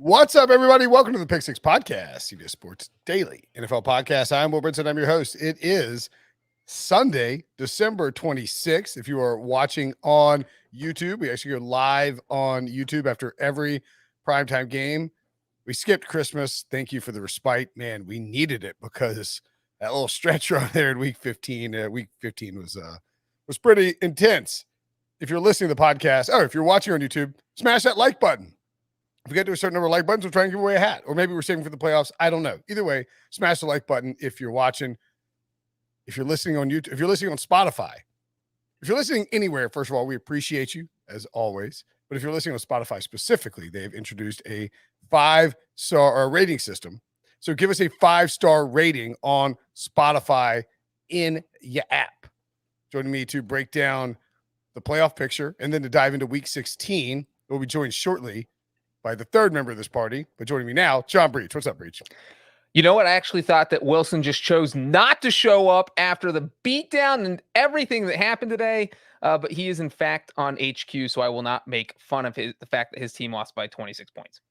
What's up, everybody? Welcome to the Pick Six Podcast, CBS Sports Daily NFL Podcast. I'm Will Brinson. I'm your host. It is Sunday, December 26th. If you are watching on YouTube, we actually go live on YouTube after every primetime game. We skipped Christmas. Thank you for the respite. Man, we needed it because that little stretch run there in week 15 was pretty intense. If you're listening to the podcast, or if you're watching on YouTube, smash that like button. If we get to a certain number of like buttons, we'll try and give away a hat, or maybe we're saving for the playoffs. I don't know. Either way, smash the like button if you're watching. If you're listening on YouTube, if you're listening on Spotify, if you're listening anywhere, first of all, we appreciate you as always. But if you're listening on Spotify specifically, they've introduced a 5-star rating system. So give us a 5-star rating on Spotify in your app. Joining me to break down the playoff picture and then to dive into week 16, we'll be joined shortly by the third member of this party. But joining me now, John Breech. What's up, Breech? You know what? I actually thought that Wilson just chose not to show up after the beatdown and everything that happened today. But he is, in fact, on HQ, so I will not make fun of the fact that his team lost by 26 points.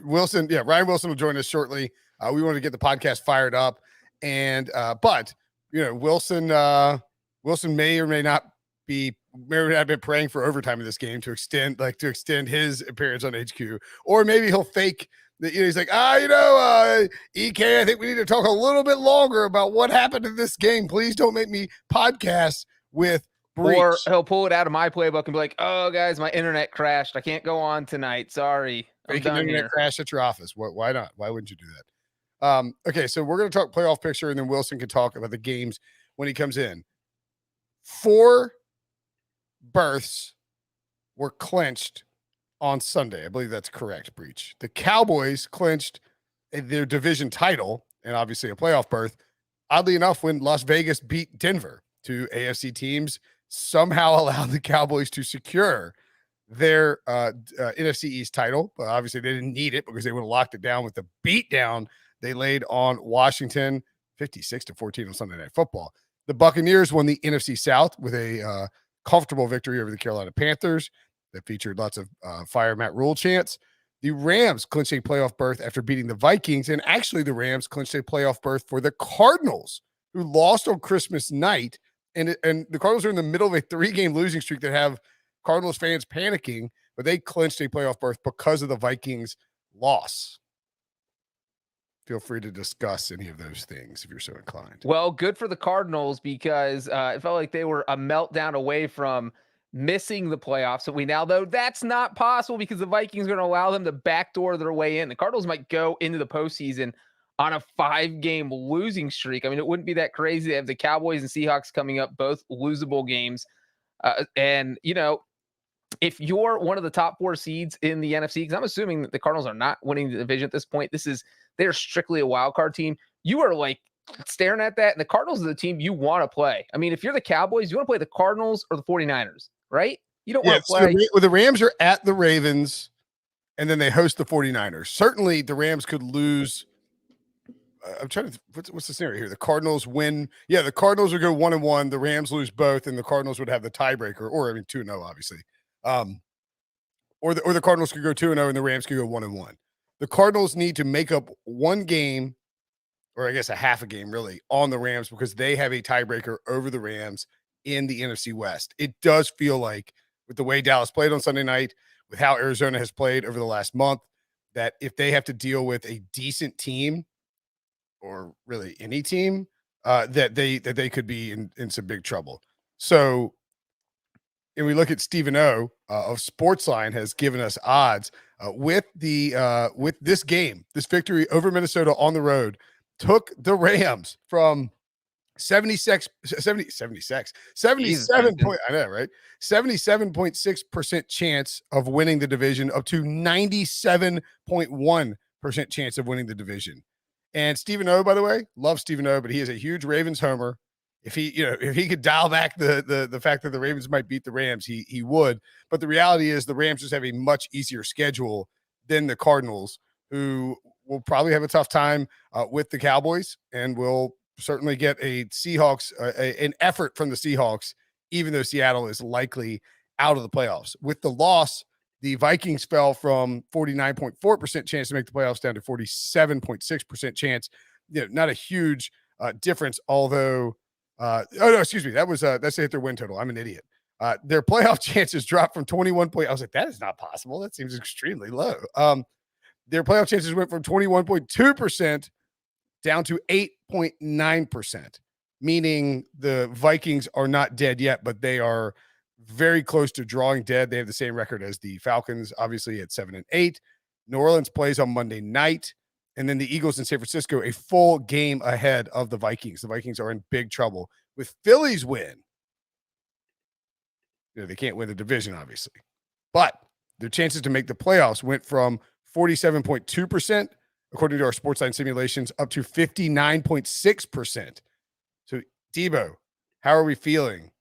Wilson, Ryan Wilson will join us shortly. We want to get the podcast fired up. But Wilson may or may not have been praying for overtime in this game to extend his appearance on HQ, or maybe he'll fake that. He's like, EK, I think we need to talk a little bit longer about what happened in this game. Please don't make me podcast with Breech. Or he'll pull it out of my playbook and be like, oh, guys, my internet crashed. I can't go on tonight. Sorry. Internet crash at your office. Why not? Why wouldn't you do that? Okay, so we're going to talk playoff picture, and then Wilson can talk about the games when he comes in. 4 berths were clinched on Sunday. I believe that's correct, Breech. The Cowboys clinched their division title and obviously a playoff berth, oddly enough, when Las Vegas beat Denver. 2 AFC teams somehow allowed the Cowboys to secure their NFC East title. But obviously they didn't need it because they would have locked it down with the beatdown they laid on Washington, 56-14 on Sunday Night Football. The Buccaneers won the NFC South with a comfortable victory over the Carolina Panthers that featured lots of fire Matt Rule chants. The Rams clinched a playoff berth after beating the Vikings, and actually the Rams clinched a playoff berth for the Cardinals, who lost on Christmas night, and the Cardinals are in the middle of a 3-game losing streak that have Cardinals fans panicking, but they clinched a playoff berth because of the Vikings loss. Feel free to discuss any of those things if you're so inclined. Well, good for the Cardinals because it felt like they were a meltdown away from missing the playoffs. So we now know that's not possible because the Vikings are going to allow them to backdoor their way in. The Cardinals might go into the postseason on a 5-game losing streak. I mean, it wouldn't be that crazy. They have the Cowboys and Seahawks coming up, both losable games. If you're one of the top 4 seeds in the NFC, because I'm assuming that the Cardinals are not winning the division at this point, they're strictly a wild card team. You are like staring at that, and the Cardinals are the team you want to play. I mean, if you're the Cowboys, you want to play the Cardinals or the 49ers, right? You don't want to play. So the Rams are at the Ravens, and then they host the 49ers. Certainly, the Rams could lose. I'm trying to. What's the scenario here? The Cardinals win. Yeah, the Cardinals would go 1-1. The Rams lose both, and the Cardinals would have the tiebreaker, or 2-0, obviously. Or the Cardinals could go 2-0, and the Rams could go 1-1. The Cardinals need to make up 1 game, or I guess a half a game, really, on the Rams because they have a tiebreaker over the Rams in the NFC West. It does feel like, with the way Dallas played on Sunday night, with how Arizona has played over the last month, that if they have to deal with a decent team, or really any team, that they could be in some big trouble. So, and we look at Stephen O of Sportsline has given us odds with this game, this victory over Minnesota on the road took the Rams from 77.6% chance of winning the division up to 97.1% chance of winning the division. And Stephen O, by the way, love Stephen O, but he is a huge Ravens homer. If he could dial back the fact that the Ravens might beat the Rams, he would. But the reality is the Rams just have a much easier schedule than the Cardinals, who will probably have a tough time with the Cowboys, and will certainly get a Seahawks, an effort from the Seahawks, even though Seattle is likely out of the playoffs. With the loss, The Vikings fell from 49.4% chance to make the playoffs down to 47.6% chance. Not a huge difference, although excuse me, that's to hit their win total. I'm an idiot. Their playoff chances dropped from 21 point. I was like, that is not possible. That seems extremely low. Their playoff chances went from 21.2% down to 8.9%, meaning the Vikings are not dead yet, but they are very close to drawing dead. They have the same record as the Falcons, obviously at 7-8. New Orleans plays on Monday night, and then the Eagles in San Francisco, a full game ahead of the Vikings. The Vikings are in big trouble. With Philly's win, they can't win the division, obviously, but their chances to make the playoffs went from 47.2%, according to our Sportsline simulations, up to 59.6%. So, Debo, how are we feeling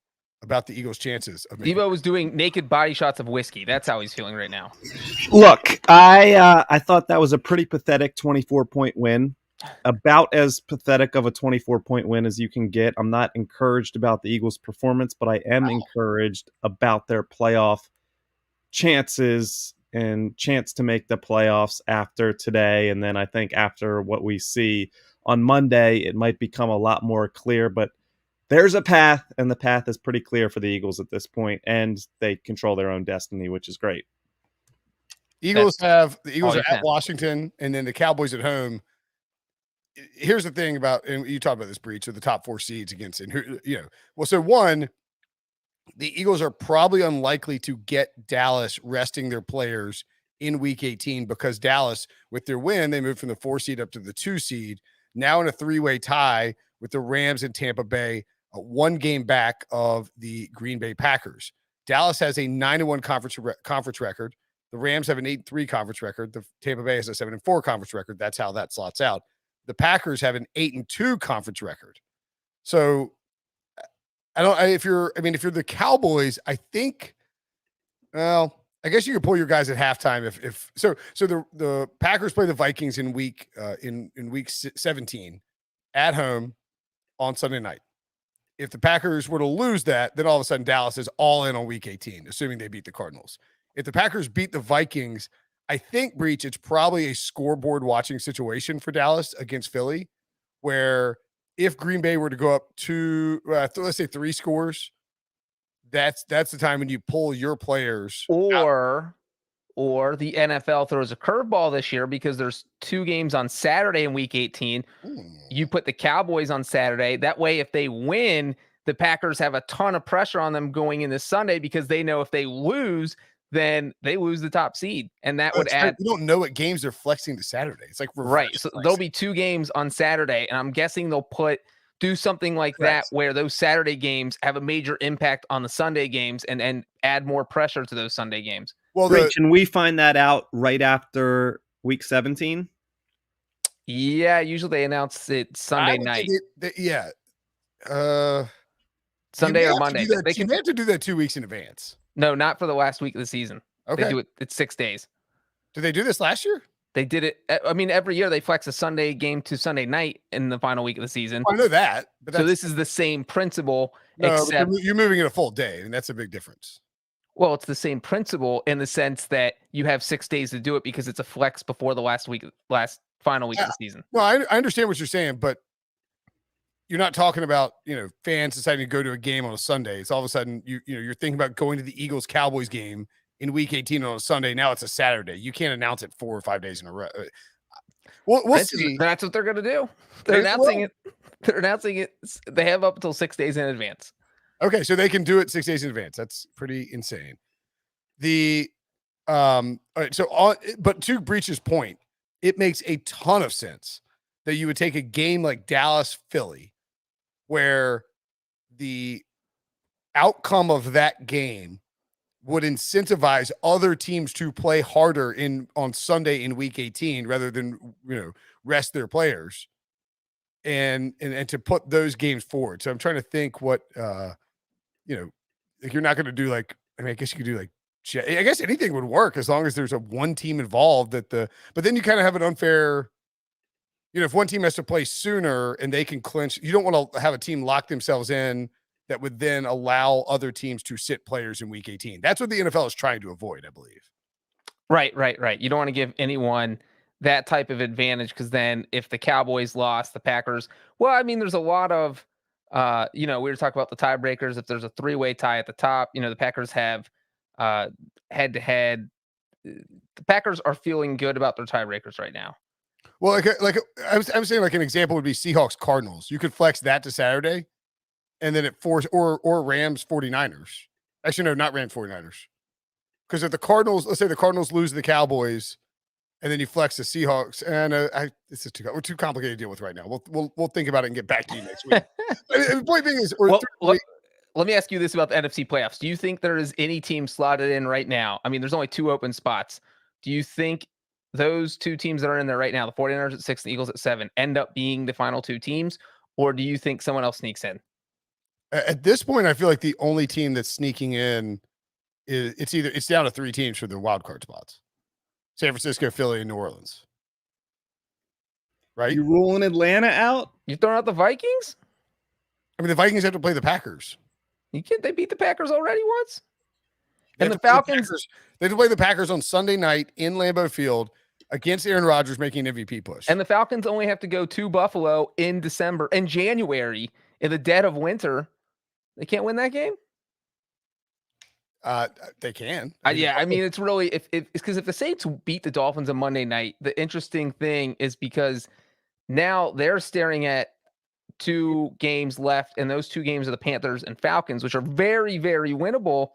about the Eagles' chances of making? Debo was doing naked body shots of whiskey. That's how he's feeling right now. Look, I thought that was a pretty pathetic 24-point win. About as pathetic of a 24-point win as you can get. I'm not encouraged about the Eagles' performance, but I am encouraged about their playoff chances and chance to make the playoffs after today. And then I think after what we see on Monday, it might become a lot more clear. But there's a path, and the path is pretty clear for the Eagles at this point, and they control their own destiny, which is great. The Eagles are at Washington, and then the Cowboys at home. Here's the thing about, and you talked about this, Breech, of the top 4 seeds against, and so one, the Eagles are probably unlikely to get Dallas resting their players in week 18 because Dallas, with their win, they moved from the 4 seed up to the 2 seed, now in a 3-way tie with the Rams and Tampa Bay, 1 game back of the Green Bay Packers. Dallas has a 9-1 conference record. The Rams have an 8-3 conference record. The Tampa Bay has a 7-4 conference record. That's how that slots out. The Packers have an 8-2 conference record. So if you're the Cowboys, I think, well, I guess you could pull your guys at halftime if the Packers play the Vikings in week 17 at home on Sunday night. If the Packers were to lose that, then all of a sudden Dallas is all in on week 18, assuming they beat the Cardinals. If the Packers beat the Vikings, I think, Breech, it's probably a scoreboard watching situation for Dallas against Philly, where if Green Bay were to go up to, let's say 3 scores, that's the time when you pull your players. Or the NFL throws a curveball this year because there's 2 games on Saturday in week 18. You put the Cowboys on Saturday. That way, if they win, the Packers have a ton of pressure on them going into Sunday because they know if they lose, then they lose the top seed. And that would add. We don't know what games they're flexing to Saturday. It's like right. So there'll be 2 games on Saturday, and I'm guessing they'll do something like that where those Saturday games have a major impact on the Sunday games and add more pressure to those Sunday games. Well, can we find that out right after week 17? Yeah, usually they announce it Sunday night. Sunday or Monday. They have to do that 2 weeks in advance. No, not for the last week of the season. Okay. They do it. It's 6 days. Did they do this last year? They did it. I mean, every year they flex a Sunday game to Sunday night in the final week of the season. I know that. But so this is the same principle, except you're moving it a full day, and that's a big difference. Well, it's the same principle in the sense that you have 6 days to do it because it's a flex before the last final week of the season. No, I understand what you're saying, but you're not talking about, fans deciding to go to a game on a Sunday. It's all of a sudden you're thinking about going to the Eagles Cowboys game in week 18 on a Sunday. Now it's a Saturday. You can't announce it 4 or 5 days in a row. We'll see. That's what they're going to do. They're announcing it. They're announcing it. They have up until 6 days in advance. Okay, so they can do it 6 days in advance. That's pretty insane. But to Breech's point, it makes a ton of sense that you would take a game like Dallas-Philly, where the outcome of that game would incentivize other teams to play harder on Sunday in week 18 rather than rest their players and to put those games forward. So I'm trying to think what you're not going to do, like, I guess you could do like, I guess anything would work as long as there's one team involved but then you kind of have an unfair, if one team has to play sooner and they can clinch, you don't want to have a team lock themselves in that would then allow other teams to sit players in week 18. That's what the NFL is trying to avoid, I believe. Right. You don't want to give anyone that type of advantage because then if the Cowboys lost, the Packers, well, I mean, there's a lot of, we were talking about the tiebreakers. If there's a 3-way tie at the top, the Packers have head to head. The Packers are feeling good about their tiebreakers right now. Well, like I'm saying, like an example would be Seahawks Cardinals. You could flex that to Saturday, and then it force or Rams 49ers. Actually, no, not Rams 49ers. Because if the Cardinals, let's say the Cardinals lose to the Cowboys, and then you flex the Seahawks, and this is we're too complicated to deal with right now. We'll think about it and get back to you next week. The point being is, let me ask you this about the NFC playoffs. Do you think there is any team slotted in right now? I mean, there's only 2 open spots. Do you think those 2 teams that are in there right now, the 49ers at 6 and the Eagles at 7, end up being the final 2 teams, or do you think someone else sneaks in? At this point, I feel like the only team that's sneaking in it's down to 3 teams for the wild card spots: San Francisco, Philly, and New Orleans. Right? You ruling Atlanta out? You throwing out the Vikings? I mean, the Vikings have to play the Packers. They beat the Packers already once? And the Falcons, they have to play the Packers on Sunday night in Lambeau Field against Aaron Rodgers making an MVP push. And the Falcons only have to go to Buffalo in January, in the dead of winter. They can't win that game? They can. I mean, it's really it's because if the Saints beat the Dolphins on Monday night, the interesting thing is because now they're staring at 2 games left, and those 2 games are the Panthers and Falcons, which are very, very winnable.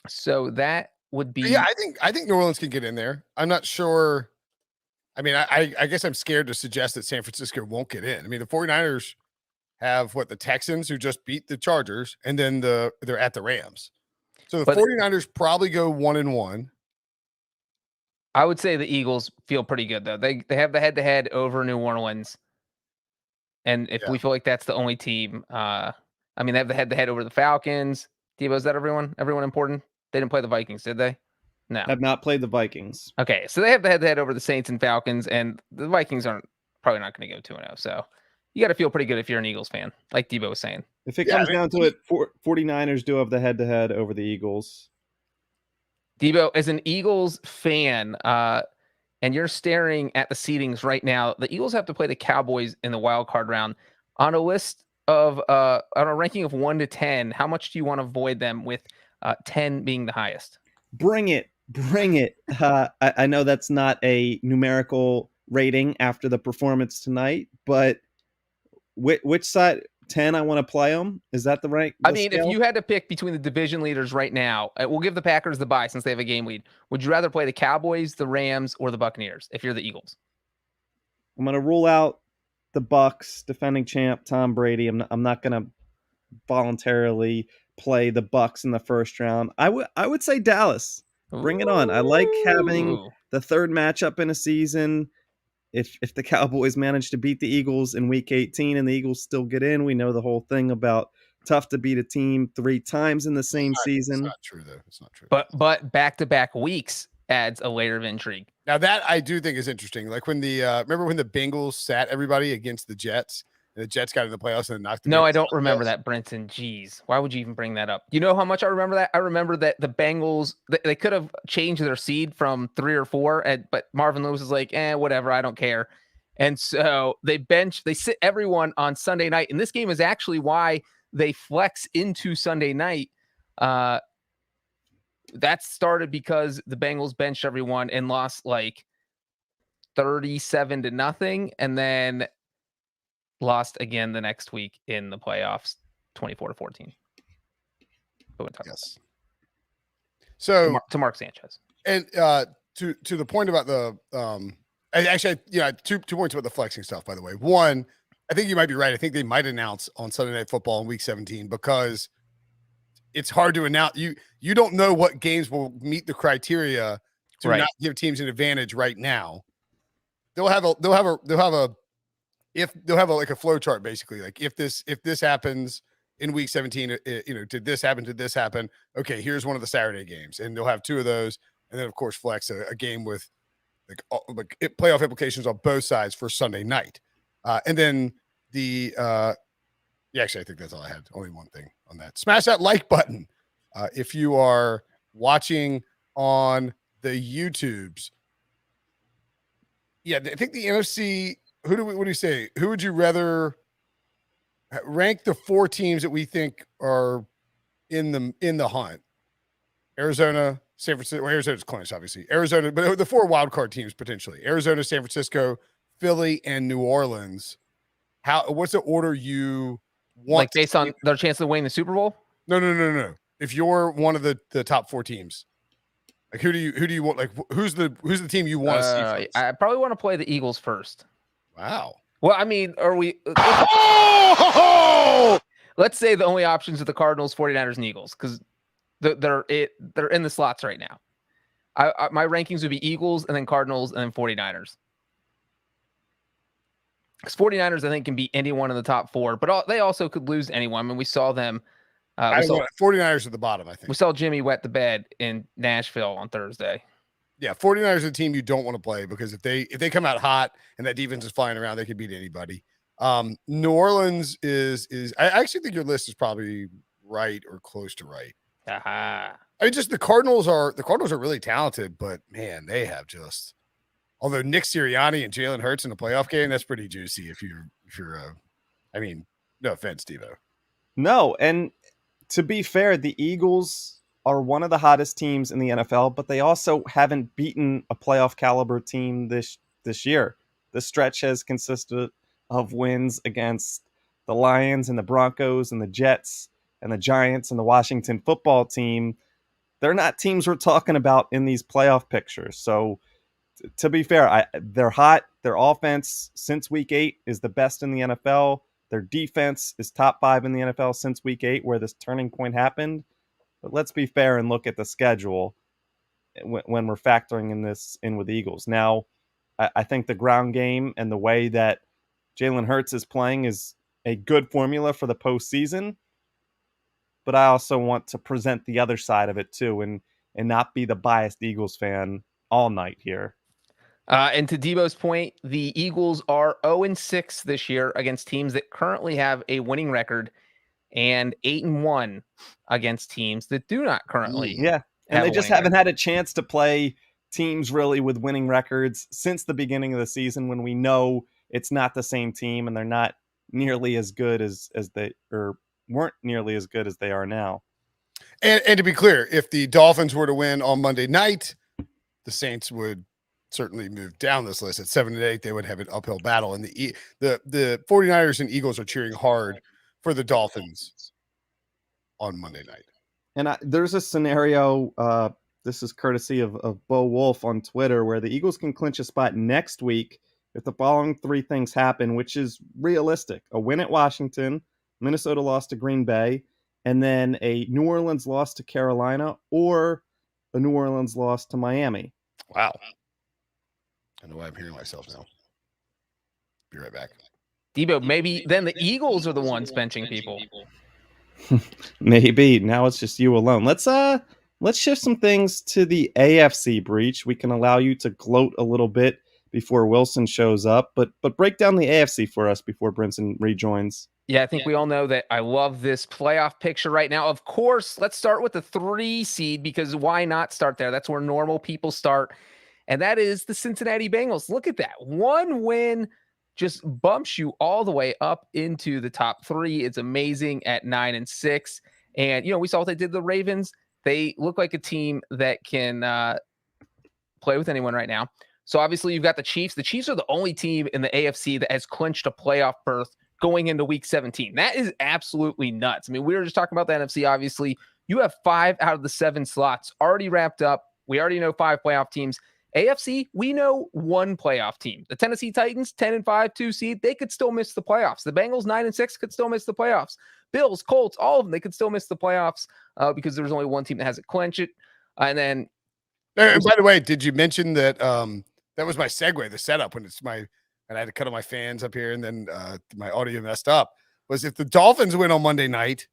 So that would be. Yeah, I think New Orleans can get in there. I'm not sure. I mean, I guess I'm scared to suggest that San Francisco won't get in. I mean, the 49ers have the Texans, who just beat the Chargers, and then they're at the Rams. So the 49ers probably go 1-1. I would say the Eagles feel pretty good though. They have the head-to-head over New Orleans. And if we feel like that's the only team, I mean, they have the head-to-head over the Falcons. Debo, is that everyone? Everyone important? They didn't play the Vikings, did they? No. Have not played the Vikings. Okay, so they have the head-to-head over the Saints and Falcons, and the Vikings aren't probably not going to go 2-0. So you got to feel pretty good if you're an Eagles fan, like Debo was saying. If it comes down to it, 49ers do have the head-to-head over the Eagles. Debo, as an Eagles fan, and you're staring at the seedings right now, the Eagles have to play the Cowboys in the wild card round. On a list of on a ranking of 1 to 10, how much do you want to avoid them, with 10 being the highest? Bring it. I know that's not a numerical rating after the performance tonight, but which side? 10, I want to play them. Is that the right? I mean, if you had to pick between the division leaders right now, we'll give the Packers the bye since they have a game lead. Would you rather play the Cowboys, the Rams, or the Buccaneers if you're the Eagles? I'm going to rule out the Bucs, defending champ Tom Brady. I'm not going to voluntarily play the Bucs in the first round. I would say Dallas. Bring it on. I like having the 3rd matchup in a season. If the Cowboys manage to beat the Eagles in Week 18 and the Eagles still get in, we know the whole thing about tough to beat a team 3 times in the same season. It's not true, though. It's not true. But back-to-back weeks adds a layer of intrigue. Now that I do think is interesting. Like when remember when the Bengals sat everybody against the Jets, and the Jets got in the playoffs and knocked. No, I don't remember that, Brinson. Jeez, why would you even bring that up? You know how much I remember that? I remember that the Bengals, they could have changed their seed from 3 or 4, but Marvin Lewis is like, whatever, I don't care. And so they sit everyone on Sunday night. And this game is actually why they flex into Sunday night. That started because the Bengals benched everyone and lost like 37-0, and then lost again the next week in the playoffs, 24-14. Yes. So to Mark Sanchez, and to the point about the actually, two points about the flexing stuff. By the way, one, I think you might be right. I think they might announce on Sunday Night Football in Week 17 because it's hard to announce. You don't know what games will meet the criteria to not give teams an advantage right now. They'll have a flow chart basically. Like if this happens in Week 17, did this happen? Okay, here's one of the Saturday games, and they'll have 2 of those, and then of course flex a game with like playoff implications on both sides for Sunday night, and then actually I think that's all I had. Only one thing on that. Smash that like button if you are watching on the YouTubes. Yeah, I think the NFC. What do you say? Who would you rather rank the 4 teams that we think are in the hunt? Arizona, San Francisco. Well, Arizona's clinched, obviously. Arizona, but the 4 wild card teams potentially: Arizona, San Francisco, Philly, and New Orleans. What's the order you want? Like based on their chance of winning the Super Bowl? No. If you're one of the top 4 teams, like who do you want? Like who's the team you want to see first? I probably want to play the Eagles first. Wow. Well, I mean, are we? Let's say the only options are the Cardinals, 49ers, and Eagles, because they're in the slots right now. My rankings would be Eagles and then Cardinals and then 49ers. Because 49ers, I think, can beat anyone in the top 4, but they also could lose anyone. I mean, we saw them. 49ers at the bottom, I think. We saw Jimmy wet the bed in Nashville on Thursday. Yeah, 49ers is a team you don't want to play because if they come out hot and that defense is flying around, they could beat anybody. New Orleans is I actually think your list is probably right or close to right. Aha. I mean, just the Cardinals are really talented, but man, they have just. Although Nick Sirianni and Jalen Hurts in a playoff game, that's pretty juicy. If you're, I mean, no offense, Devo. No, and to be fair, the Eagles are one of the hottest teams in the NFL, but they also haven't beaten a playoff caliber team this year. The stretch has consisted of wins against the Lions and the Broncos and the Jets and the Giants and the Washington football team. They're not teams we're talking about in these playoff pictures. So to be fair, they're hot. Their offense since week 8 is the best in the NFL. Their defense is top 5 in the NFL since week 8, where this turning point happened. But let's be fair and look at the schedule when we're factoring this in with the Eagles. Now, I think the ground game and the way that Jalen Hurts is playing is a good formula for the postseason. But I also want to present the other side of it too, and not be the biased Eagles fan all night here. And to Debo's point, the Eagles are 0-6 this year against teams that currently have a winning record, and 8-1 against teams that do not currently. Yeah, and they just haven't had a chance to play teams really with winning records since the beginning of the season, when we know it's not the same team and they're not nearly as good as they weren't nearly as good as they are now. And to be clear, if the Dolphins were to win on Monday night, the Saints would certainly move down this list at 7-8. They would have an uphill battle, and the 49ers and Eagles are cheering hard for the Dolphins on Monday night. And there's a scenario, this is courtesy of Bo Wolf on Twitter, where the Eagles can clinch a spot next week if the following 3 things happen, which is realistic: a win at Washington, Minnesota lost to Green Bay, and then a New Orleans loss to Carolina, or a New Orleans loss to Miami. Wow. I know why I'm hearing myself now. Be right back. Debo, maybe then the Eagles are the ones benching people. Maybe. Now it's just you alone. Let's shift some things to the AFC, Breech. We can allow you to gloat a little bit before Wilson shows up, but break down the AFC for us before Brinson rejoins. Yeah, I think we all know that I love this playoff picture right now. Of course, let's start with the 3 seed, because why not start there? That's where normal people start. And that is the Cincinnati Bengals. Look at that. 1 win just bumps you all the way up into the top 3. It's amazing at 9-6. And, we saw what they did to the Ravens. They look like a team that can play with anyone right now. So obviously you've got the Chiefs. The Chiefs are the only team in the AFC that has clinched a playoff berth going into week 17. That is absolutely nuts. I mean, we were just talking about the NFC. Obviously, you have 5 out of the 7 slots already wrapped up. We already know 5 playoff teams. AFC, we know 1 playoff team. The Tennessee Titans, 10-5, 2 seed, they could still miss the playoffs. The Bengals, 9-6, could still miss the playoffs. Bills, Colts, all of them, they could still miss the playoffs because there's only 1 team that hasn't clinched it. And then, by the way, did you mention that that was my segue, the setup when and I had to cut on my fans up here, and then my audio messed up, was if the Dolphins win on Monday night,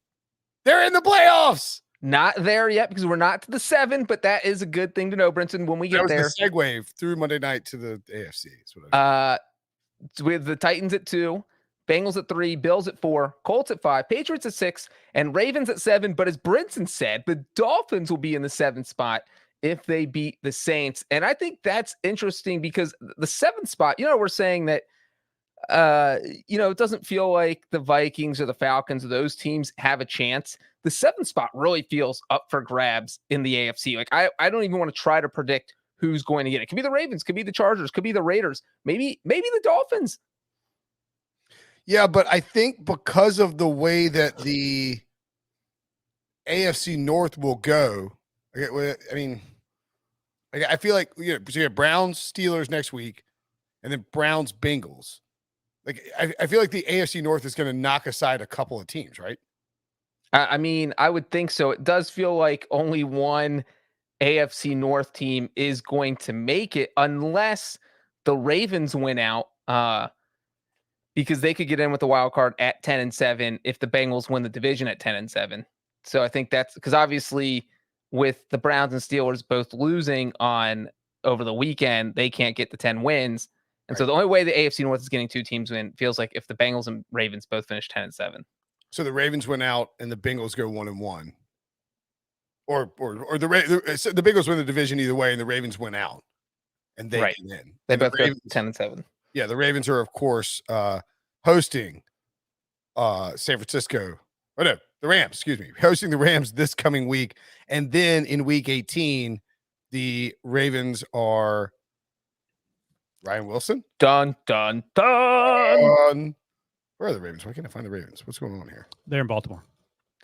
they're in the playoffs. Not there yet because we're not to the 7, but that is a good thing to know, Brinson, when we get there. The segue through Monday night to the AFC. With the Titans at 2, Bengals at 3, Bills at 4, Colts at 5, Patriots at 6, and Ravens at 7. But as Brinson said, the Dolphins will be in the 7th spot if they beat the Saints. And I think that's interesting because the 7th spot, we're saying that, it doesn't feel like the Vikings or the Falcons or those teams have a chance. The 7th spot really feels up for grabs in the AFC. Like I don't even want to try to predict who's going to get it. It could be the Ravens, could be the Chargers, could be the Raiders, maybe the Dolphins. Yeah, but I think because of the way that the AFC North will go, I mean, I feel like so you have Browns, Steelers next week, and then Browns, Bengals. Like I feel like the AFC North is going to knock aside a couple of teams, right? I mean, I would think so. It does feel like only one AFC North team is going to make it unless the Ravens win out, because they could get in with the wild card at 10-7 if the Bengals win the division at 10-7. So I think that's because obviously with the Browns and Steelers both losing over the weekend, they can't get the 10 wins. And so the only way the AFC North is getting 2 teams win feels like if the Bengals and Ravens both finish 10-7. So the Ravens win out and the Bengals go 1-1. Or the Bengals win the division either way, and the Ravens win out, and they get in. They and both the Ravens, go 10-7. Yeah, the Ravens are of course hosting San Francisco. Oh no, the Rams. Excuse me, hosting the Rams this coming week, and then in Week 18, the Ravens are Ryan Wilson. Dun dun dun. Where are the Ravens? Why can't I find the Ravens? What's going on here? They're in Baltimore.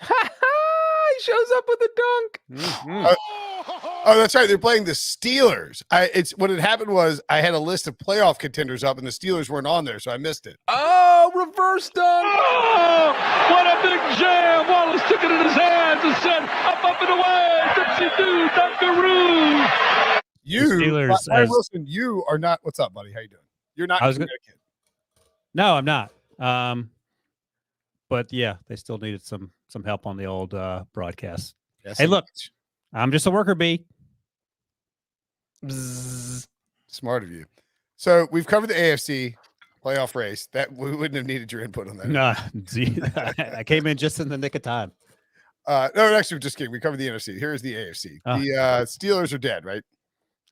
He shows up with a dunk. Mm-hmm. Oh, that's right. They're playing the Steelers. What had happened was I had a list of playoff contenders up, and the Steelers weren't on there, so I missed it. Oh, reverse dunk! Oh, what a big jam! Wallace took it in his hands and said, "Up and away, Dipsy-doo, Dunkaroo." Steelers, Ryan Wilson, you are not. What's up, buddy? How you doing? You're not Connecticut. No, I'm not. But yeah, they still needed some help on the old broadcast. Yes, hey, look, I'm just a worker bee. Bzzz. Smart of you. So we've covered the AFC playoff race. That we wouldn't have needed your input on that. No, I came in just in the nick of time. No, actually, just kidding. We covered the NFC. Here's the AFC. The Steelers are dead, right?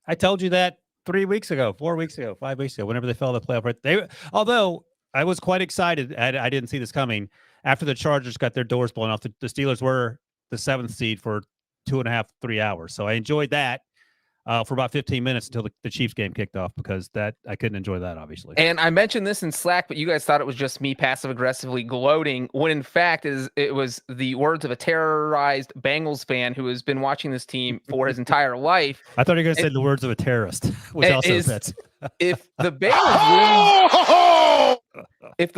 I told you that 3 weeks ago, 4 weeks ago, 5 weeks ago, whenever they fell in the playoff. Although I was quite excited. I didn't see this coming. After the Chargers got their doors blown off, the Steelers were the 7th seed for 2.5, 3 hours. So I enjoyed that for about 15 minutes until the Chiefs game kicked off, because I couldn't enjoy that, obviously. And I mentioned this in Slack, but you guys thought it was just me passive-aggressively gloating, when in fact it was the words of a terrorized Bengals fan who has been watching this team for his entire life. I thought you were going to say the words of a terrorist, which also fits. If the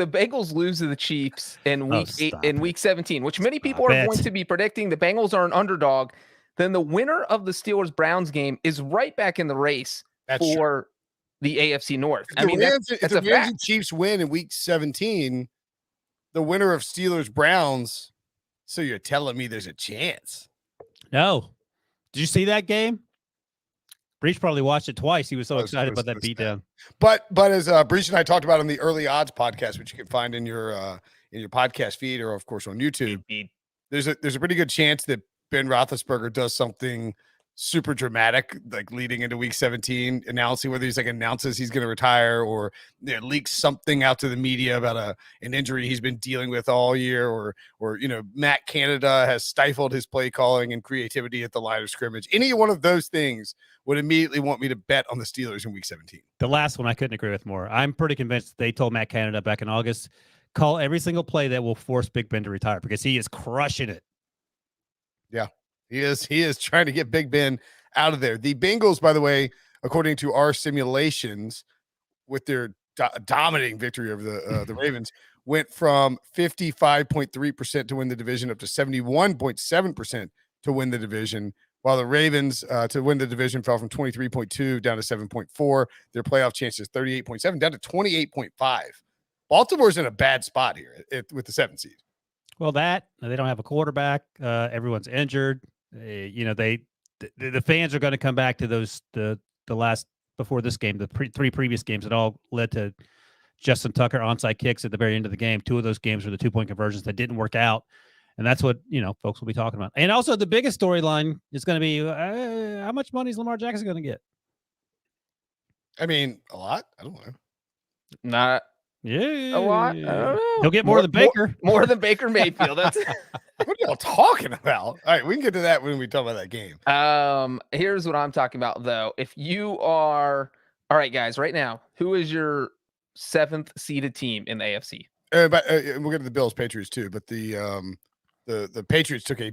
Bengals lose to the Chiefs in week 17, which many people are going to be predicting the Bengals are an underdog, then the winner of the Steelers-Browns game is right back in the race for the AFC North. If the Rams and Chiefs win in week 17, the winner of Steelers-Browns, so you're telling me there's a chance? No. Did you see that game? Breech probably watched it twice. He was so excited about that beatdown. But as Breech and I talked about on the Early Odds podcast, which you can find in your podcast feed, or of course on YouTube, there's a pretty good chance that Ben Roethlisberger does something super dramatic, like leading into week 17, announcing whether he's announces he's going to retire, or leaks something out to the media about an injury he's been dealing with all year, or Matt Canada has stifled his play calling and creativity at the line of scrimmage. Any one of those things would immediately want me to bet on the Steelers in week 17. The last one I couldn't agree with more. I'm pretty convinced they told Matt Canada back in August, call every single play that will force Big Ben to retire, because he is crushing it. Yeah, he is trying to get Big Ben out of there. The Bengals, by the way, according to our simulations, with their dominating victory over the Ravens, went from 55.3% to win the division up to 71.7% to win the division, while the Ravens to win the division fell from 23.2 down to 7.4. Their playoff chances 38.7 down to 28.5. Baltimore's in a bad spot here with the 7th seed. Well, they don't have a quarterback. Everyone's injured. The fans are going to come back to the last before this game, the three previous games that all led to Justin Tucker onside kicks at the very end of the game. 2 of those games were the 2-point conversions that didn't work out. And that's what, folks will be talking about. And also the biggest storyline is going to be how much money is Lamar Jackson going to get? I mean, a lot. I don't know. Not Yeah, a lot. I don't know. He'll get more than Baker. More than Baker Mayfield. That's What are y'all talking about? All right, we can get to that when we talk about that game. Here's what I'm talking about, though. If you are all right, guys, right now, who is your 7th seeded team in the AFC? But we'll get to the Bills, Patriots too. But the Patriots took a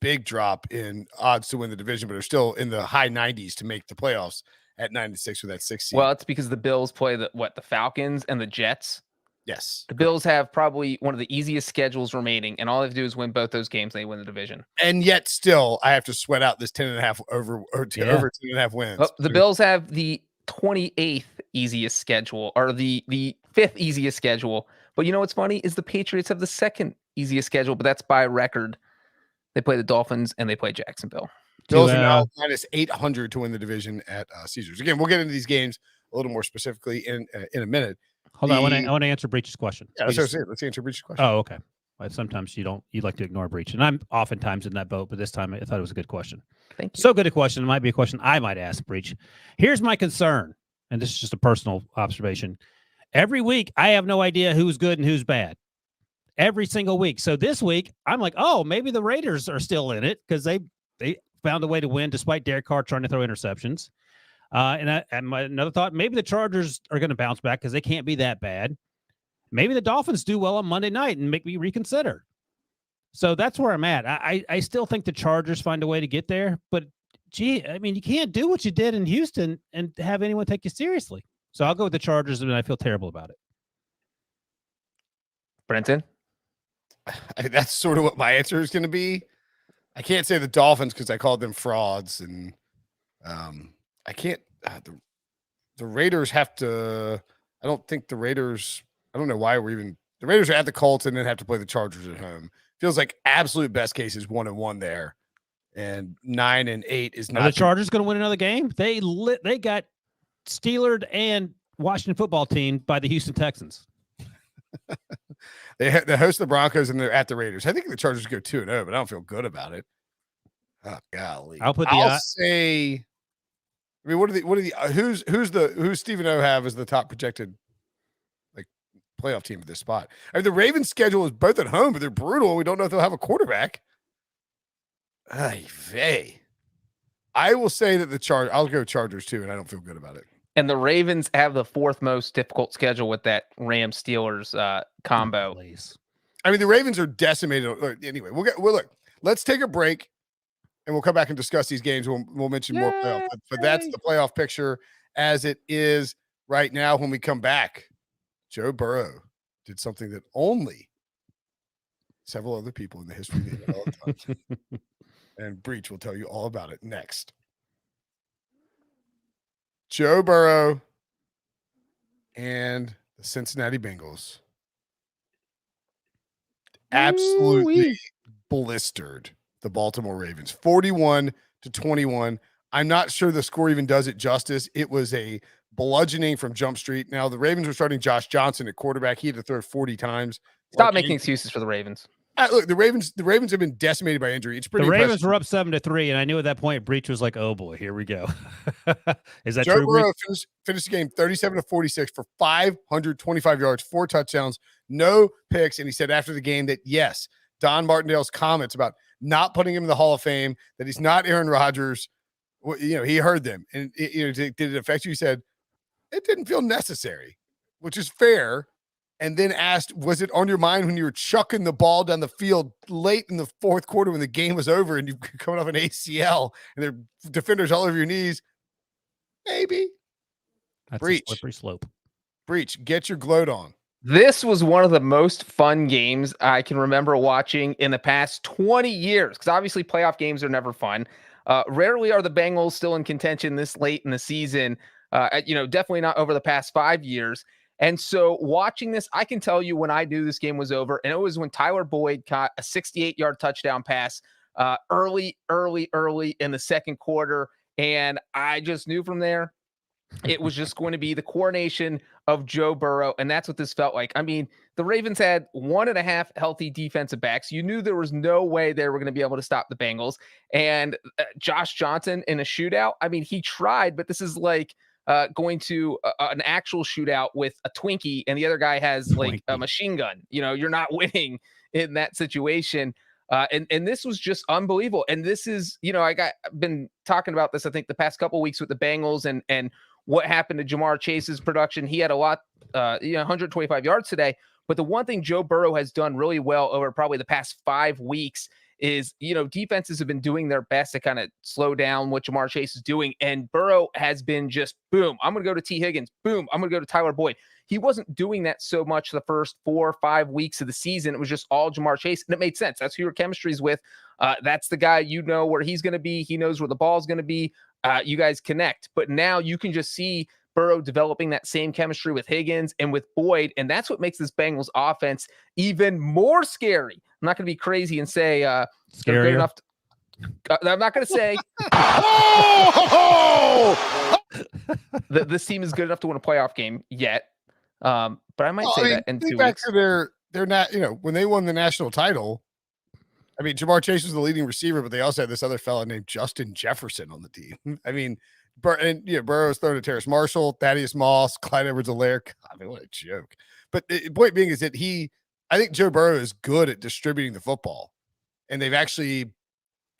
big drop in odds to win the division, but are still in the high 90s to make the playoffs at 9-6 with that 6 seed. Well, it's because the Bills play the Falcons and the Jets. Yes. The Bills have probably one of the easiest schedules remaining, and all they have to do is win both those games, and they win the division. And yet still, I have to sweat out this 10.5 over 10.5 wins. Well, the Bills have the 28th easiest schedule, or the 5th easiest schedule. But you know what's funny is the Patriots have the 2nd easiest schedule, but that's by record. They play the Dolphins and they play Jacksonville. Bills are now minus 800 to win the division at Caesars. Again, we'll get into these games a little more specifically in a minute. Hold on, I want to answer Breech's question. Yeah, let's answer Breech's question. Oh, okay. Well, sometimes you like to ignore Breech, and I'm oftentimes in that boat, but this time I thought it was a good question. Thank you. So good a question. It might be a question I might ask Breech. Here's my concern, and this is just a personal observation. Every week, I have no idea who's good and who's bad. Every single week. So this week, I'm like, oh, maybe the Raiders are still in it because they found a way to win despite Derek Carr trying to throw interceptions. Another thought, maybe the Chargers are going to bounce back because they can't be that bad. Maybe the Dolphins do well on Monday night and make me reconsider. So that's where I'm at. I still think the Chargers find a way to get there, but gee, I mean, you can't do what you did in Houston and have anyone take you seriously. So I'll go with the Chargers, and I feel terrible about it. Brinson? That's sort of what my answer is going to be. I can't say the Dolphins because I called them frauds, and I can't. The Raiders have to. I don't think the Raiders. I don't know why we're even. The Raiders are at the Colts and then have to play the Chargers at home. Feels like absolute best case is 1-1 there, and 9-8 is not. Are the Chargers going to win another game? They got Steelered and Washington football team by the Houston Texans. They host the Broncos and they're at the Raiders. I think the Chargers go 2-0, but I don't feel good about it. Oh golly! I'll say. I mean, who's Stephen O have as the top projected like playoff team at this spot? I mean, the Ravens' schedule is both at home, but they're brutal. We don't know if they'll have a quarterback. I will say that I'll go Chargers too, and I don't feel good about it. And the Ravens have the 4th most difficult schedule with that Rams-Steelers combo. I mean, the Ravens are decimated. Anyway, look. Let's take a break, and we'll come back and discuss these games. We'll mention more playoff, but that's the playoff picture as it is right now. When we come back, Joe Burrow did something that only several other people in the history of the NFL have done. And Breech will tell you all about it next. Joe Burrow and the Cincinnati Bengals absolutely blistered the Baltimore Ravens 41-21. I'm not sure the score even does it justice. It was a bludgeoning from Jump Street. Now the Ravens were starting Josh Johnson at quarterback. He had to throw 40 times. Stop making excuses for the Ravens. Look, the Ravens have been decimated by injury. It's pretty. The Ravens were up 7-3, and I knew at that point Breech was like, "Oh boy, here we go." Is that Joe true? Burrow finished the game 37-46 for 525 yards, 4 touchdowns, no picks, and he said after the game that yes, Don Martindale's comments about not putting him in the Hall of Fame, that he's not Aaron Rodgers, he heard them, and did it affect you? He said it didn't feel necessary, which is fair. And then asked, was it on your mind when you were chucking the ball down the field late in the 4th quarter when the game was over and you're coming off an ACL and there are defenders all over your knees? Maybe. That's Breech. A slippery slope. Breech, get your gloat on. This was one of the most fun games I can remember watching in the past 20 years, because obviously playoff games are never fun. Rarely are the Bengals still in contention this late in the season. Definitely not over the past 5 years. And so watching this, I can tell you when I knew this game was over, and it was when Tyler Boyd caught a 68-yard touchdown pass early in the 2nd quarter. And I just knew from there, It was just going to be the coordination of Joe Burrow, and that's what this felt like. I mean, the Ravens had 1.5 healthy defensive backs. You knew there was no way they were going to be able to stop the Bengals. And Josh Johnson in a shootout, I mean, he tried, but this is like going to an actual shootout with a Twinkie, and the other guy has like a machine gun. You're not winning in that situation. And this was just unbelievable. And this is, I've been talking about this, I think, the past couple of weeks with the Bengals and what happened to Jamar Chase's production. He had a lot, 125 yards today. But the one thing Joe Burrow has done really well over probably the past 5 weeks is, defenses have been doing their best to kind of slow down what Jamar Chase is doing. And Burrow has been just, boom, I'm going to go to T. Higgins. Boom, I'm going to go to Tyler Boyd. He wasn't doing that so much the first 4 or 5 weeks of the season. It was just all Jamar Chase, and it made sense. That's who your chemistry is with. That's the guy where he's going to be. He knows where the ball's going to be. You guys connect. But now you can just see Burrow developing that same chemistry with Higgins and with Boyd, and that's what makes this Bengals offense even more scary. I'm not going to be crazy and say they're good enough. I'm not going to say this team is good enough to win a playoff game yet. But I might say that in 2 weeks. They're not, when they won the national title, I mean, Jamar Chase was the leading receiver, but they also had this other fella named Justin Jefferson on the team. I mean, Burrow's thrown to Terrace Marshall, Thaddeus Moss, Clyde Edwards-Helaire. I mean, what a joke. But the point being is that I think Joe Burrow is good at distributing the football, and they've actually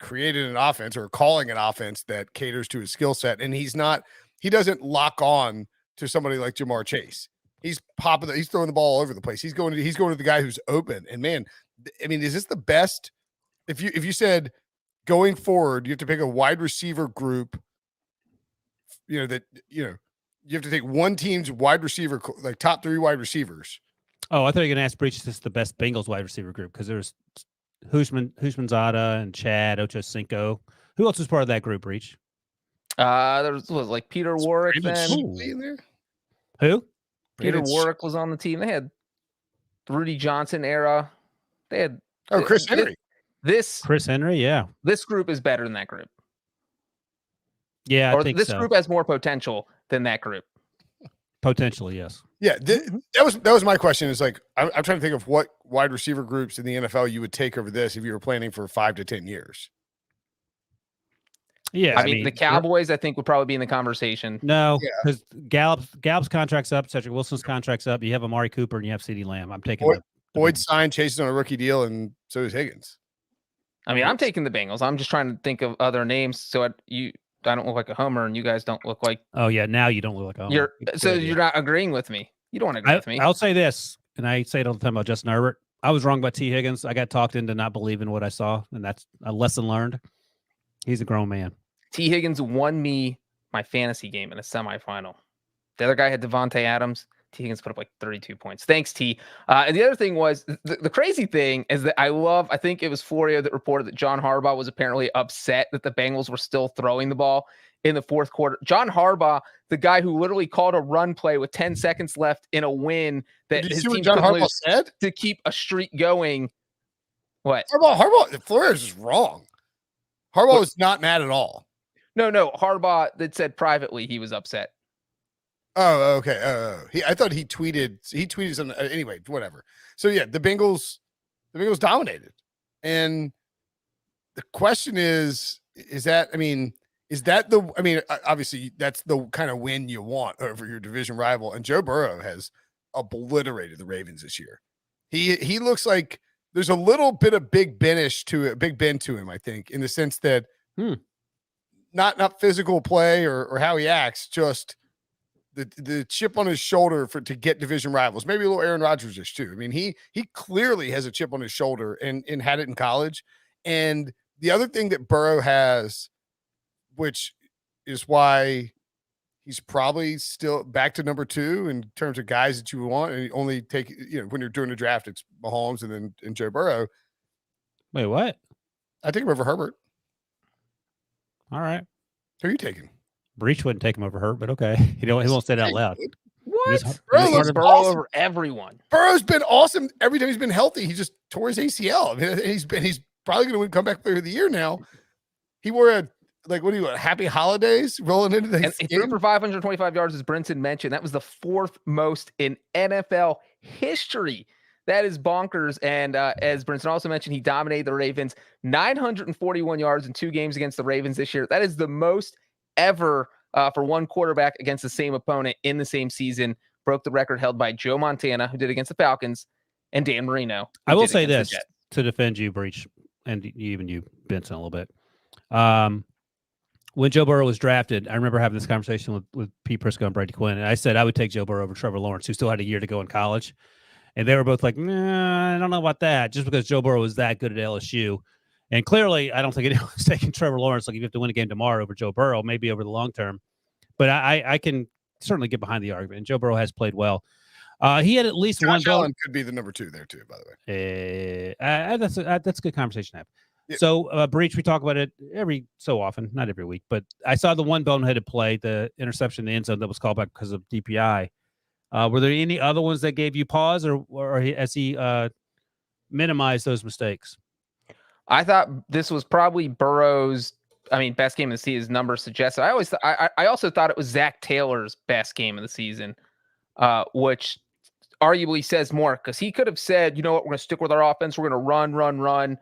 created an offense or calling an offense that caters to his skill set. And he doesn't lock on to somebody like Jamar Chase. He's he's throwing the ball all over the place. He's going to the guy who's open. And man, I mean, is this the best? If you said going forward, you have to pick a wide receiver group, you have to take one team's wide receiver, like top 3 wide receivers. Oh, I thought you were going to ask Breech, is this the best Bengals wide receiver group? Because there's Houshmandzadeh and Chad Ochocinco. Who else was part of that group, Breech? There was like Peter Warwick then. Who? Peter Warwick was on the team. They had Rudy Johnson era. They had Chris Henry. Chris Henry, yeah. This group is better than that group. Yeah, I think this group has more potential than that group. Potentially, yes. Yeah, that was my question. Is like I'm trying to think of what wide receiver groups in the NFL you would take over this if you were planning for 5 to 10 years. Yeah, I mean the Cowboys, I think, would probably be in the conversation. No, because Gallup's contract's up, Cedric Wilson's contract's up. You have Amari Cooper and you have CeeDee Lamb. I'm taking Boyd signed, Chase is on a rookie deal, and so is Higgins. I mean, I'm taking the Bengals. I'm just trying to think of other names so I don't look like a homer, and you guys don't look like. Oh yeah, now you don't look like a homer. You're not agreeing with me. You don't want to agree with me. I'll say this, and I say it all the time about Justin Herbert. I was wrong about T. Higgins. I got talked into not believing what I saw, and that's a lesson learned. He's a grown man. T. Higgins won me my fantasy game in a semifinal. The other guy had Devontae Adams. T. Higgins put up like 32 points. Thanks, T. And the other thing was, the crazy thing is that I think it was Florio that reported that John Harbaugh was apparently upset that the Bengals were still throwing the ball in the fourth quarter. John Harbaugh, the guy who literally called a run play with 10 seconds left in a win that his team John Harbaugh said to keep a streak going. What? Harbaugh, Flores is wrong. Harbaugh was not mad at all. No, Harbaugh that said privately he was upset. Oh, okay. I thought he tweeted something. Anyway, whatever. So yeah, the Bengals dominated, and the question is that obviously that's the kind of win you want over your division rival, and Joe Burrow has obliterated the Ravens this year. He looks like there's a little bit of Big Ben to him, I think, in the sense that not physical play or how he acts, just the chip on his shoulder to get division rivals. Maybe a little Aaron Rodgers-ish too. I mean, he clearly has a chip on his shoulder and had it in college. And the other thing that Burrow has, which is why he's probably still back to number 2 in terms of guys that you want, and you only take, when you're doing a draft, it's Mahomes and Joe Burrow. Wait, what? I take him over Herbert. All right. Who are you taking? Breech wouldn't take him over Herbert, but okay. He won't say it out loud. What? Burrow's Burrow over everyone. Burrow's been awesome every time he's been healthy. He just tore his ACL. I mean, he's probably going to win comeback player of the year now. He wore like, what do you want? Happy holidays rolling into the And he threw for 525 yards, as Brinson mentioned. That was the 4th most in NFL history. That is bonkers. And as Brinson also mentioned, he dominated the Ravens. 941 yards in 2 games against the Ravens this year. That is the most ever for one quarterback against the same opponent in the same season. Broke the record held by Joe Montana, who did against the Falcons, and Dan Marino. I will say this to defend you, Breech, and even you, Benson, a little bit. When Joe Burrow was drafted, I remember having this conversation with Pete Prisco and Brady Quinn, and I said I would take Joe Burrow over Trevor Lawrence, who still had a year to go in college. And they were both like, nah, I don't know about that, just because Joe Burrow was that good at LSU. And clearly, I don't think anyone's taking Trevor Lawrence. Like, you have to win a game tomorrow over Joe Burrow, maybe over the long term. But I can certainly get behind the argument. And Joe Burrow has played well. He had at least Josh one Allen could be the number 2 there, too, by the way. That's a good conversation to have. Yeah. So, Breech, we talk about it every so often, not every week. But I saw the one boneheaded play, the interception in the end zone that was called back because of DPI. Were there any other ones that gave you pause, or has he minimized those mistakes? I thought this was probably Burrow's, best game of the season. His numbers suggest. I also thought it was Zach Taylor's best game of the season, which arguably says more, because he could have said, you know what, we're going to stick with our offense. We're going to run,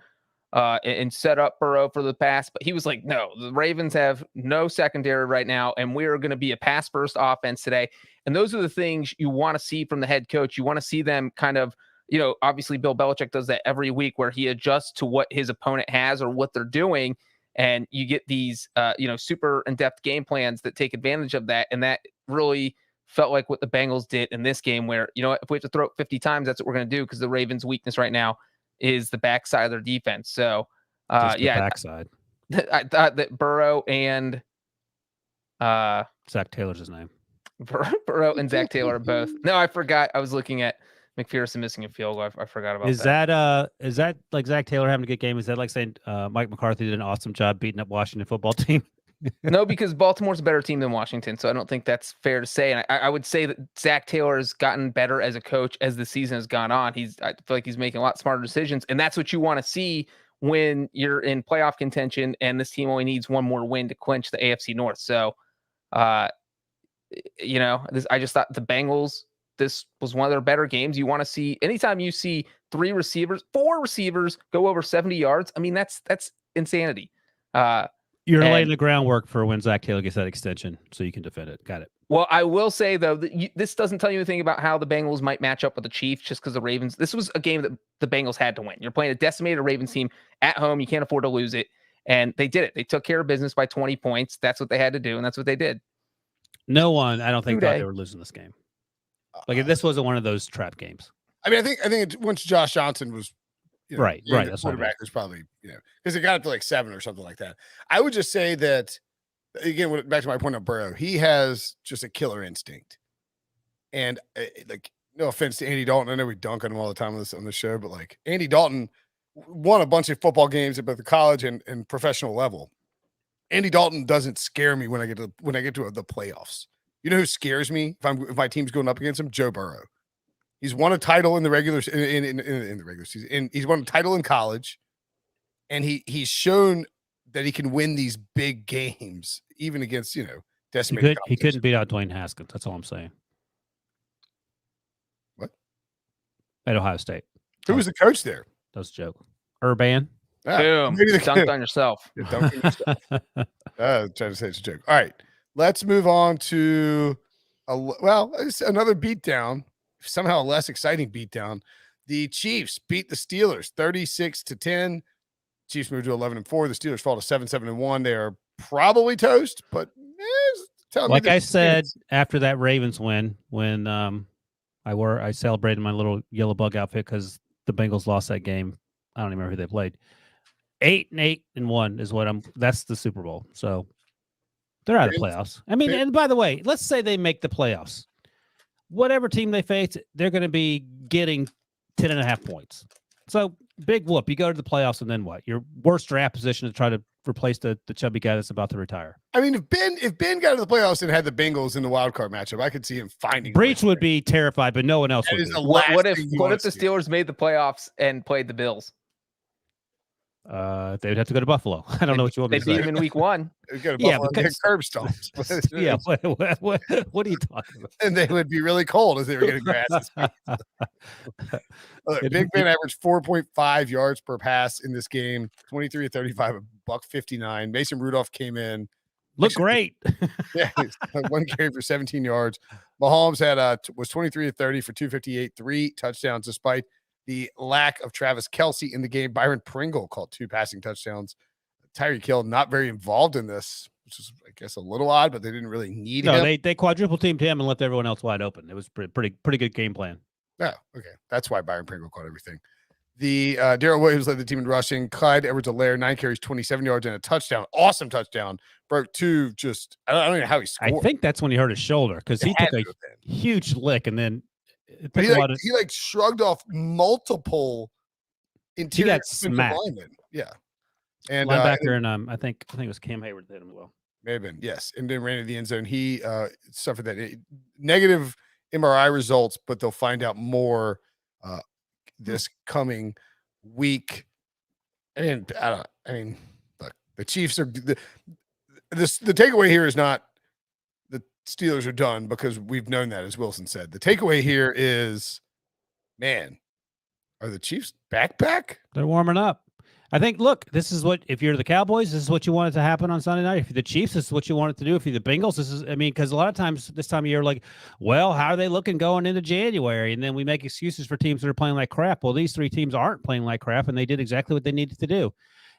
and set up Burrow for the pass. But he was like, no, the Ravens have no secondary right now, and we're going to be a pass-first offense today. And those are the things you want to see from the head coach. You want to see them kind of, obviously Bill Belichick does that every week, where he adjusts to what his opponent has or what they're doing. And you get these, super in-depth game plans that take advantage of that. And that really felt like what the Bengals did in this game, where, if we have to throw it 50 times, that's what we're going to do, because the Ravens' weakness right now is the backside of their defense. So, backside. I thought that Burrow and Zach Taylor's his name. Burrow and Zach Taylor are both. No, I forgot. I was looking at McPherson missing a field goal. I forgot about that. Is that like Zach Taylor having a good game? Is that like saying Mike McCarthy did an awesome job beating up Washington football team? No, because Baltimore's a better team than Washington, so I don't think that's fair to say. And I would say that Zach Taylor has gotten better as a coach as the season has gone on. I feel like he's making a lot smarter decisions, and that's what you want to see when you're in playoff contention and this team only needs one more win to clinch the AFC North. So, I just thought the Bengals, this was one of their better games. You want to see, anytime you see 4 receivers go over 70 yards, that's insanity. You're laying the groundwork for when Zach Taylor gets that extension, so you can defend it. Got it. Well, I will say, though, that this doesn't tell you anything about how the Bengals might match up with the Chiefs, just because the Ravens, this was a game that the Bengals had to win. You're playing a decimated Ravens team at home. You can't afford to lose it. And they did it. They took care of business by 20 points. That's what they had to do, and that's what they did. No one, I don't think, thought they were losing this game. Like, this wasn't one of those trap games. I think once Josh Johnson was right. That's quarterback was probably, because it got up to like 7 or something like that. I would just say that, again, back to my point on Burrow, he has just a killer instinct. And no offense to Andy Dalton, I know we dunk on him all the time on the show, but like, Andy Dalton won a bunch of football games at both the college and professional level. Andy Dalton doesn't scare me when I get to the playoffs. You know who scares me if my team's going up against him? Joe Burrow. He's won a title in the regular in the regular season, and he's won a title in college, and he's shown that he can win these big games, even against decimated. He couldn't beat out Dwayne Haskins. That's all I'm saying. What? At Ohio State. Who was the coach there? That was a joke. Urban. Boom. Dunked on yourself. Trying to say it's a joke. All right, let's move on to it's another beatdown. Somehow a less exciting beatdown. The Chiefs beat the Steelers 36-10. Chiefs moved to 11-4. The Steelers fall to 7-7-1. They are probably toast, but like I said after that Ravens win, when I celebrated my little yellow bug outfit because the Bengals lost that game. I don't even remember who they played. 8-8-1 is what that's the Super Bowl. So they're out of the playoffs. And by the way, let's say they make the playoffs. Whatever team they face, they're going to be getting 10.5 points. So big whoop. You go to the playoffs, and then what? Your worst draft position to try to replace the chubby guy that's about to retire. If Ben got to the playoffs and had the Bengals in the wild card matchup, I could see him finding. Breech would be terrified, but no one else would be. What if the Steelers made the playoffs and played the Bills? They would have to go to Buffalo. I don't know what you want me They to beat say. him in week 1. They go to Yeah, Buffalo and get because- curb stomped. Yeah, what are you talking about? And they would be really cold as they were getting grass. Big Ben averaged 4.5 yards per pass in this game, 23 of 35, $159. Mason Rudolph came in. Look great. Yeah, one carry for 17 yards. Mahomes had was 23 of 30 for 258, 3 touchdowns, despite the lack of Travis Kelce in the game. Byron Pringle caught 2 passing touchdowns. Tyreek Hill not very involved in this, which is, I guess, a little odd, but they didn't really need him. No, they quadruple teamed him and left everyone else wide open. It was pretty good game plan. Oh, okay. That's why Byron Pringle caught everything. The Darrell Williams led the team in rushing. Clyde Edwards-Helaire, 9 carries, 27 yards, and a touchdown. Awesome touchdown. Broke 2. Just I don't know how he scored. I think that's when he hurt his shoulder because he It had took to a have been. huge lick and then it But took a lot of. he shrugged off multiple interior defensive smacked. linemen. Yeah. And Linebacker and I think it was Cam Hayward that hit him as well. may have been, yes. And then ran into the end zone. He suffered that negative MRI results, but they'll find out more this coming week. And I mean, look, the Chiefs are the takeaway here is not the Steelers are done, because we've known that, as Wilson said. The takeaway here is, man, are the Chiefs back? They're warming up. I think, look, this is what, if you're the Cowboys, this is what you want it to happen on Sunday night. If you're the Chiefs, this is what you want it to do. If you're the Bengals, this is, I mean, because a lot of times this time of year, like, well, how are they looking going into January? And then we make excuses for teams that are playing like crap. Well, these 3 teams aren't playing like crap, and they did exactly what they needed to do.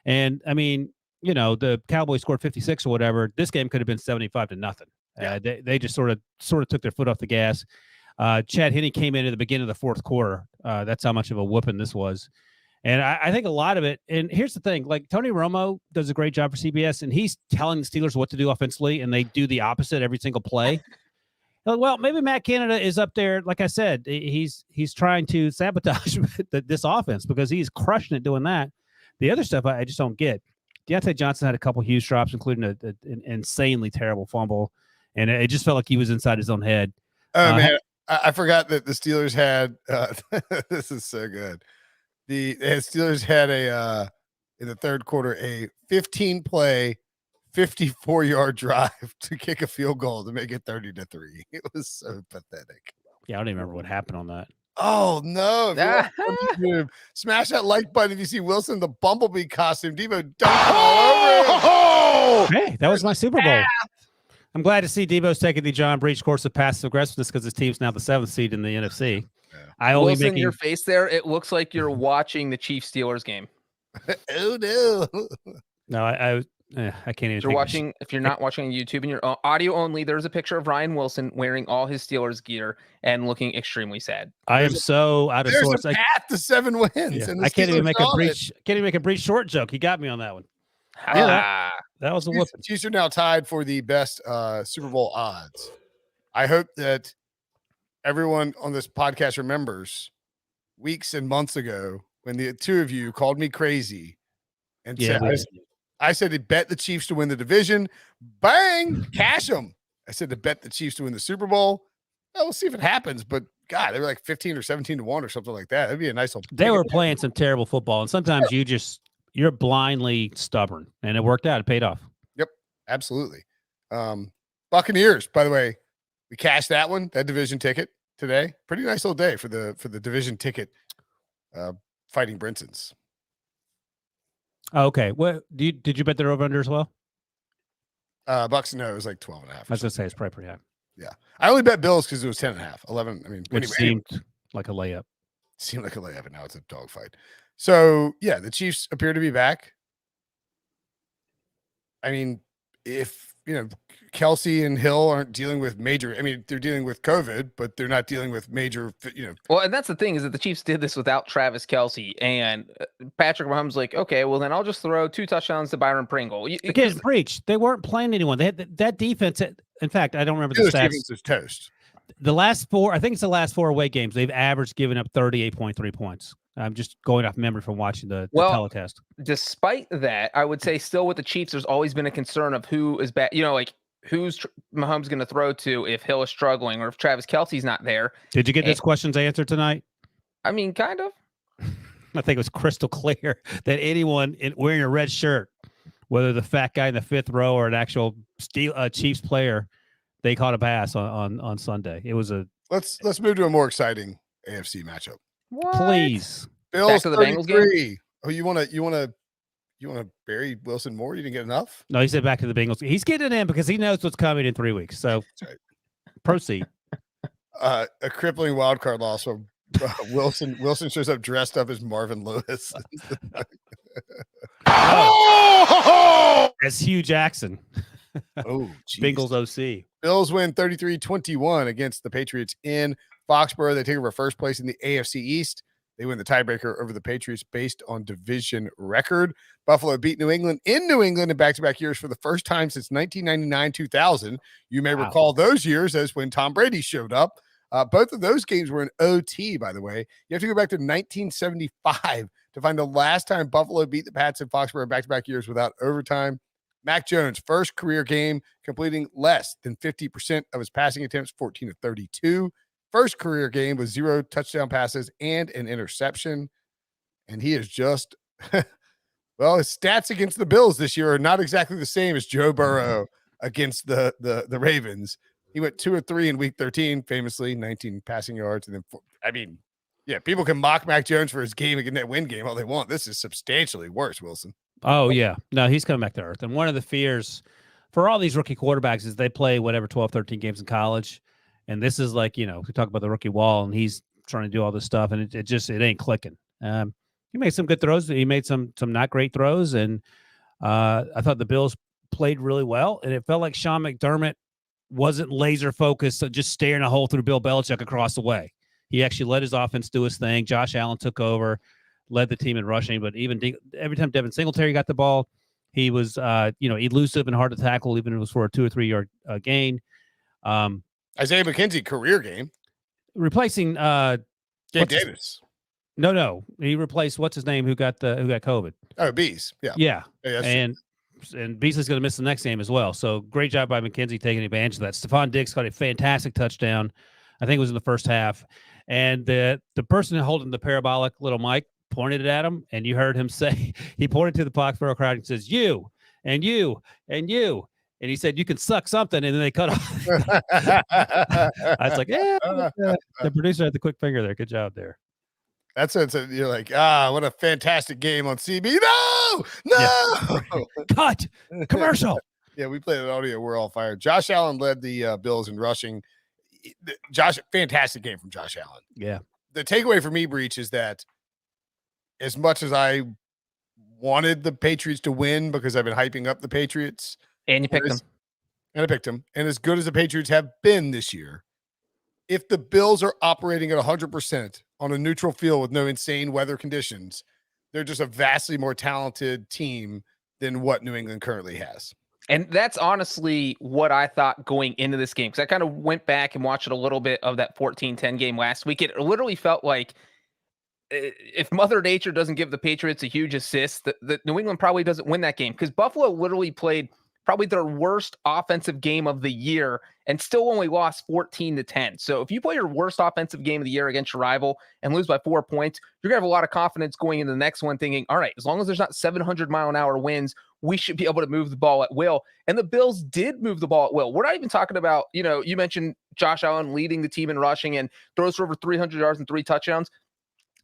And I mean, you know, the Cowboys scored 56 or whatever. This game could have been 75-0. Yeah. They just sort of took their foot off the gas. Chad Henne came in at the beginning of the fourth quarter. That's how much of a whooping this was. And I think a lot of it, and here's the thing, like Tony Romo does a great job for CBS, and he's telling the Steelers what to do offensively, and they do the opposite every single play. Well, maybe Matt Canada is up there. Like I said, he's trying to sabotage this offense because he's crushing it doing that. The other stuff I just don't get. Deontay Johnson had a couple huge drops, including an insanely terrible fumble, and it just felt like he was inside his own head. Oh, man, I forgot that the Steelers had this is so good. The Steelers had in the third quarter a 15-play, 54-yard drive to kick a field goal to make it 30-3. It was so pathetic. Yeah, I don't even remember what happened on that. Oh no! If you watch YouTube, smash that like button if you see Wilson the Bumblebee costume. Debo dunked all over him. Hey, that was my Super Bowl. I'm glad to see Debo's taking the John Breech course of passive aggressiveness because his team's now the 7th seed in the NFC. Wilson, your face there, it looks like you're watching the Chiefs-Steelers game. Oh no! No, I can't even. If you're not watching on YouTube and you're audio only, there's a picture of Ryan Wilson wearing all his Steelers gear and looking extremely sad. I am so out of There's sorts. a path to 7 wins. Yeah, And I can't even Steelers make are a on it. Breech. Can't even make a Breech short joke. He got me on that one. Ah. That was a whoop. Chiefs are now tied for the best Super Bowl odds. I hope that everyone on this podcast remembers weeks and months ago when the 2 of you called me crazy and said, I said to bet the Chiefs to win the division. Bang! Cash them. I said to bet the Chiefs to win the Super Bowl. Well, we'll see if it happens. But God, they were like 15 or 17-1 or something like that. That'd be a nice little. They were playing some terrible football, and sometimes you're blindly stubborn, and it worked out. It paid off. Yep, absolutely. Buccaneers, by the way, we cashed that division ticket today. Pretty nice little day for the division ticket fighting Brinsons. Oh, okay. What did you bet they're over under as well? Bucks, no, it was like 12.5. I was gonna say it's probably pretty high. Yeah. I only bet Bills because it was 10.5. 11. I mean, Which seemed like a layup. Seemed like a layup, and now it's a dogfight. So yeah, the Chiefs appear to be back. I mean, if Kelce and Hill aren't dealing with major, I mean, they're dealing with COVID, but they're not dealing with major, Well, and that's the thing, is that the Chiefs did this without Travis Kelce, and Patrick Mahomes like, okay, well then I'll just throw 2 touchdowns to Byron Pringle. Again, Breech, they weren't playing anyone. They had that defense. In fact, I don't remember the stats. Defense is toast. The last 4, I think it's the last 4 away games, they've averaged giving up 38.3 points. I'm just going off memory from watching the telecast. Despite that, I would say still with the Chiefs, there's always been a concern of who is bad. Like who's Mahomes going to throw to if Hill is struggling or if Travis Kelce's not there. Did you get these questions answered tonight? I mean, kind of. I think it was crystal clear that anyone wearing a red shirt, whether the fat guy in the fifth row or an actual Chiefs player, they caught a pass on Sunday. It was a Let's move to a more exciting AFC matchup. What? please. Bills to the Bengals game? 33. Oh, you want to bury Wilson more? You didn't get enough? No, he said back to the Bengals. He's getting it in because he knows what's coming in 3 weeks. So That's right. proceed. A crippling wild card loss. So Wilson shows up dressed up as Marvin Lewis. As Hugh Jackson, Oh, geez. Bengals OC. Bills win 33-21 against the Patriots in Foxborough. They take over first place in the AFC East. They win the tiebreaker over the Patriots based on division record. Buffalo beat New England in New England in back-to-back years for the first time since 1999-2000. You may recall those years as when Tom Brady showed up. Both of those games were in OT, by the way. You have to go back to 1975 to find the last time Buffalo beat the Pats in Foxborough in back-to-back years without overtime. Mac Jones, first career game, completing less than 50% of his passing attempts, 14 of 32. First career game with 0 touchdown passes and an interception. And he is just, well, his stats against the Bills this year are not exactly the same as Joe Burrow against the Ravens. He went 2 of 3 in week 13, famously 19 passing yards. And then, people can mock Mac Jones for his game against that win game all they want. This is substantially worse, Wilson. Oh, yeah. No, he's coming back to earth. And one of the fears for all these rookie quarterbacks is they play 12, 13 games in college. And this is like, we talk about the rookie wall, and he's trying to do all this stuff, and it ain't clicking. He made some good throws. He made some not great throws. And I thought the Bills played really well. And it felt like Sean McDermott wasn't laser focused, so just staring a hole through Bill Belichick across the way. He actually let his offense do his thing. Josh Allen took over, led the team in rushing, but even every time Devin Singletary got the ball, he was, elusive and hard to tackle, even if it was for a 2 or 3 yard gain. Isaiah McKenzie, career game. Replacing Gabe Davis. No. He replaced what's his name who got COVID. Oh, Bees. Yeah. Yeah. And Beasley's going to miss the next game as well. So great job by McKenzie taking advantage of that. Stephon Diggs got a fantastic touchdown. I think it was in the first half. And the person holding the parabolic little mic pointed it at him, and you heard him say, he pointed to the Foxborough crowd and says, "You and you and you." And he said, "You can suck something," and then they cut off. I was like, yeah, the producer had the quick finger there. Good job there. That's it. So you're like, what a fantastic game on CB. No. Yeah. Cut. Commercial. Yeah, we played an audio. We're all fired. Josh Allen led the Bills in rushing. Fantastic game from Josh Allen. Yeah. The takeaway for me, Breech, is that as much as I wanted the Patriots to win because I've been hyping up the Patriots, And you picked them. And I picked them. And as good as the Patriots have been this year, if the Bills are operating at 100% on a neutral field with no insane weather conditions, they're just a vastly more talented team than what New England currently has. And that's honestly what I thought going into this game, because I kind of went back and watched a little bit of that 14-10 game last week. It literally felt like if Mother Nature doesn't give the Patriots a huge assist, the New England probably doesn't win that game, because Buffalo literally played probably their worst offensive game of the year and still only lost 14-10. So if you play your worst offensive game of the year against your rival and lose by 4 points, you're going to have a lot of confidence going into the next one thinking, all right, as long as there's not 700-mile-an-hour winds, we should be able to move the ball at will. And the Bills did move the ball at will. We're not even talking about, you mentioned Josh Allen leading the team in rushing and throws for over 300 yards and 3 touchdowns.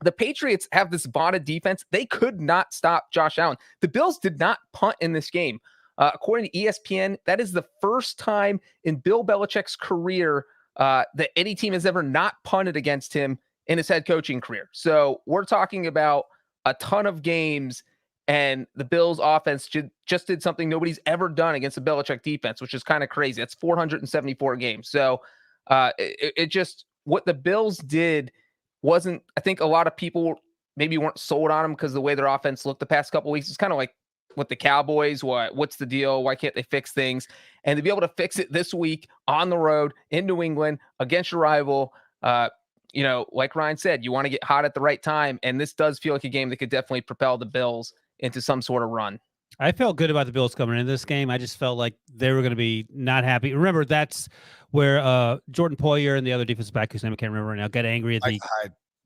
The Patriots have this botted defense. They could not stop Josh Allen. The Bills did not punt in this game. According to ESPN, that is the first time in Bill Belichick's career that any team has ever not punted against him in his head coaching career. So we're talking about a ton of games, and the Bills offense just did something nobody's ever done against the Belichick defense, which is kind of crazy. That's 474 games. So it just, what the Bills did wasn't, I think a lot of people maybe weren't sold on them because the way their offense looked the past couple of weeks. It's kind of like with the Cowboys, what's the deal? Why can't they fix things? And to be able to fix it this week on the road in New England against your rival, like Ryan said, you want to get hot at the right time. And this does feel like a game that could definitely propel the Bills into some sort of run. I felt good about the Bills coming into this game. I just felt like they were going to be not happy. Remember, that's where Jordan Poyer and the other defensive back, whose name I can't remember right now, got angry at the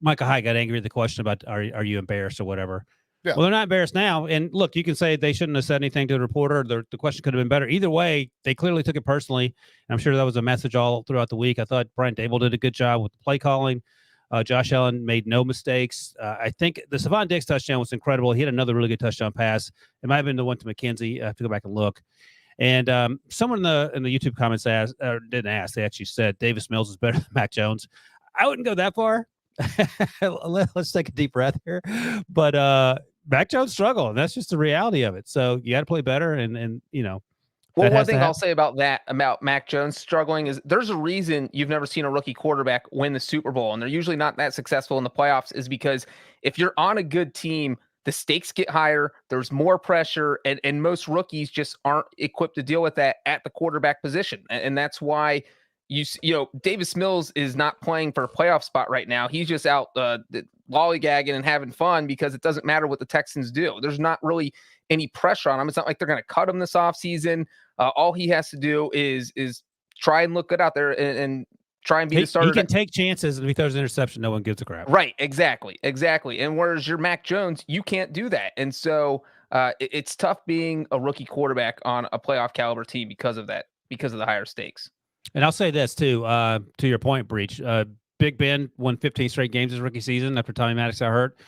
Micah Hyde got angry at the question about are you embarrassed or whatever. Yeah. Well, they're not embarrassed now. And look, you can say they shouldn't have said anything to the reporter. The question could have been better. Either way, they clearly took it personally. And I'm sure that was a message all throughout the week. I thought Brian Dable did a good job with the play calling. Josh Allen made no mistakes. I think the Stephon Diggs touchdown was incredible. He had another really good touchdown pass. It might have been the one to McKenzie. I have to go back and look. And someone in the YouTube comments asked, or didn't ask, they actually said Davis Mills is better than Mac Jones. I wouldn't go that far. Let's take a deep breath here. But Mac Jones struggled, and that's just the reality of it. So you got to play better, and you know. Well, one thing I'll say about Mac Jones struggling is there's a reason you've never seen a rookie quarterback win the Super Bowl, and they're usually not that successful in the playoffs, is because if you're on a good team, the stakes get higher, there's more pressure, and most rookies just aren't equipped to deal with that at the quarterback position. And that's why you know, Davis Mills is not playing for a playoff spot right now. He's just out lollygagging and having fun because it doesn't matter what the Texans do. There's not really any pressure on him. It's not like they're going to cut him this offseason. All he has to do is try and look good out there and try and be the starter. He can take chances, and if he throws an interception, no one gives a crap. Right, exactly. And whereas you're Mac Jones, you can't do that. And so it's tough being a rookie quarterback on a playoff caliber team because of that, because of the higher stakes. And I'll say this too, to your point, Breech. Big Ben won 15 straight games his rookie season after Tommy Maddox got hurt.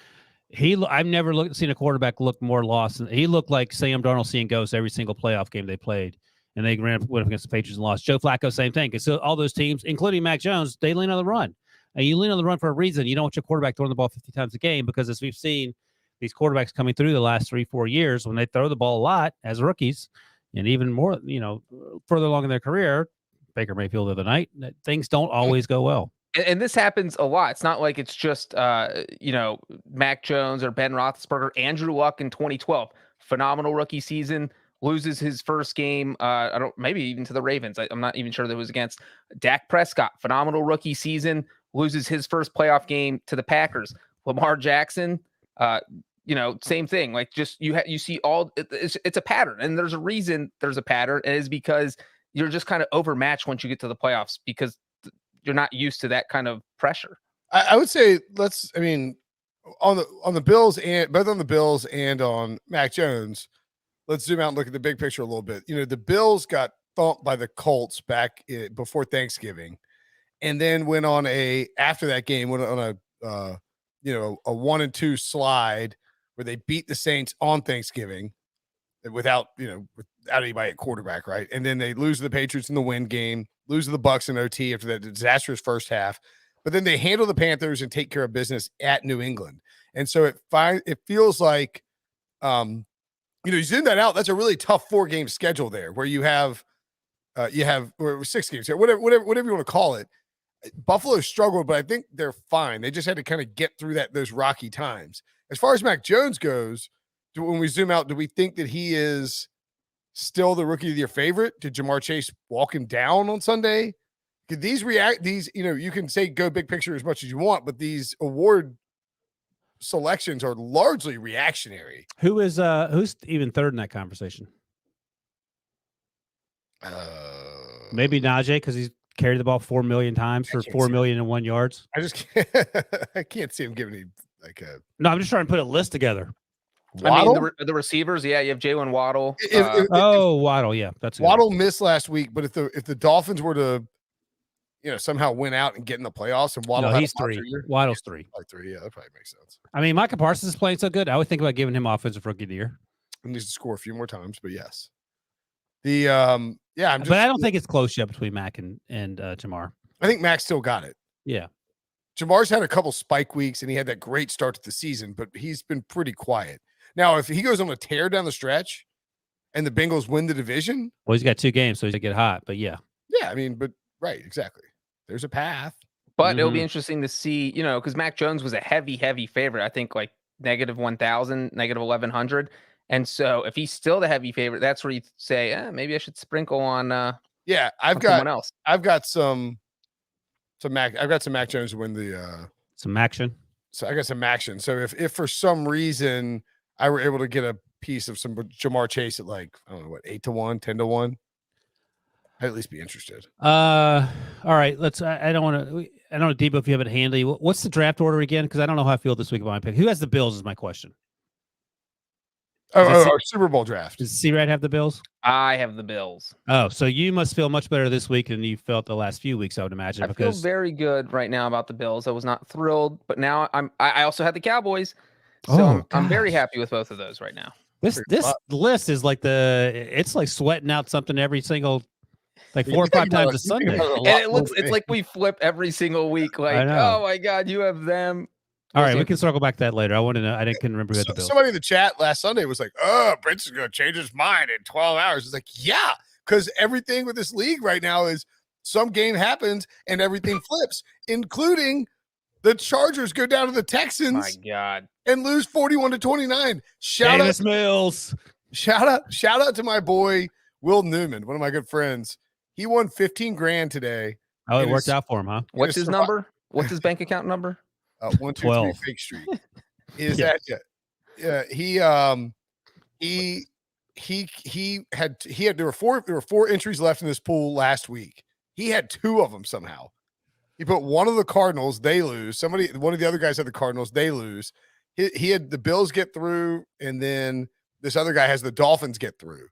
I've never seen a quarterback look more lost. He looked like Sam Darnold seeing ghosts every single playoff game they played, and they went up against the Patriots and lost. Joe Flacco, same thing. Because all those teams, including Mac Jones, they lean on the run, and you lean on the run for a reason. You don't want your quarterback throwing the ball 50 times a game, because as we've seen, these quarterbacks coming through the last 3-4 years, when they throw the ball a lot as rookies, and even more, further along in their career, Baker Mayfield the other night, things don't always go well. And this happens a lot. It's not like it's just, Mac Jones or Ben Roethlisberger. Andrew Luck in 2012, phenomenal rookie season, loses his first game. Maybe even to the Ravens. I'm not even sure that it was against. Dak Prescott, phenomenal rookie season, loses his first playoff game to the Packers. Lamar Jackson, same thing. Like, just you see all it's a pattern, and there's a reason there's a pattern. And it's because you're just kind of overmatched once you get to the playoffs because you're not used to that kind of pressure. I would say on the Bills, and both on the Bills and on Mac Jones, let's zoom out and look at the big picture a little bit. The Bills got thumped by the Colts back before Thanksgiving, and then after that game went on a 1-2 slide where they beat the Saints on Thanksgiving without anybody at quarterback, right? And then they lose to the Patriots in the win game, lose to the Bucs in OT after that disastrous first half. But then they handle the Panthers and take care of business at New England. And so it feels like, you zoom that out, that's a really tough 4-game schedule there where you have or 6 games here, whatever you want to call it. Buffalo struggled, but I think they're fine. They just had to kind of get through those rocky times. As far as Mac Jones goes, when we zoom out, do we think that he is still the rookie of the year favorite? Did Jamar Chase walk him down on Sunday? Could these you can say go big picture as much as you want, but these award selections are largely reactionary. Who's even third in that conversation? Maybe Najee, because he's carried the ball 4 million times for 4 million and 1 yards. I can't see him giving any No, I'm just trying to put a list together. Waddle? I mean, the receivers, yeah, you have Jalen Waddle. Waddle, yeah, that's Waddle missed last week, but if the Dolphins were to, somehow win out and get in the playoffs, and Waddle, he's 3. Waddle's 3. Like 3, yeah, that probably makes sense. I mean, Micah Parsons is playing so good. I would think about giving him offensive rookie of the year. He needs to score a few more times, but yes. But I don't think it's close yet between Mac and Jamar. I think Mac still got it. Yeah. Jamar's had a couple spike weeks, and he had that great start to the season, but he's been pretty quiet. Now, if he goes on a tear down the stretch and the Bengals win the division. Well, he's got 2 games, so he's going to get hot, but yeah. Yeah, right, exactly. There's a path. But it'll be interesting to see, because Mac Jones was a heavy, heavy favorite. I think like -1,000, -1,100. And so if he's still the heavy favorite, that's where you say, maybe I should sprinkle on someone else. I've got some Mac Jones to win the some action. So I got some action. So if for some reason I were able to get a piece of some Jamar Chase at 8-1, 10-1, I'd at least be interested. All right. Let's. I don't want to. don't know, Debo, if you have it handy. What's the draft order again? Because I don't know how I feel this week about my pick. Who has the Bills is my question. Our Super Bowl draft. Does C-Rad have the Bills? I have the Bills. Oh, so you must feel much better this week than you felt the last few weeks, I would imagine. I feel very good right now about the Bills. I was not thrilled, but now I also had the Cowboys. So I'm very happy with both of those right now. This list is like it's like sweating out something every single, like 4 or 5 times a Sunday. And it's like we flip every single week. Like, oh my God, you have them. All right, we can circle back to that later. I want to know. I couldn't remember who had the Bills. Somebody in the chat last Sunday was like, "Oh, Brinson's going to change his mind in 12 hours." It's like, yeah, because everything with this league right now is some game happens and everything flips, including the Chargers go down to the Texans. My God, and lose 41-29. Davis Mills. Shout out to my boy Will Newman, one of my good friends. He won $15,000 today. Oh, it worked out for him, huh? What's his number? What's his bank account number? 123 Fake Street. Is that? Yeah. He had there were four entries left in this pool last week. He had 2 of them somehow. He put one of the Cardinals, they lose. One of the other guys had the Cardinals, they lose. He had the Bills get through, and then this other guy has the Dolphins get through.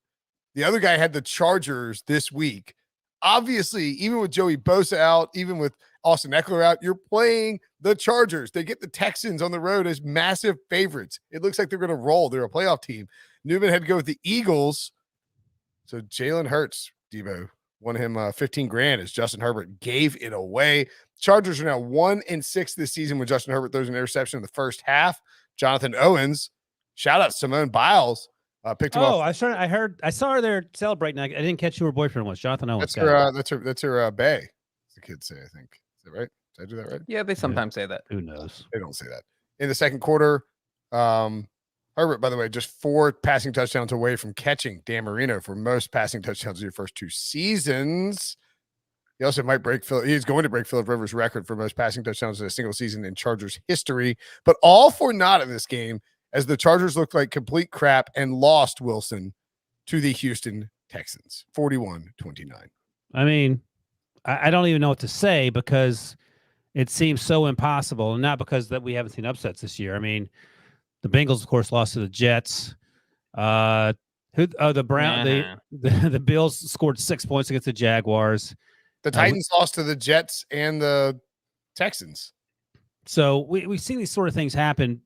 The other guy had the Chargers this week. Obviously, even with Joey Bosa out, even with Austin Eckler out, you're playing the Chargers. They get the Texans on the road as massive favorites. It looks like they're going to roll. They're a playoff team. Newman had to go with the Eagles. So Jalen Hurts, Debo, won him $15,000 as Justin Herbert gave it away. Chargers are now 1-6 this season when Justin Herbert throws an interception in the first half. Jonathan Owens, shout out Simone Biles, picked him up. I saw her there celebrating. I didn't catch who her boyfriend was. Jonathan Owens. That's her bae. The kids say, I think. Is that right? Did I do that right? Yeah, they sometimes say that. Who knows? They don't say that. In the second quarter, Herbert, by the way, just 4 passing touchdowns away from catching Dan Marino for most passing touchdowns in your first 2 seasons. He also might he's going to break Phillip Rivers' record for most passing touchdowns in a single season in Chargers history. But all for naught in this game, as the Chargers looked like complete crap and lost Wilson to the Houston Texans, 41-29. I mean, I don't even know what to say because it seems so impossible, and not because that we haven't seen upsets this year. I mean, the Bengals, of course, lost to the Jets. The Bills scored 6 points against the Jaguars. The Titans lost to the Jets and the Texans. So we see these sort of things happen,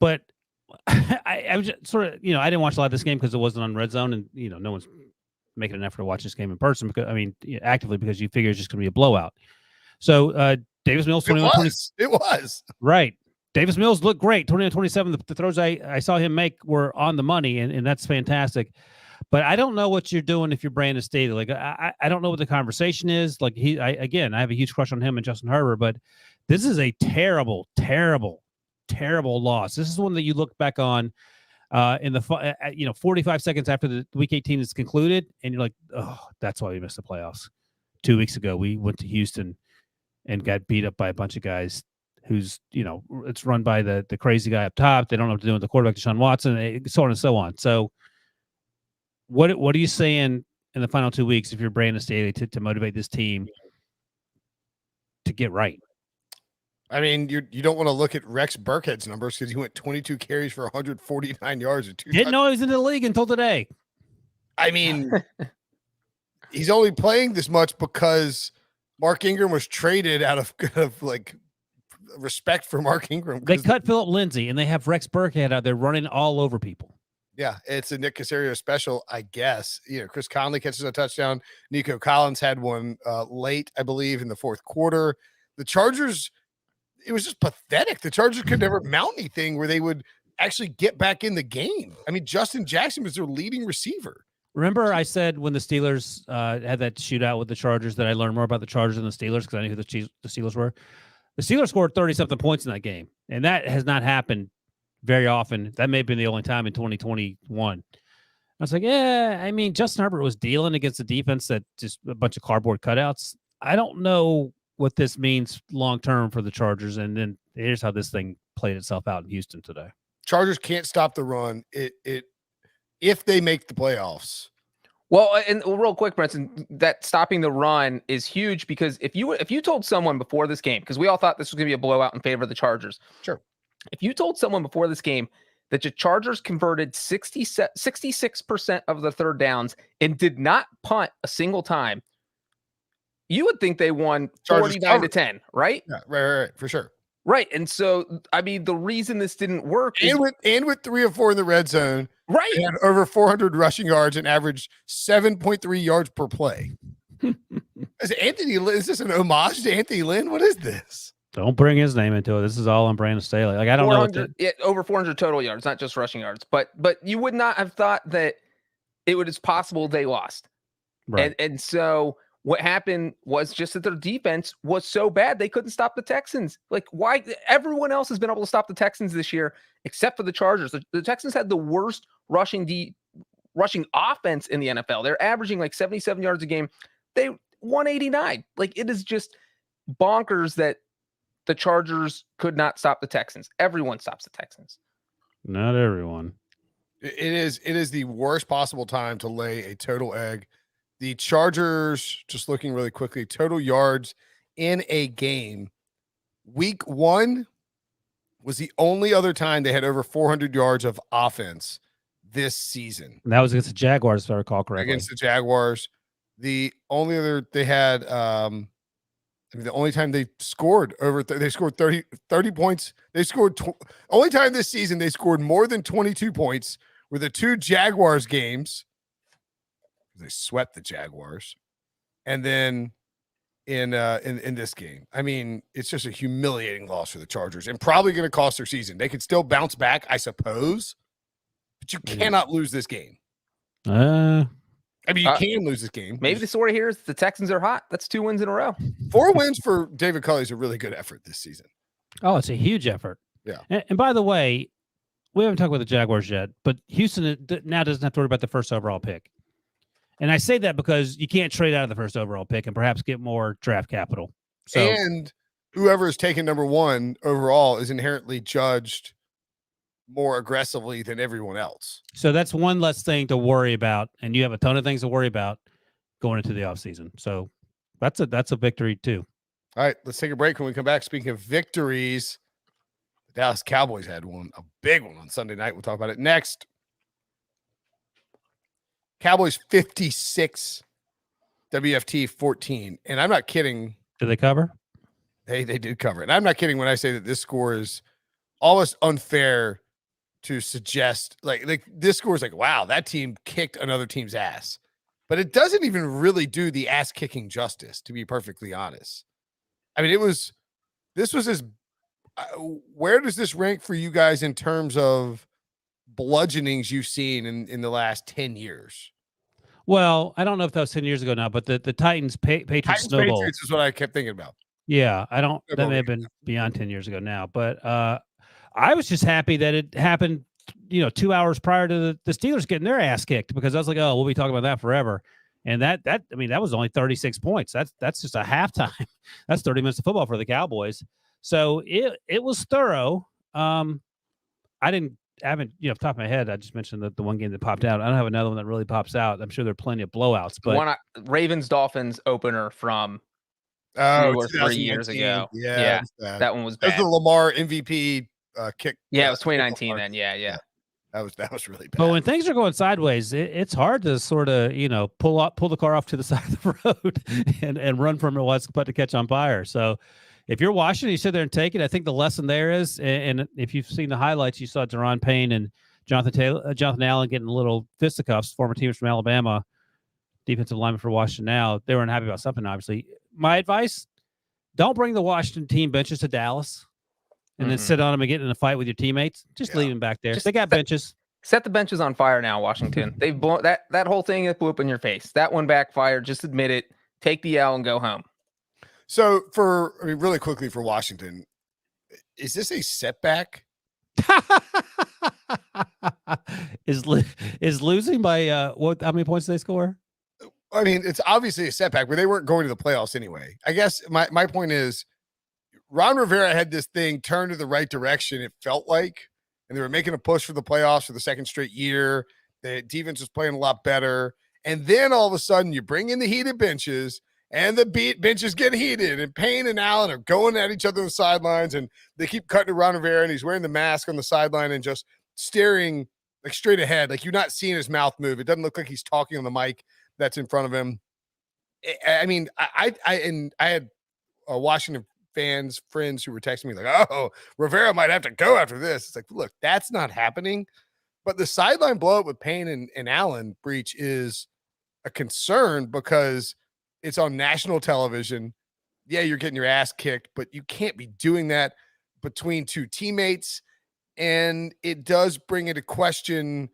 but I was just sort of, I didn't watch a lot of this game because it wasn't on Red Zone, and no one's making an effort to watch this game in person actively because you figure it's just going to be a blowout. So Davis Mills, 21-20. It was right. Davis Mills looked great. 21-27. The throws I saw him make were on the money, and that's fantastic. But I don't know what you're doing if you're Brandon Staley. Like I don't know what the conversation is. Like I have a huge crush on him and Justin Herbert, but this is a terrible, terrible, terrible loss. This is one that you look back on in the 45 seconds after the Week 18 is concluded, and you're like, oh, that's why we missed the playoffs. 2 weeks ago, we went to Houston and got beat up by a bunch of guys who's, it's run by the crazy guy up top. They don't know what to do with the quarterback, Deshaun Watson, so on and so on. So what are you saying in the final 2 weeks if you're Brandon Staley to motivate this team to get right? I mean, you don't want to look at Rex Burkhead's numbers because he went 22 carries for 149 yards and 2 Didn't know he was in the league until today. I mean, he's only playing this much because Mark Ingram was traded out of like respect for Mark Ingram. They cut Phillip Lindsay and they have Rex Burkhead out there running all over people. Yeah, it's a Nick Caserio special, I guess. Chris Conley catches a touchdown. Nico Collins had one late, I believe, in the fourth quarter. The Chargers, it was just pathetic. The Chargers could never mount anything where they would actually get back in the game. I mean, Justin Jackson was their leading receiver. Remember I said when the Steelers had that shootout with the Chargers that I learned more about the Chargers than the Steelers because I knew who the Steelers were? The Steelers scored 30-something points in that game, and that has not happened very often. That may have been the only time in 2021. I was like, yeah, I mean, Justin Herbert was dealing against a defense that just a bunch of cardboard cutouts. I don't know what this means long-term for the Chargers, and then here's how this thing played itself out in Houston today. Chargers can't stop the run. If they make the playoffs, Well, and real quick, Brinson, that stopping the run is huge because if you told someone before this game, because we all thought this was going to be a blowout in favor of the Chargers. Sure. If you told someone before this game that the Chargers converted 66% of the third downs and did not punt a single time, you would think they won 49-10, right? Yeah, right, for sure. Right. And so, I mean, the reason this didn't work is And with 3 of 4 in the red zone, right. they had over 400 rushing yards and averaged 7.3 yards per play. Is this an homage to Anthony Lynn? What is this? Don't bring his name into it. This is all on Brandon Staley. Like, I don't know. Over 400 total yards, not just rushing yards. But you would not have thought that it was possible they lost. Right. And so what happened was just that their defense was so bad they couldn't stop the Texans. Like, why? Everyone else has been able to stop the Texans this year except for the Chargers. The Texans had the worst rushing offense in the NFL. They're averaging like 77 yards a game. They 189. Like, it is just bonkers that the Chargers could not stop the Texans. Everyone stops the Texans. Not everyone. It is the worst possible time to lay a total egg. The Chargers, just looking really quickly, total yards in a game. Week 1 was the only other time they had over 400 yards of offense this season. And that was against the Jaguars, if I recall correctly. Against the Jaguars. The only other they had, the only time they scored they scored 30 points. They scored only time this season they scored more than 22 points were the 2 Jaguars games. They swept the Jaguars, and then in this game, I mean, it's just a humiliating loss for the Chargers, and probably going to cost their season. They could still bounce back, I suppose, but you cannot lose this game. I mean, you can lose this game. Maybe the story here is the Texans are hot. That's 2 wins in a row. 4 wins for David Culley is a really good effort this season. Oh, it's a huge effort. Yeah. And by the way, we haven't talked about the Jaguars yet, but Houston now doesn't have to worry about the first overall pick. And I say that because you can't trade out of the first overall pick and perhaps get more draft capital. So, and whoever is taken number 1 overall is inherently judged more aggressively than everyone else. So that's one less thing to worry about, and you have a ton of things to worry about going into the offseason. So that's a victory too. All right, let's take a break. When we come back, speaking of victories, the Dallas Cowboys had one, a big one on Sunday night. We'll talk about it next. Cowboys 56, WFT 14. And I'm not kidding. Did they cover? They did cover it. And I'm not kidding when I say that this score is almost unfair to suggest like this score is like, wow, that team kicked another team's ass. But it doesn't even really do the ass kicking justice, to be perfectly honest. I mean, this was as where does this rank for you guys in terms of bludgeonings you've seen in the last 10 years? Well, I don't know if that was 10 years ago now, but the Titans Patriots snowball. Patriots is what I kept thinking about. Yeah, that may have been beyond 10 years ago now, but I was just happy that it happened, 2 hours prior to the Steelers getting their ass kicked, because I was like, oh, we'll be talking about that forever. And that was only 36 points. That's just a halftime. That's 30 minutes of football for the Cowboys. So it was thorough. I haven't, off the top of my head, I just mentioned the one game that popped out. I don't have another one that really pops out. I'm sure there are plenty of blowouts, but Ravens-Dolphins opener from 2 or 3 years ago. Yeah. That one was bad. That was the Lamar MVP kick. Yeah, it was 2019 then. Yeah. That was really bad. But when things are going sideways, it's hard to sort of, pull the car off to the side of the road and run from it while it's about to catch on fire. So if you're Washington, you sit there and take it. I think the lesson there is, and if you've seen the highlights, you saw Deron Payne and Jonathan Allen getting a little fisticuffs, former teams from Alabama, defensive lineman for Washington now. They were unhappy about something, obviously. My advice, don't bring the Washington team benches to Dallas and then sit on them and get in a fight with your teammates. Just leave them back there. They got benches. Set the benches on fire now, Washington. They've blown that whole thing that blew up in your face. That one backfired. Just admit it. Take the L and go home. So really quickly for Washington, is this a setback? Is losing by how many points did they score? I mean, it's obviously a setback, but they weren't going to the playoffs anyway. I guess my point is Ron Rivera had this thing turned to the right direction, it felt like, and they were making a push for the playoffs for the second straight year. The defense was playing a lot better. And then all of a sudden you bring in the heated benches and the benches get heated, and Payne and Allen are going at each other on the sidelines, and they keep cutting to Ron Rivera, and he's wearing the mask on the sideline and just staring like straight ahead. Like you're not seeing his mouth move. It doesn't look like he's talking on the mic that's in front of him. I mean, I had Washington friends who were texting me like, oh, Rivera might have to go after this. It's like, look, that's not happening. But the sideline blow up with Payne and Allen Breech is a concern because it's on national television. Yeah, you're getting your ass kicked, but you can't be doing that between two teammates. And it does bring into question,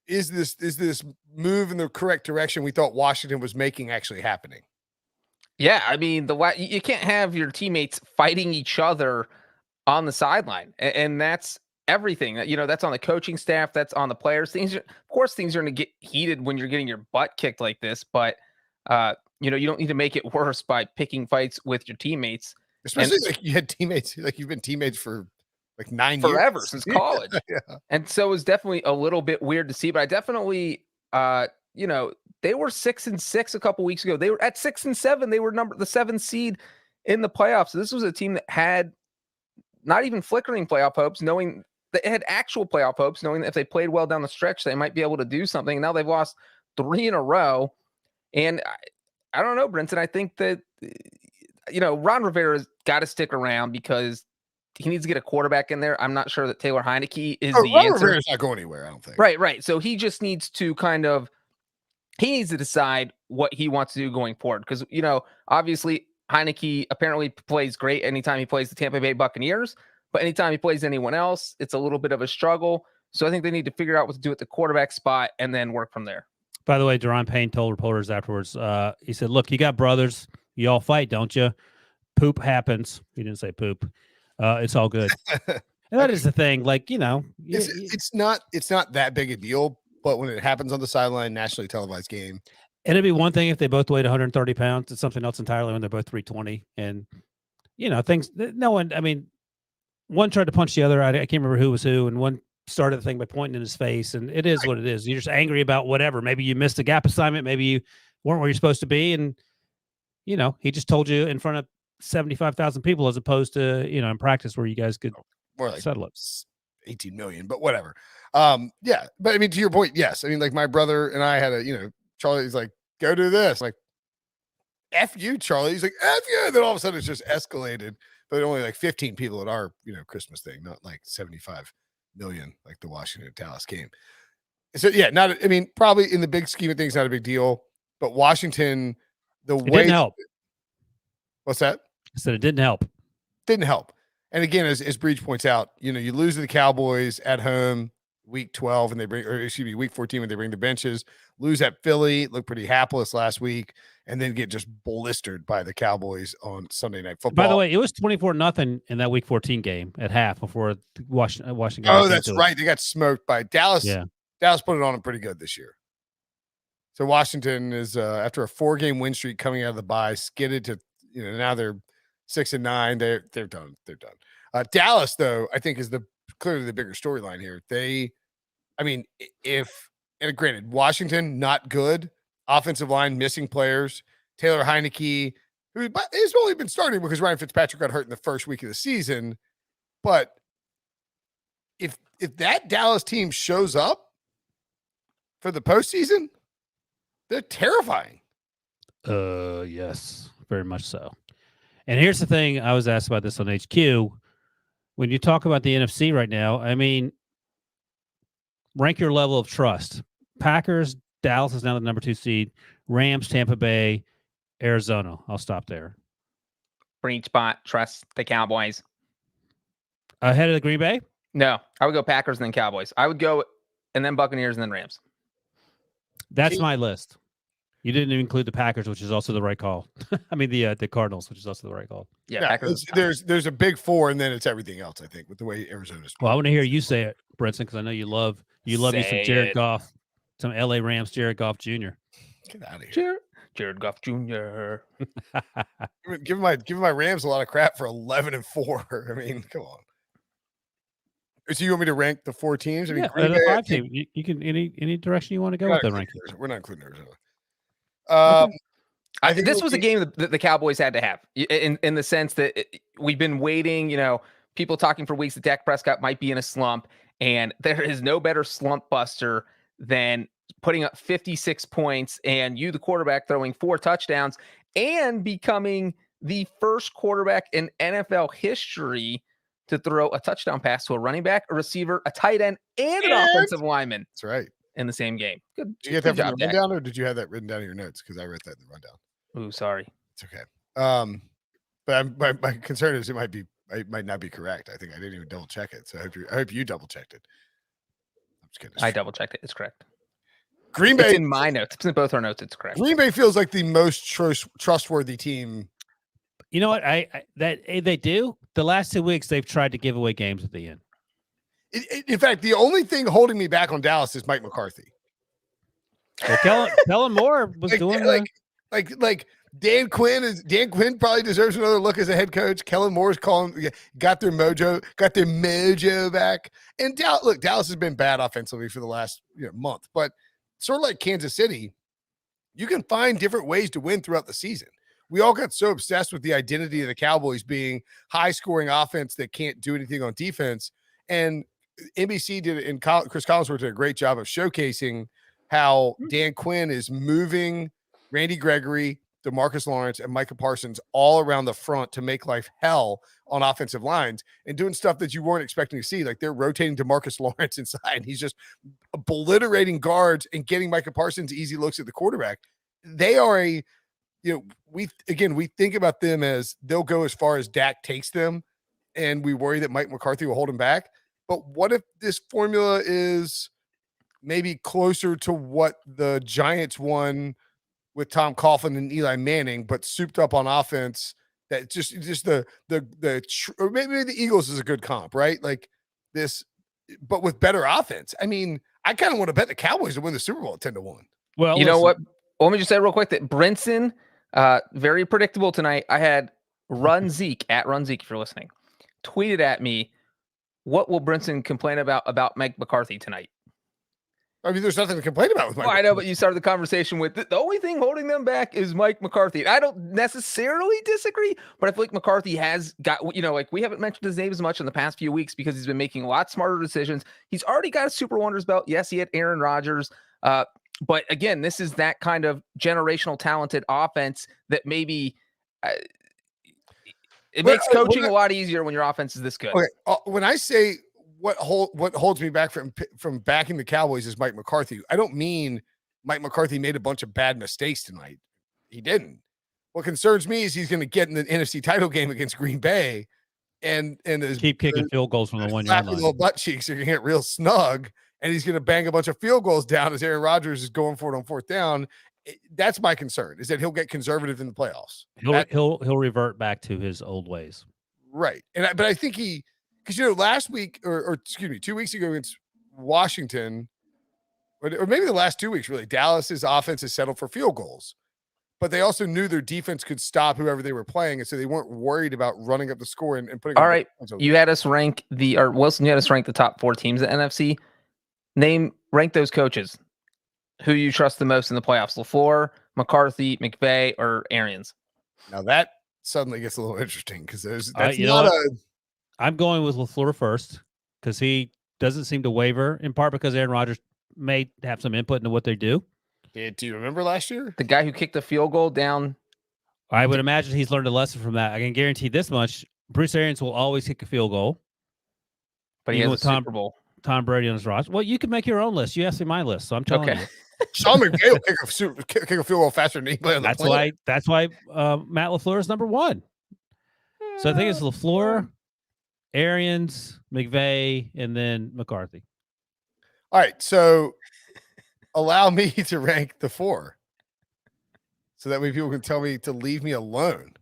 is this move in the correct direction we thought Washington was making actually happening? Yeah, I mean, you can't have your teammates fighting each other on the sideline, and that's everything. That's on the coaching staff, that's on the players. Of course, things are going to get heated when you're getting your butt kicked like this, but you don't need to make it worse by picking fights with your teammates. Especially like you had teammates, like you've been teammates for like 9 years. Forever, since college. Yeah. And so it was definitely a little bit weird to see, but I definitely, they were 6-6 a couple weeks ago. They were at 6-7. They were the 7th seed in the playoffs. So this was a team that had not even flickering playoff hopes, knowing that it had actual playoff hopes, knowing that if they played well down the stretch, they might be able to do something. And now they've lost 3 in a row. And I don't know, Brinson. I think that, Ron Rivera's got to stick around because he needs to get a quarterback in there. I'm not sure that Taylor Heineke is the Ron answer. Rivera's not going anywhere, I don't think. Right. So he just needs to he needs to decide what he wants to do going forward. Because, obviously Heineke apparently plays great anytime he plays the Tampa Bay Buccaneers, but anytime he plays anyone else, it's a little bit of a struggle. So I think they need to figure out what to do at the quarterback spot and then work from there. By the way, Deron Payne told reporters afterwards, he said, look, you got brothers. You all fight, don't you? Poop happens. He didn't say poop. It's all good. And that is the thing. Like, it's not that big a deal, but when it happens on the sideline, nationally televised game. And it'd be one thing if they both weighed 130 pounds. It's something else entirely when they're both 320. And, one tried to punch the other. I can't remember who was who. And one started the thing by pointing in his face. And it is what it is. You're just angry about whatever. Maybe you missed a gap assignment. Maybe you weren't where you're supposed to be. And, he just told you in front of 75,000 people as opposed to, in practice where you guys could more like settle it. 18 million, but whatever. Yeah. But I mean, to your point, yes. I mean, like my brother and I had Charlie's like, go do this. I'm like, F you, Charlie. He's like, F you. And then all of a sudden it's just escalated. But only like 15 people at our, Christmas thing, not like 75 million, like the Washington Dallas game. So yeah, probably in the big scheme of things, not a big deal. But Washington, It didn't help. What's that? I said it didn't help. Didn't help. And again, as Breech points out, you lose to the Cowboys at home week 12 and week 14 when they bring the benches, lose at Philly, look pretty hapless last week, and then get just blistered by the Cowboys on Sunday Night Football. By the way, it was 24-0 in that week 14 game at half before Washington. Oh, that's right. They got smoked by Dallas. Yeah. Dallas put it on them pretty good this year. So Washington is after a 4-game win streak coming out of the bye, skidded to now they're 6-9. They're done. They're done. Dallas, though, I think is clearly the bigger storyline here. And granted, Washington not good, offensive line missing players. Taylor Heineke, who has only been starting because Ryan Fitzpatrick got hurt in the first week of the season. But if that Dallas team shows up for the postseason, they're terrifying. Yes, very much so. And here's the thing. I was asked about this on HQ. When you talk about the NFC right now, rank your level of trust. Packers, Dallas is now the number 2 seed. Rams, Tampa Bay, Arizona. I'll stop there. Breech spot, trust the Cowboys. Ahead of the Green Bay? No, I would go Packers and then Cowboys. I would go and then Buccaneers and then Rams. That's my list. You didn't even include the Packers, which is also the right call. The Cardinals, which is also the right call. Yeah, Packers. There's a big 4, and then it's everything else. I think with the way Arizona's. Well, I want to hear you say it, Brinson, because I know you love you some Jared Goff, some LA Rams, Jared Goff Jr. Get out of here, Jared Goff Jr. Give my Rams a lot of crap for 11-4. I mean, come on. So you want me to rank the 4 teams? I mean, Yeah, Green the Bay, I 5 think- team. You can any direction you want to go we're with not the including ranking. Arizona. We're not including Arizona. Okay. I think this it'll was a be- game that the Cowboys had to have in the sense that we've been waiting, people talking for weeks that Dak Prescott might be in a slump, and there is no better slump buster than putting up 56 points and you, the quarterback, throwing 4 touchdowns and becoming the first quarterback in NFL history to throw a touchdown pass to a running back, a receiver, a tight end, and an offensive lineman That's right. in the same game. Good, Did you get good that from job, the Dak. rundown, or did you have that written down in your notes? Because I wrote that in the rundown. Ooh, sorry. It's okay. But my concern is it might not be correct. I think I didn't even double check it. So I hope you double checked it. I'm just kidding. I double checked it. It's correct. Green It's Bay. in my notes. It's in both our notes. It's correct. Green Bay feels like the most trustworthy team. You know what? They do. The last 2 weeks they've tried to give away games at the end. In fact, the only thing holding me back on Dallas is Mike McCarthy. Well, Kellen Moore was doing like Dan Quinn probably deserves another look as a head coach. Kellen Moore's got their mojo back. And Dallas has been bad offensively for the last month, but sort of like Kansas City, you can find different ways to win throughout the season. We all got so obsessed with the identity of the Cowboys being high scoring offense that can't do anything on defense. And NBC did it, and Chris Collinsworth did a great job of showcasing how Dan Quinn is moving Randy Gregory, DeMarcus Lawrence, and Micah Parsons all around the front to make life hell on offensive lines and doing stuff that you weren't expecting to see. Like they're rotating DeMarcus Lawrence inside. And he's just obliterating guards and getting Micah Parsons easy looks at the quarterback. They are we think about them as they'll go as far as Dak takes them, and we worry that Mike McCarthy will hold him back. But what if this formula is maybe closer to what the Giants won with Tom Coughlin and Eli Manning, but souped up on offense? That just or maybe the Eagles is a good comp, right? Like this, but with better offense. I mean, I kind of want to bet the Cowboys to win the Super Bowl at 10-1. Well, you know what? Let me just say real quick that Brinson, very predictable tonight. I had Run Zeke at Run Zeke, if you're listening, tweeted at me, what will Brinson complain about Mike McCarthy tonight? I mean, there's nothing to complain about with Mike. Well, I know, but you started the conversation with the only thing holding them back is Mike McCarthy. I don't necessarily disagree, but I feel like McCarthy has got, like we haven't mentioned his name as much in the past few weeks because he's been making a lot smarter decisions. He's already got a Super Wonders belt. Yes, he had Aaron Rodgers. But again, this is that kind of generational talented offense that maybe it makes coaching a lot easier when your offense is this good. Okay, when I say what holds me back from backing the Cowboys is Mike McCarthy, I don't mean Mike McCarthy made a bunch of bad mistakes tonight. He didn't. What concerns me is he's going to get in the NFC title game against Green Bay and keep kicking field goals from the 1 yard line. Little butt cheeks are going to get real snug, and he's going to bang a bunch of field goals down as Aaron Rodgers is going for it on 4th down. That's my concern, is that he'll get conservative in the playoffs. He'll revert back to his old ways. Right. But I think because last week or 2 weeks ago against Washington, or maybe the last 2 weeks really, Dallas's offense is settled for field goals, but they also knew their defense could stop whoever they were playing, and so they weren't worried about running up the score and putting. All right, you had us rank Wilson. You had us rank the top 4 teams at NFC. Rank those coaches. Who you trust the most in the playoffs? LaFleur, McCarthy, McVay, or Arians? Now that suddenly gets a little interesting because that's I'm going with LaFleur first because he doesn't seem to waver, in part because Aaron Rodgers may have some input into what they do. Do you remember last year? The guy who kicked the field goal down. I would imagine he's learned a lesson from that. I can guarantee this much. Bruce Arians will always kick a field goal. But he has a Super Bowl. Tom Brady on his roster. Well, you can make your own list. You asked me my list, so I'm telling you. Sean McVay will kick a field goal faster than anybody on the planet. That's why Matt LaFleur is number 1. So I think it's LaFleur, Arians, McVay, and then McCarthy. All right, so allow me to rank the 4, so that way people can tell me to leave me alone.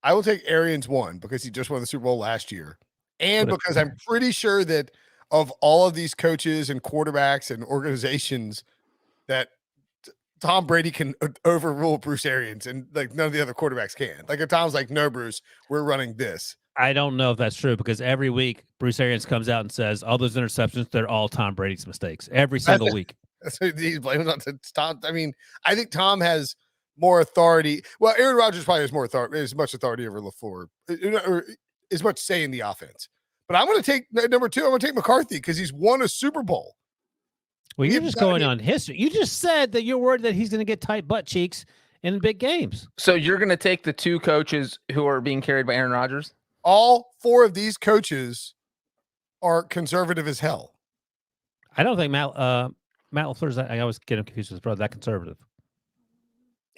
I will take Arians 1 because he just won the Super Bowl last year, and because I'm pretty sure that of all of these coaches and quarterbacks and organizations, that Tom Brady can overrule Bruce Arians, and like none of the other quarterbacks can. Like if Tom's like, no, Bruce, we're running this. I don't know if that's true because every week Bruce Arians comes out and says all those interceptions, they're all Tom Brady's mistakes every single week. So he's blaming on Tom. I mean, I think Tom has more authority. Well, Aaron Rodgers probably has more authority, as much authority over LaFleur, or as much say in the offense. But I'm going to take number 2. I'm going to take McCarthy because he's won a Super Bowl. Well, you're just going on history. You just said that you're worried that he's going to get tight butt cheeks in big games. So you're going to take the 2 coaches who are being carried by Aaron Rodgers? All 4 of these coaches are conservative as hell. I don't think Matt LaFleur's. I always get him confused with his brother. That conservative.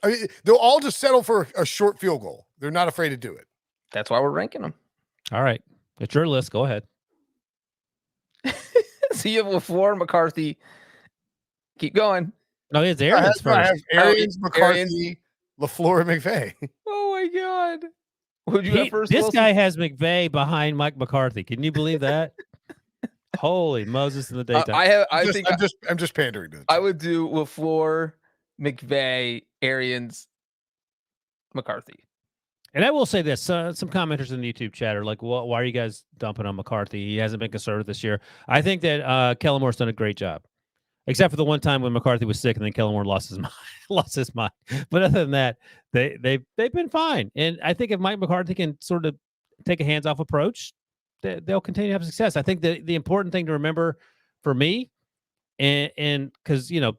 I mean, they'll all just settle for a short field goal. They're not afraid to do it. That's why we're ranking them. All right, it's your list. Go ahead. So you have LaFleur, McCarthy. Keep going. No, it's Arians first. I have Arians, McCarthy, LaFleur, and McVay. Oh my God. Who'd you have first? This Wilson? guy has McVay behind Mike McCarthy. Can you believe that? Holy Moses in the daytime. I'm just pandering to it. I would do LaFleur, McVay, Arians, McCarthy. And I will say this: some commenters in the YouTube chat are like, "Well, why are you guys dumping on McCarthy? He hasn't been conservative this year." I think that Kellen Moore's done a great job, except for the one time when McCarthy was sick and then Kellen Moore lost his mind. But other than that, they've been fine. And I think if Mike McCarthy can sort of take a hands-off approach, they'll continue to have success. I think the important thing to remember for me, and because when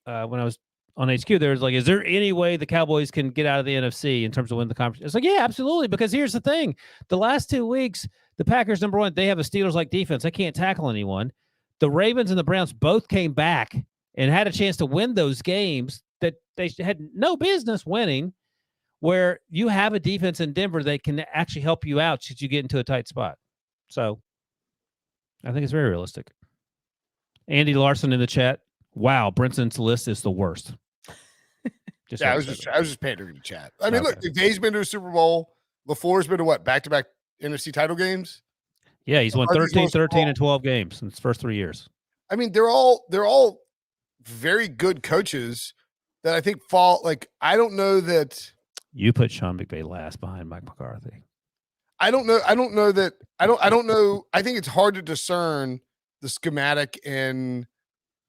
I was on HQ, there was like, is there any way the Cowboys can get out of the NFC in terms of winning the conference? It's like, yeah, absolutely. Because here's the thing: the last 2 weeks, the Packers, number 1, they have a Steelers-like defense. They can't tackle anyone. The Ravens and the Browns both came back and had a chance to win those games that they had no business winning, where you have a defense in Denver that can actually help you out should you get into a tight spot. So I think it's very realistic. Andy Larson in the chat. Wow, Brinson's list is the worst. I was just pandering to chat. I mean, look, McVay's been to a Super Bowl. LaFleur's been to what? Back-to-back NFC title games? Yeah, he's won 13, and 12 games in his first 3 years. I mean, they're all very good coaches that I think fall. Like, I don't know that you put Sean McVay last behind Mike McCarthy. I don't know that. I don't know. I think it's hard to discern the schematic and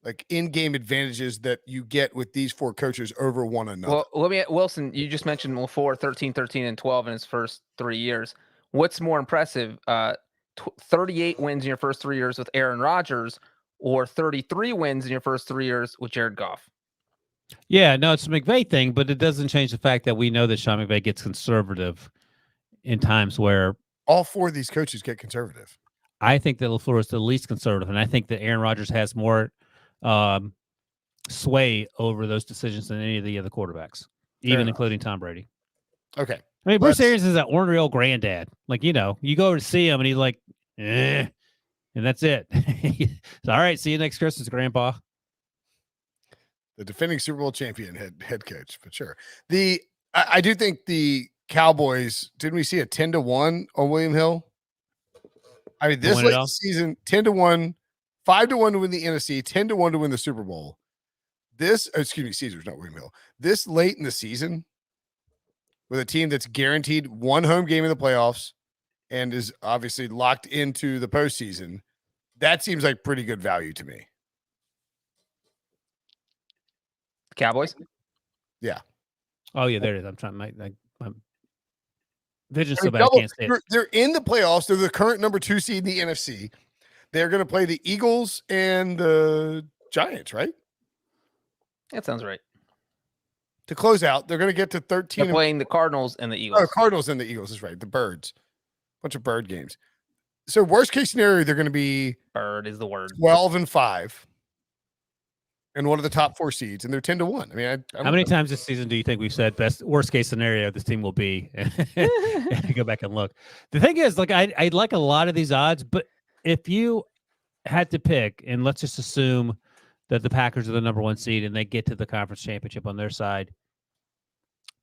like in-game advantages that you get with these 4 coaches over one another. Well, Wilson, you just mentioned LaFleur 13, and 12 in his first 3 years. What's more impressive? 38 wins in your first 3 years with Aaron Rodgers, or 33 wins in your first 3 years with Jared Goff? Yeah, no, it's a McVay thing, but it doesn't change the fact that we know that Sean McVay gets conservative in times where all 4 of these coaches get conservative. I think that LaFleur is the least conservative, and I think that Aaron Rodgers has more sway over those decisions than any of the other quarterbacks, even including Tom Brady. Okay. I mean, Bruce Arians is that ornery old granddad. Like, you go over to see him and he's like, and that's it. So, all right, see you next Christmas, Grandpa. The defending Super Bowl champion head coach, for sure. I do think the Cowboys, didn't we see a 10-1 on William Hill? I mean, this late season, 10-1, 5-1 to win the NFC, 10-1 to win the Super Bowl. Caesars, not William Hill. This late in the season, with a team that's guaranteed one home game in the playoffs and is obviously locked into the postseason, that seems like pretty good value to me. Cowboys? Yeah. Oh, yeah, there it is. I'm trying to I'm vision so bad I can't say it. They're in the playoffs. They're the current number 2 seed in the NFC. They're going to play the Eagles and the Giants, right? That sounds right. To close out, they're going to get to 13. They're playing the Cardinals and the Eagles. Oh, Cardinals and the Eagles is right. The Birds. Bunch of bird games. So worst case scenario, they're going to be bird is the word. 12-5. And one of the top 4 seeds, and they're 10-1. I mean, how many times this season do you think we've said worst case scenario this team will be? Go back and look. The thing is, like, I like a lot of these odds, but if you had to pick, and let's just assume that the Packers are the number 1 seed and they get to the conference championship on their side,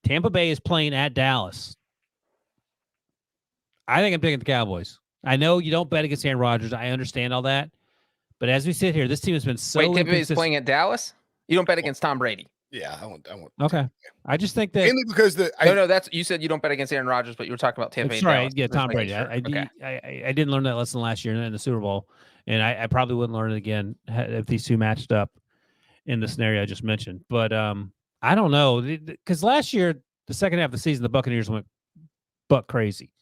Tampa Bay is playing at Dallas. I think I'm picking the Cowboys. I know you don't bet against Aaron Rodgers. I understand all that. But as we sit here, this team has been so. Wait, Tampa Bay is playing at Dallas? You don't bet against Tom Brady? Yeah, I won't. Okay. I just think that. Mainly because No, that's you said you don't bet against Aaron Rodgers, but you were talking about Tampa. Sorry, Dallas. yeah, Tom Just making Brady. sure. I didn't learn that lesson last year in the Super Bowl, and I probably wouldn't learn it again if these two matched up in the scenario I just mentioned. But I don't know, because last year, the second half of the season, the Buccaneers went buck crazy,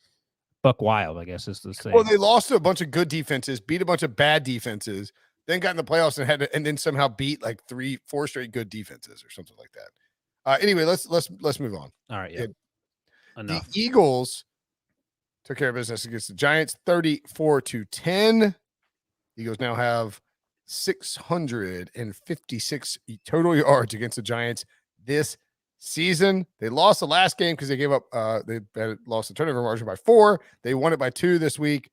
buck wild, I guess is the same. Well, they lost to a bunch of good defenses, beat a bunch of bad defenses, then got in the playoffs and then somehow beat like 3-4 straight good defenses or something like that. Anyway, let's move on. All right, yeah. Enough. The Eagles took care of business against the Giants 34-10. Eagles now have 656 total yards against the Giants this season. They lost the last game because they gave up they had lost the turnover margin by 4. They won it by 2 this week.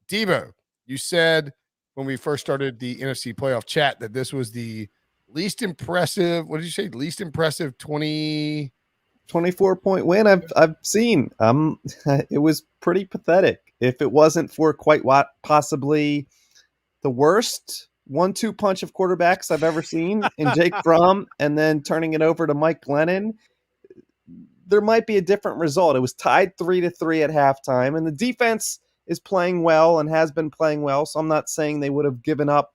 Debo, you said when we first started the NFC playoff chat that this was the least impressive, what did you say? Least impressive 24-point win I've seen. It was pretty pathetic. If it wasn't for quite what possibly the worst 1-2 punch of quarterbacks I've ever seen in Jake Fromm and then turning it over to Mike Glennon, there might be a different result. It was tied 3-3 at halftime, and the defense is playing well and has been playing well. So I'm not saying they would have given up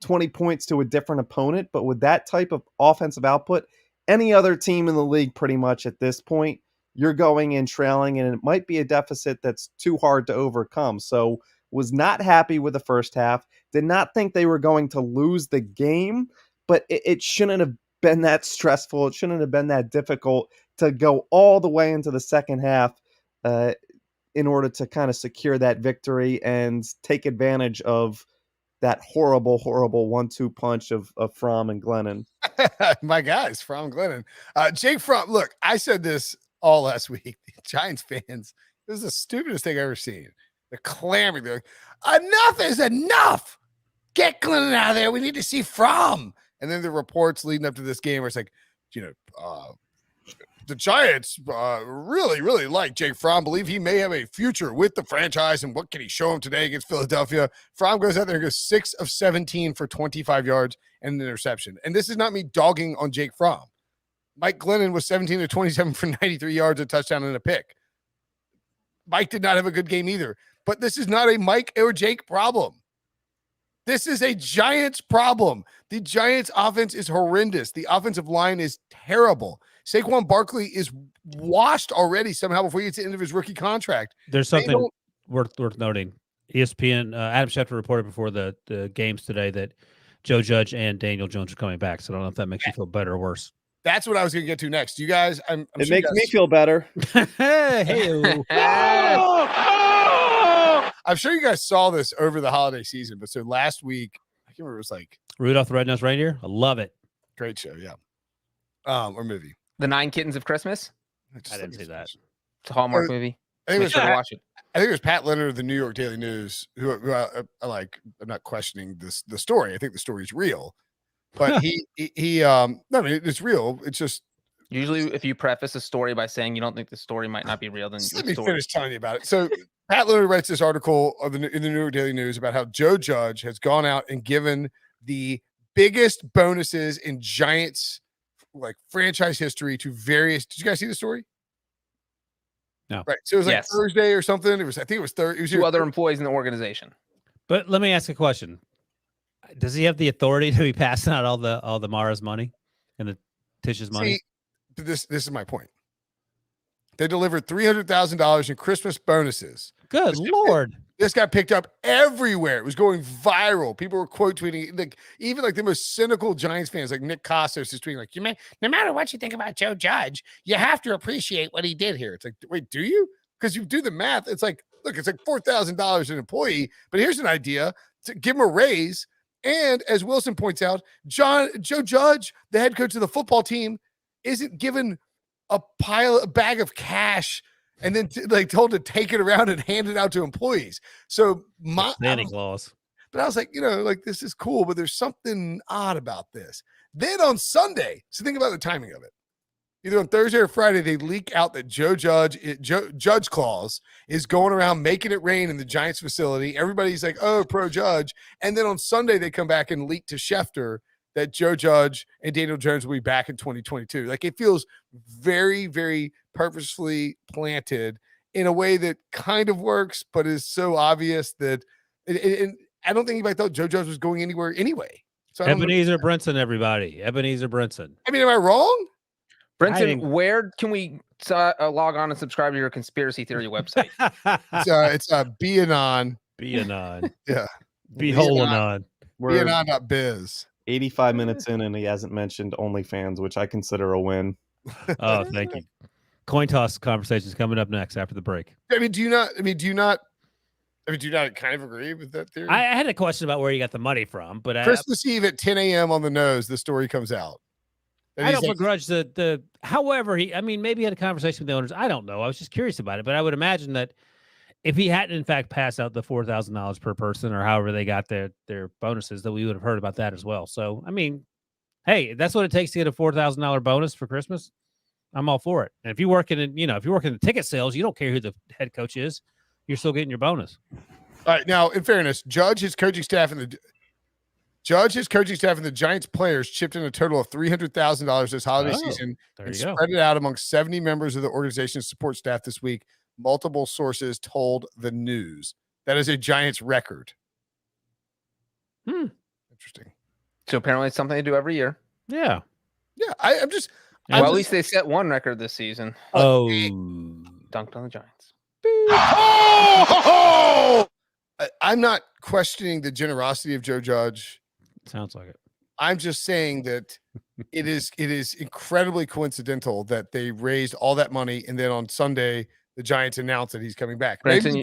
20 points to a different opponent, but with that type of offensive output, any other team in the league pretty much at this point, you're going in trailing, and it might be a deficit that's too hard to overcome. So was not happy with the first half, did not think they were going to lose the game, but it shouldn't have been that stressful. It shouldn't have been that difficult to go all the way into the second half in order to kind of secure that victory and take advantage of that horrible 1-2 punch of Fromm and Glennon. My guys, Fromm and Glennon. Jake Fromm, look, I said this all last week. The Giants fans, this is the stupidest thing I've ever seen. They're clamoring. They're like, enough is enough. Get Glennon out of there. We need to see Fromm. And then the reports leading up to this game where it's like, the Giants really, really like Jake Fromm, believe he may have a future with the franchise. And what can he show him today against Philadelphia? Fromm goes out there and goes 6 of 17 for 25 yards and an interception. And this is not me dogging on Jake Fromm. Mike Glennon was 17 of 27 for 93 yards, a touchdown, and a pick. Mike did not have a good game either. But this is not a Mike or Jake problem. This is a Giants problem. The Giants offense is horrendous. The offensive line is terrible. Saquon Barkley is washed already somehow before he gets to the end of his rookie contract. There's something worth noting. ESPN, Adam Schefter reported before the games today that Joe Judge and Daniel Jones are coming back. So I don't know if that makes you feel better or worse. That's what I was going to get to next. You guys, it makes me feel better. Hey, I'm sure you guys saw this over the holiday season, but so last week, I can't remember, it was like Rudolph the Red-Nosed Reindeer. I love it. Great show, yeah. Or movie. The 9 Kittens of Christmas. I didn't see that. It's a Hallmark movie. I think watch it. I think it was Pat Leonard of the New York Daily News who I like. I'm not questioning the story. I think the story is real, but it's real. It's just usually if you preface a story by saying you don't think the story might not be real, then let me finish telling you about it. So Pat Leonard writes this article in the New York Daily News about how Joe Judge has gone out and given the biggest bonuses in Giants like franchise history to various. Did you guys see the story? No. Right. So it was like Thursday or something. I think it was Thursday. It was 2 other employees in the organization. But let me ask a question. Does he have the authority to be passing out all the Mara's money and the Tish's money? See, this is my point. They delivered $300,000 in Christmas bonuses. Good Lord. This got picked up everywhere. It was going viral. People were quote tweeting, like even like the most cynical Giants fans, like Nick Costos, is tweeting, like, no matter what you think about Joe Judge, you have to appreciate what he did here. It's like, wait, do you? Because you do the math. It's like, look, it's like $4,000 an employee. But here's an idea to give him a raise. And as Wilson points out, Joe Judge, the head coach of the football team, isn't given a bag of cash and then told to take it around and hand it out to employees. So Santa Claus. But I was like, this is cool, but there's something odd about this. Then on Sunday, so think about the timing of it. Either on Thursday or Friday, they leak out that Judge Claus is going around making it rain in the Giants facility. Everybody's like, oh, pro Judge. And then on Sunday, they come back and leak to Schefter that Joe Judge and Daniel Jones will be back in 2022. Like, it feels very, very purposefully planted in a way that kind of works, but is so obvious that and I don't think anybody thought Joe Judge was going anywhere anyway. So Ebenezer Brinson, everybody. Ebenezer Brinson. I mean, am I wrong? Brinson, where can we log on and subscribe to your conspiracy theory website? It's Beanon. Beanon. Yeah. Beholenon. We're Beanon.biz. 85 minutes in, and he hasn't mentioned OnlyFans, which I consider a win. Oh, thank you. Coin toss conversations coming up next after the break. I mean, do you not kind of agree with that theory? I had a question about where you got the money from, but Christmas Eve at 10 a.m. on the nose, the story comes out. And I he's don't like, begrudge the however maybe he had a conversation with the owners. I don't know. I was just curious about it, but I would imagine that if he hadn't in fact passed out the $4,000 per person or however they got their bonuses, that we would have heard about that as well. So, I mean, hey, that's what it takes to get a $4,000 bonus for Christmas. I'm all for it. And if you're working in the ticket sales, you don't care who the head coach is. You're still getting your bonus. all right. Now, in fairness, Judge, his coaching staff, and the Giants players chipped in a total of $300,000 this holiday season and spread it out among 70 members of the organization's support staff this week. Multiple sources told the news. That is a Giants record. Interesting. So apparently it's something they do every year. Yeah. Yeah. At least they set one record this season. Oh. Dunked on the Giants. I'm not questioning the generosity of Joe Judge. Sounds like it. I'm just saying that it is incredibly coincidental that they raised all that money and then on Sunday the Giants announced that he's coming back. Brinson,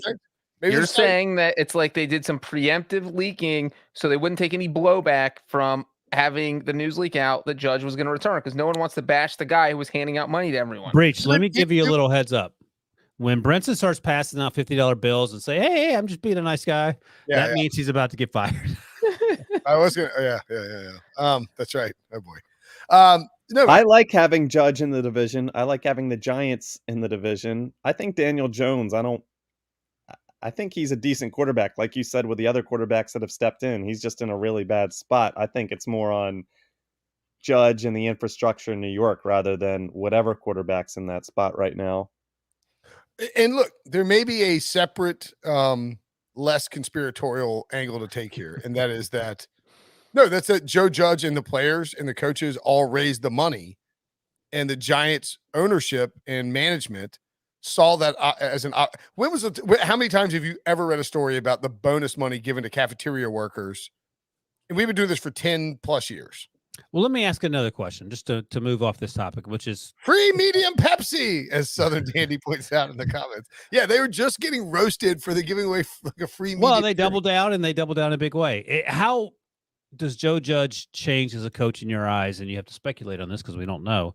you're saying that it's like they did some preemptive leaking so they wouldn't take any blowback from having the news leak out that Judge was going to return because no one wants to bash the guy who was handing out money to everyone. Breech, let me give you a little heads up. When Brinson starts passing out $50 bills and say, hey, I'm just being a nice guy, that means he's about to get fired. I was going to, yeah. That's right. Oh boy. No, I like having Judge in the division. I like having the Giants in the division. I think Daniel Jones, I think he's a decent quarterback. Like you said, with the other quarterbacks that have stepped in, he's just in a really bad spot. I think it's more on Judge and the infrastructure in New York rather than whatever quarterback's in that spot right now. And look, there may be a separate, less conspiratorial angle to take here. And that is that, that's that Joe Judge and the players and the coaches all raised the money, and the Giants ownership and management saw that as an. How many times have you ever read a story about the bonus money given to cafeteria workers? And we've been doing this for 10 plus years. Well, let me ask another question just to move off this topic, which is free medium Pepsi, as Southern Dandy points out in the comments. Yeah, they were just getting roasted for the giving away like a free medium. Well, they doubled down, and they doubled down in a big way. How does Joe Judge change as a coach in your eyes? And you have to speculate on this because we don't know.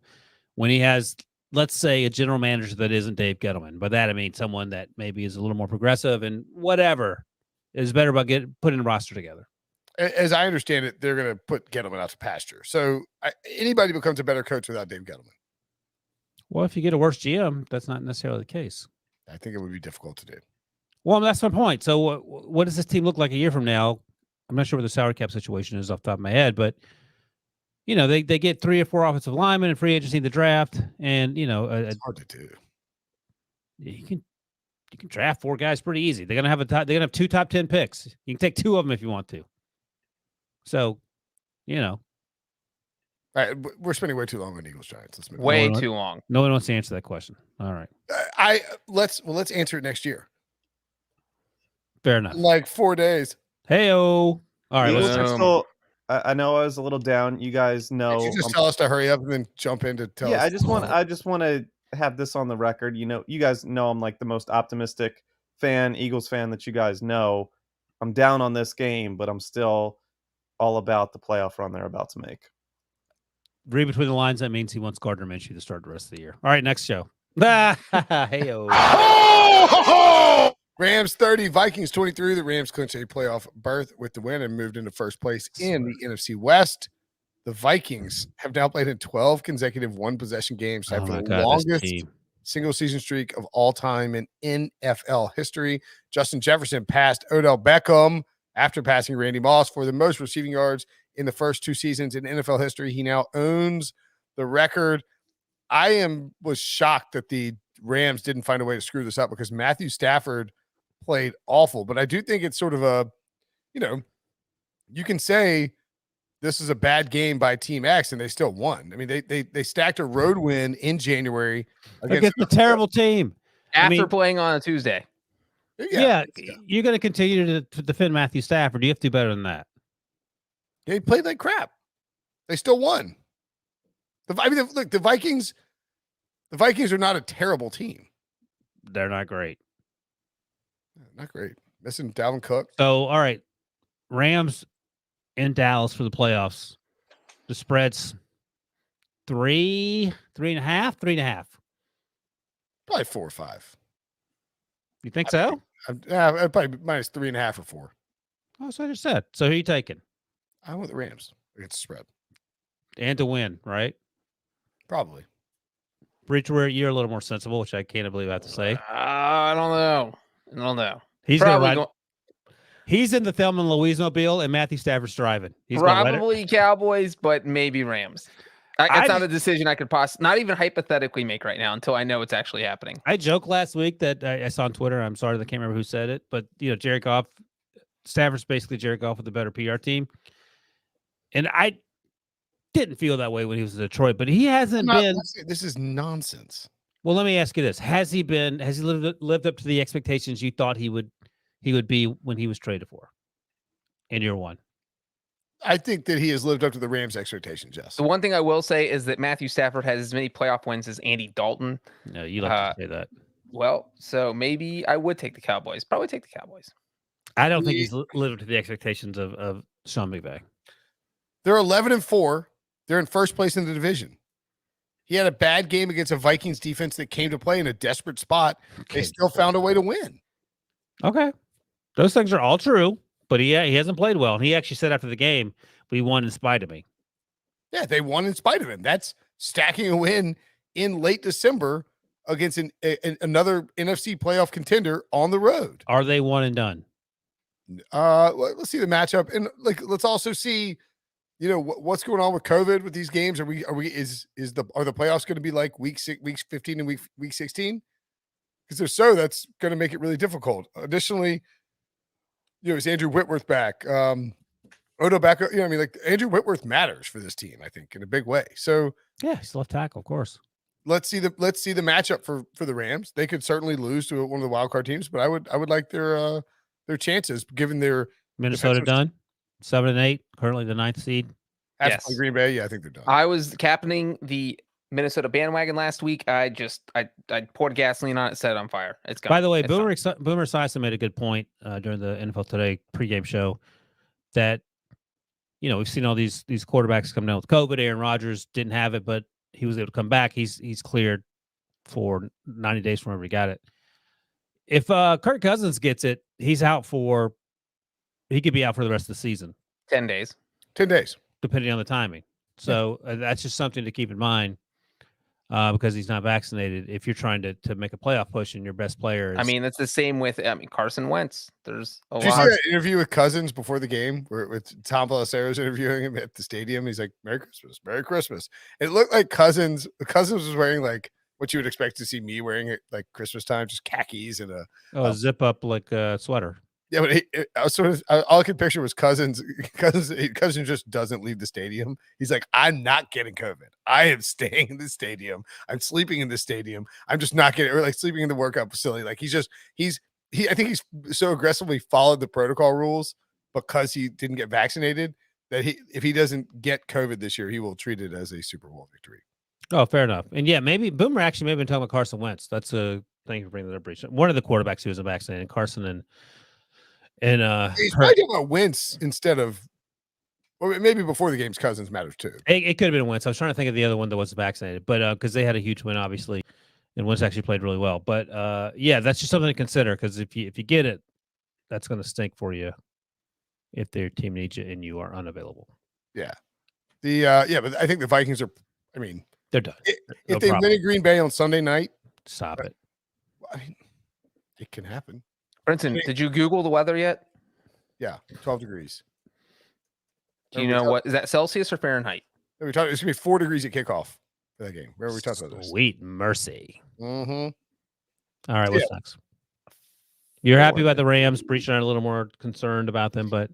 When he has, let's say, a general manager that isn't Dave Gettleman. By that, I mean someone that maybe is a little more progressive and whatever is better about putting a roster together. As I understand it, they're going to put Gettleman out to pasture. So anybody becomes a better coach without Dave Gettleman. Well, if you get a worse GM, that's not necessarily the case. I think it would be difficult to do. Well, that's my point. So what does this team look like a year from now? I'm not sure what the salary cap situation is off the top of my head, but they get 3 or 4 offensive linemen and free agency in the draft, and it's hard to do. You can draft 4 guys pretty easy. They're gonna have 2 top 10 picks. You can take 2 of them if you want to. So, All right, we're spending way too long on Eagles Giants. Let's move way too long. No one wants to answer that question. All right. Let's answer it next year. Fair enough. In like 4 days. Hey-o. All right. Eagles are still, I know I was a little down. You guys know. Did you just tell us to hurry up and then jump in to tell us? I just want to have this on the record. You guys know I'm like the most optimistic Eagles fan that you guys know. I'm down on this game, but I'm still all about the playoff run they're about to make. Read between the lines. That means he wants Gardner Minshew to start the rest of the year. All right, next show. Hey-o. Rams 30, Vikings 23. The Rams clinched a playoff berth with the win and moved into first place in the NFC West. The Vikings have now played in 12 consecutive one-possession games after the longest single-season streak of all time in NFL history. Justin Jefferson passed Odell Beckham after passing Randy Moss for the most receiving yards in the first 2 seasons in NFL history. He now owns the record. Was shocked that the Rams didn't find a way to screw this up because Matthew Stafford played awful. But I do think it's sort of a, you can say this is a bad game by Team X and they still won. I mean, they stacked a road win in January against a terrible team after playing on a Tuesday. Yeah, you're going to continue to defend Matthew Stafford. You have to do better than that. They played like crap. They still won. Look, the Vikings are not a terrible team. They're not great. Not great. Missing Dalvin Cook. So, all right. Rams in Dallas for the playoffs. The spread's 3.5. Probably 4 or 5. You think so? Probably minus 3.5 or 4. Oh, so I just said. So who are you taking? I went the Rams against the spread. And to win, right? Probably. Breech, you're a little more sensible, which I can't believe I have to say. I don't know. He's going to ride. He's in the Thelma and Louise mobile, and Matthew Stafford's driving. He's probably Cowboys, but maybe Rams. That's not a decision I could not even hypothetically make right now until I know it's actually happening. I joked last week that I saw on Twitter. I'm sorry, I can't remember who said it, but Jared Goff, Stafford's basically Jared Goff with a better PR team, and I didn't feel that way when he was in Detroit, but he hasn't been. This is nonsense. Well, let me ask you this: Has he lived up to the expectations you thought he would be when he was traded for in year one? I think that he has lived up to the Rams' expectations, yes. The one thing I will say is that Matthew Stafford has as many playoff wins as Andy Dalton. No, you like to say that. Well, so maybe I would take the Cowboys. Probably take the Cowboys. I don't think he's lived up to the expectations of Sean McVay. They're 11-4. They're in first place in the division. He had a bad game against a Vikings defense that came to play in a desperate spot. They still found a way to win. Okay. Those things are all true, but he hasn't played well. And he actually said after the game, we won in spite of me. Yeah, they won in spite of him. That's stacking a win in late December against another NFC playoff contender on the road. Are they one and done? Let's see the matchup. And let's also see, what's going on with COVID with these games. Are the playoffs going to be like week 15 and week 16? Because if so, that's going to make it really difficult. Additionally, is Andrew Whitworth back? Odo back. Andrew Whitworth matters for this team, I think, in a big way. So yeah, he's left tackle, of course. Let's see the matchup for the Rams. They could certainly lose to one of the wild card teams, but I would like their chances given their Minnesota done 7-8, currently the 9th seed. After Green Bay, yeah, I think they're done. I was captaining the Minnesota bandwagon last week. I poured gasoline on it, set it on fire. It's gone. By the way, Boomer Esiason made a good point during the NFL Today pregame show that we've seen all these quarterbacks come down with COVID. Aaron Rodgers didn't have it, but he was able to come back. He's cleared for 90 days from wherever he got it. If Kirk Cousins gets it, he could be out for the rest of the season. 10 days. 10 days. Depending on the timing. So that's just something to keep in mind because he's not vaccinated. If you're trying to make a playoff push and your best player is... that's the same with Carson Wentz. There's a lot. Did you see that interview with Cousins before the game with Tom Pelissero's interviewing him at the stadium? He's like, Merry Christmas, Merry Christmas. It looked like Cousins was wearing like what you would expect to see me wearing at like Christmas time, just khakis and a zip up like a sweater. Yeah, but all I could picture was Cousins. Cousins just doesn't leave the stadium. He's like, I'm not getting COVID. I am staying in the stadium. I'm sleeping in the stadium. I'm just not getting, or like sleeping in the workout facility. Like I think he's so aggressively followed the protocol rules because he didn't get vaccinated that if he doesn't get COVID this year, he will treat it as a Super Bowl victory. Oh, fair enough. And yeah, maybe Boomer actually may have been talking about Carson Wentz. That's a thank you for bringing that up, Breech. One of the quarterbacks who was vaccinated, Carson and he's probably talking about Wentz instead of, or maybe before the game's Cousins matters too. It could have been Wentz. I was trying to think of the other one that was vaccinated, but because they had a huge win, obviously, and Wentz actually played really well. But yeah, that's just something to consider because if you get it, that's going to stink for you if their team needs you and you are unavailable. Yeah, but I think the Vikings are. I mean, they're done. If they win in Green Bay on Sunday night, stop it. I mean, it can happen. Brinson, did you Google the weather yet? Yeah, 12 degrees. Do you know what is that Celsius or Fahrenheit? It's going to be 4 degrees at kickoff for that game. Where we talked about this? Sweet mercy. Mm-hmm. All right, what's next? You're happy about the Rams. Breach and I are a little more concerned about them, but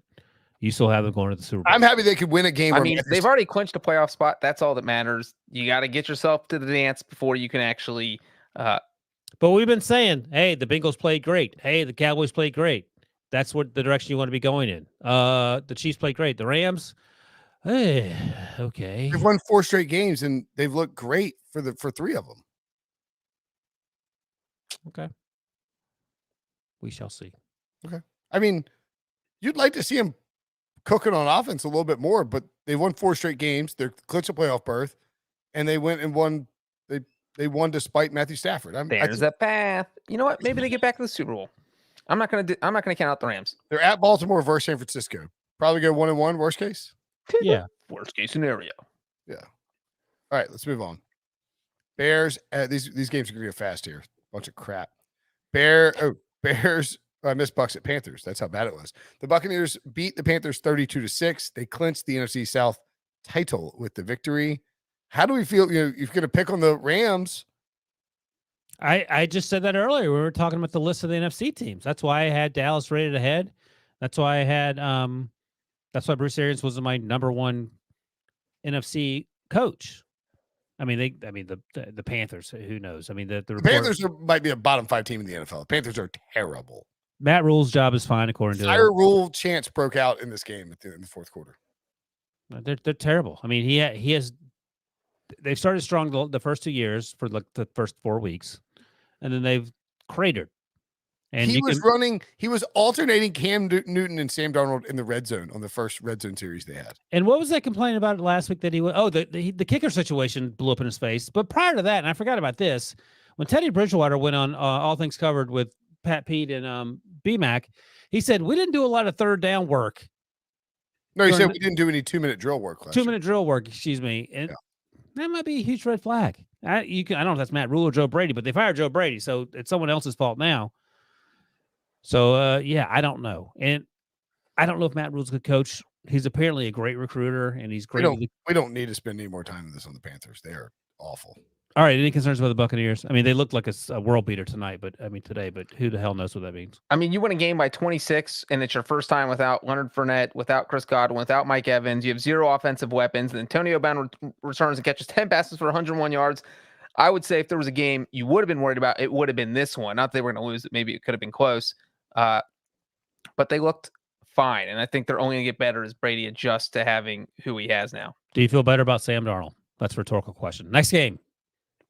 you still have them going to the Super Bowl. I'm happy they could win a game. I mean, they've already clinched a playoff spot. That's all that matters. You got to get yourself to the dance before you can actually. But we've been saying, hey, the Bengals played great. Hey, the Cowboys played great. That's what the direction you want to be going in. The Chiefs played great. The Rams, hey, okay. They've won 4 straight games and they've looked great for 3 of them. Okay. We shall see. Okay. I mean, you'd like to see them cooking on offense a little bit more, but they won 4 straight games. They're clinched a playoff berth, and they went and won. They won despite Matthew Stafford. There's that path. You know what? Maybe they get back to the Super Bowl. I'm not gonna count out the Rams. They're at Baltimore versus San Francisco. Probably go 1-1. Worst case. Yeah. Worst case scenario. Yeah. All right. Let's move on. Bears. These games are gonna get fast here. Bunch of crap. Bears. I missed Bucks at Panthers. That's how bad it was. The Buccaneers beat the Panthers 32-6. They clinched the NFC South title with the victory. How do we feel? You're going to pick on the Rams. I just said that earlier. We were talking about the list of the NFC teams. That's why I had Dallas rated ahead. That's why I had. That's why Bruce Arians was my number 1 NFC coach. I mean, the Panthers. Who knows? I mean, the Panthers might be a bottom 5 team in the NFL. The Panthers are terrible. Matt Rule's job is fine according to Entire Rule chance broke out in this game in the fourth quarter. They're terrible. I mean, he has. They've started strong the first 2 years for like the first 4 weeks, and then they've cratered. And he was alternating Cam Newton and Sam Darnold in the red zone on the first red zone series they had. And what was that complaining about last week that he was? Oh, the kicker situation blew up in his face. But prior to that, and I forgot about this, when Teddy Bridgewater went on All Things Covered with Pat Pete and BMAC, he said we didn't do a lot of third down work. No, he said we didn't do any 2-minute drill work. 2-minute drill work, excuse me. And that might be a huge red flag. I don't know if that's Matt Rule or Joe Brady, but they fired Joe Brady, so it's someone else's fault now. So, I don't know. And I don't know if Matt Rule's a good coach. He's apparently a great recruiter, and he's great. We don't need to spend any more time on this on the Panthers. They are awful. All right, any concerns about the Buccaneers? I mean, they looked like a world beater tonight, but who the hell knows what that means? I mean, you win a game by 26, and it's your first time without Leonard Fournette, without Chris Godwin, without Mike Evans. You have 0 offensive weapons, and Antonio Brown returns and catches 10 passes for 101 yards. I would say if there was a game you would have been worried about, it would have been this one. Not that they were going to lose it. Maybe it could have been close. But they looked fine, and I think they're only going to get better as Brady adjusts to having who he has now. Do you feel better about Sam Darnold? That's a rhetorical question. Next game.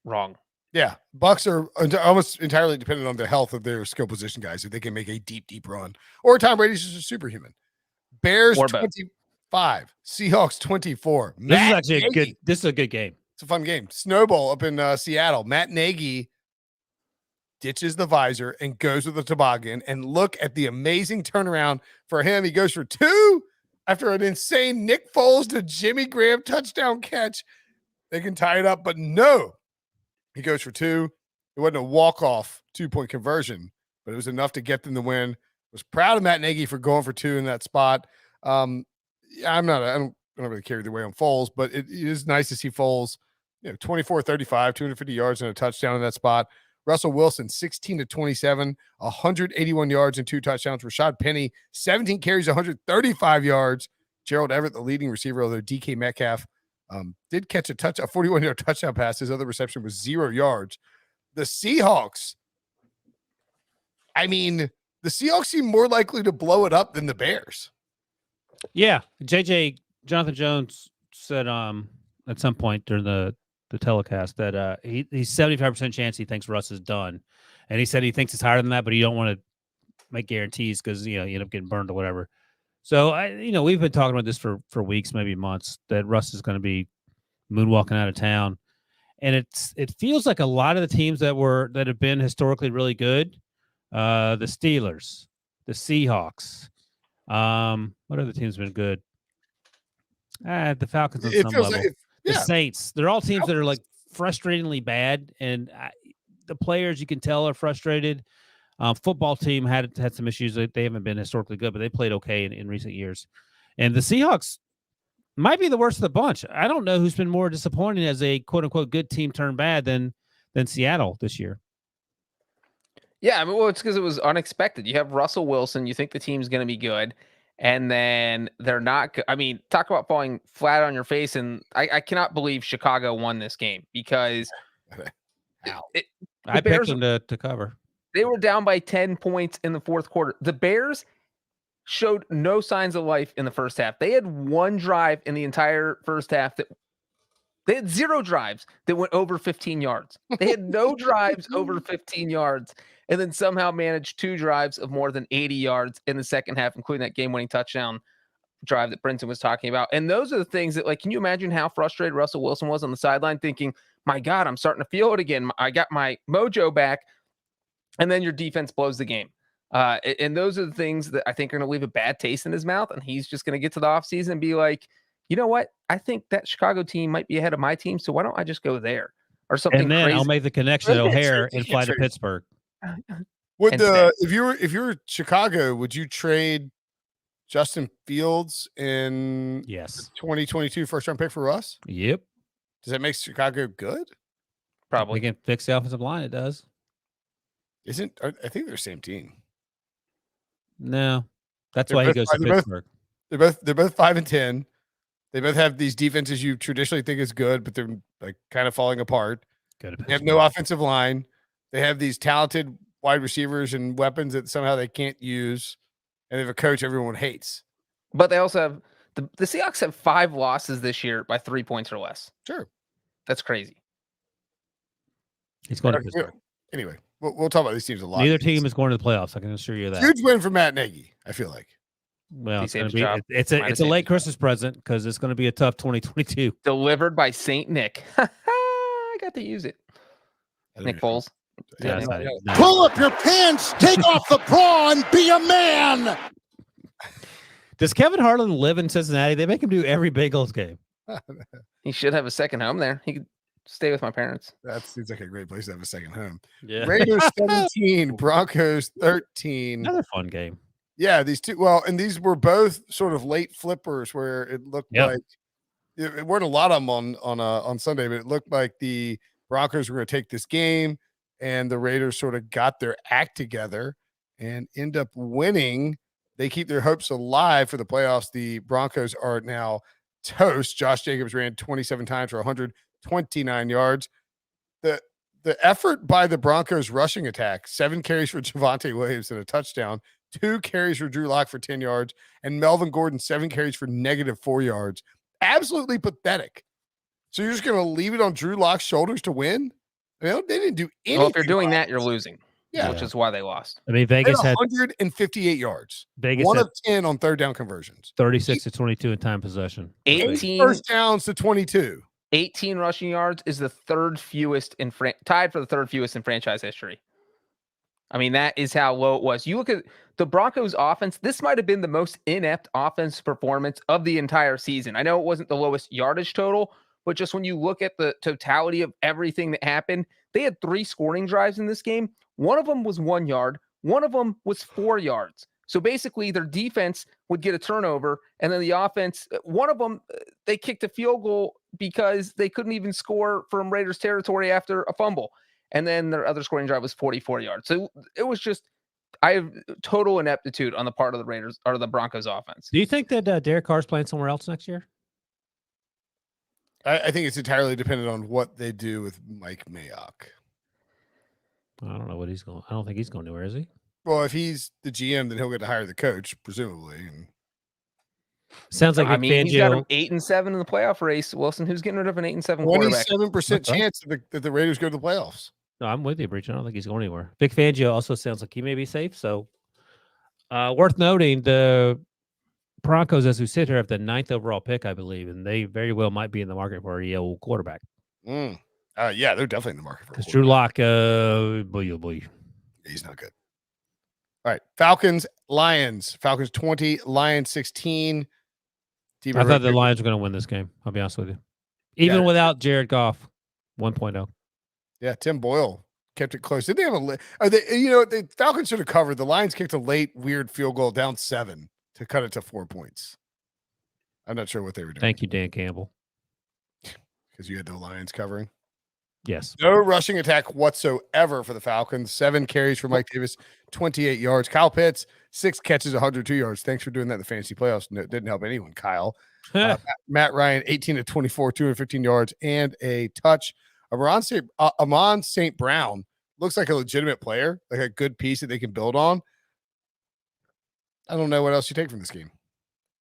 Wrong. Yeah, Bucks are almost entirely dependent on the health of their skill position guys if they can make a deep run. Or Tom Brady's just a superhuman. Bears 25, Seahawks 24. This is actually a good game. It's a fun game. Snowball up in Seattle. Matt Nagy ditches the visor and goes with the toboggan. And look at the amazing turnaround for him. He goes for 2 after an insane Nick Foles to Jimmy Graham touchdown catch. They can tie it up, but no. He goes for 2. It wasn't a walk-off 2-point conversion, but it was enough to get them the win. Was proud of Matt Nagy for going for 2 in that spot. I don't really care either way on Foles, but it is nice to see Foles, 24-35, 250 yards and a touchdown in that spot. Russell Wilson, 16-27, 181 yards and 2 touchdowns. Rashad Penny, 17 carries, 135 yards. Gerald Everett, the leading receiver, although DK Metcalf did catch a 41-yard touchdown pass. His other reception was 0 yards. The Seahawks, seem more likely to blow it up than the Bears. Yeah. Jonathan Jones said at some point during the telecast that he's 75% chance he thinks Russ is done. And he said he thinks it's higher than that, but he don't want to make guarantees because, you end up getting burned or whatever. So, we've been talking about this for weeks, maybe months, that Russ is going to be moonwalking out of town. And it feels like a lot of the teams that have been historically really good, the Steelers, the Seahawks, what other teams have been good? The Falcons on some level. The Saints. They're all teams that are like frustratingly bad, and the players you can tell are frustrated. Football team had some issues. They haven't been historically good, but they played okay in recent years. And the Seahawks, might be the worst of the bunch. I don't know who's been more disappointing as a quote unquote good team turned bad than Seattle this year. Yeah, I mean, well, it's because it was unexpected. You have Russell Wilson. You think the team's going to be good, and then they're not. I mean, talk about falling flat on your face. And I cannot believe Chicago won this game because I picked them to cover. They were down by 10 points in the fourth quarter. The Bears showed no signs of life in the first half. They had one drive in the entire first half that they had 0 drives that went over 15 yards. They had no drives over 15 yards, and then somehow managed 2 drives of more than 80 yards in the second half, including that game-winning touchdown drive that Brinson was talking about. And those are the things that, like, can you imagine how frustrated Russell Wilson was on the sideline thinking, my God, I'm starting to feel it again. I got my mojo back. And then your defense blows the game. And those are the things that I think are going to leave a bad taste in his mouth. And he's just going to get to the offseason and be like, you know what? I think that Chicago team might be ahead of my team. So why don't I just go there or something? And then crazy. I'll make the connection at O'Hare and fly to Pittsburgh. If you were Chicago, would you trade Justin Fields in the 2022 first round pick for Russ? Yep. Does that make Chicago good? Probably. We can fix the offensive line. It does. I think they're the same team. No, that's why he goes to Pittsburgh. They're both 5-10. They both have these defenses you traditionally think is good, but they're like kind of falling apart. They have no offensive line. They have these talented wide receivers and weapons that somehow they can't use, and they have a coach everyone hates. But they also have the Seahawks have 5 losses this year by 3 points or less. Sure, that's crazy. He's going to Pittsburgh. Anyway, we'll talk about these teams a lot. Neither team is going to the playoffs. I can assure you that. Huge win for Matt Nagy, I feel like. Well, it's a late Christmas present because it's going to be a tough 2022. Delivered by Saint Nick. I got to use it. Nick Foles. Yeah, pull up your pants, take off the bra, and be a man. Does Kevin Harlan live in Cincinnati? They make him do every Bengals game. He should have a second home there. He could stay with my parents. That seems like a great place to have a second home. Yeah. Raiders 17, Broncos 13. Another fun game. Yeah, these two. Well, and these were both sort of late flippers where it looked like it weren't a lot of them on Sunday, but it looked like the Broncos were going to take this game, and the Raiders sort of got their act together and end up winning. They keep their hopes alive for the playoffs. The Broncos are now toast. Josh Jacobs ran 27 times for 129 yards. The effort by the Broncos rushing attack, 7 carries for Javonte Williams and a touchdown, 2 carries for Drew Lock for 10 yards, and Melvin Gordon, 7 carries for -4 yards. Absolutely pathetic. So you're just going to leave it on Drew Lock's shoulders to win? They didn't do anything. Well, if you're doing that, you're losing. Yeah. Which is why they lost. I mean, Vegas had 158 yards. Vegas 1 of 10 on third down conversions. 36 to 22 in time possession. 18 first downs to 22. 18 rushing yards is the third fewest tied for the third fewest in franchise history. I mean, that is how low it was. You look at the Broncos offense, this might have been the most inept offense performance of the entire season. I know it wasn't the lowest yardage total, but just when you look at the totality of everything that happened, they had 3 scoring drives in this game. One of them was 1 yard. One of them was 4 yards. So basically their defense would get a turnover, and then the offense, one of them, they kicked a field goal because they couldn't even score from Raiders territory after a fumble. And then their other scoring drive was 44 yards. So it was just, I have total ineptitude on the part of the Raiders or the Broncos offense. Do you think that Derek Carr's playing somewhere else next year? I think it's entirely dependent on what they do with Mike Mayock. I don't know what he's going. I don't think he's going anywhere, is he? Well, if he's the GM, then he'll get to hire the coach, presumably. And sounds like he's got him 8-7 in the playoff race. Wilson, who's getting rid of an 8-7 quarterback? 27% chance that the Raiders go to the playoffs. No, I'm with you, Breech. I don't think he's going anywhere. Vic Fangio also sounds like he may be safe. So, worth noting, the Broncos, as we sit here, have the 9th overall pick, I believe, and they very well might be in the market for a yellow quarterback. Yeah, they're definitely in the market for a quarterback. Drew Lock, boy. He's not good. All right, Falcons, Lions. Falcons 20, Lions 16. I thought the Lions were going to win this game. I'll be honest with you. Even without Jared Goff, 1.0. Yeah, Tim Boyle kept it close. Did they have the Falcons should have covered. The Lions kicked a late, weird field goal down 7 to cut it to 4 points. I'm not sure what they were doing. Thank you, Dan Campbell. Because you had the Lions covering. Yes. No rushing attack whatsoever for the Falcons. 7 carries for Mike Davis, 28 yards. Kyle Pitts, 6 catches, 102 yards. Thanks for doing that in the fantasy playoffs. No, it didn't help anyone, Kyle. Matt Ryan, 18 to 24, 215 yards, and a touch. Amon St. Brown looks like a legitimate player, like a good piece that they can build on. I don't know what else you take from this game.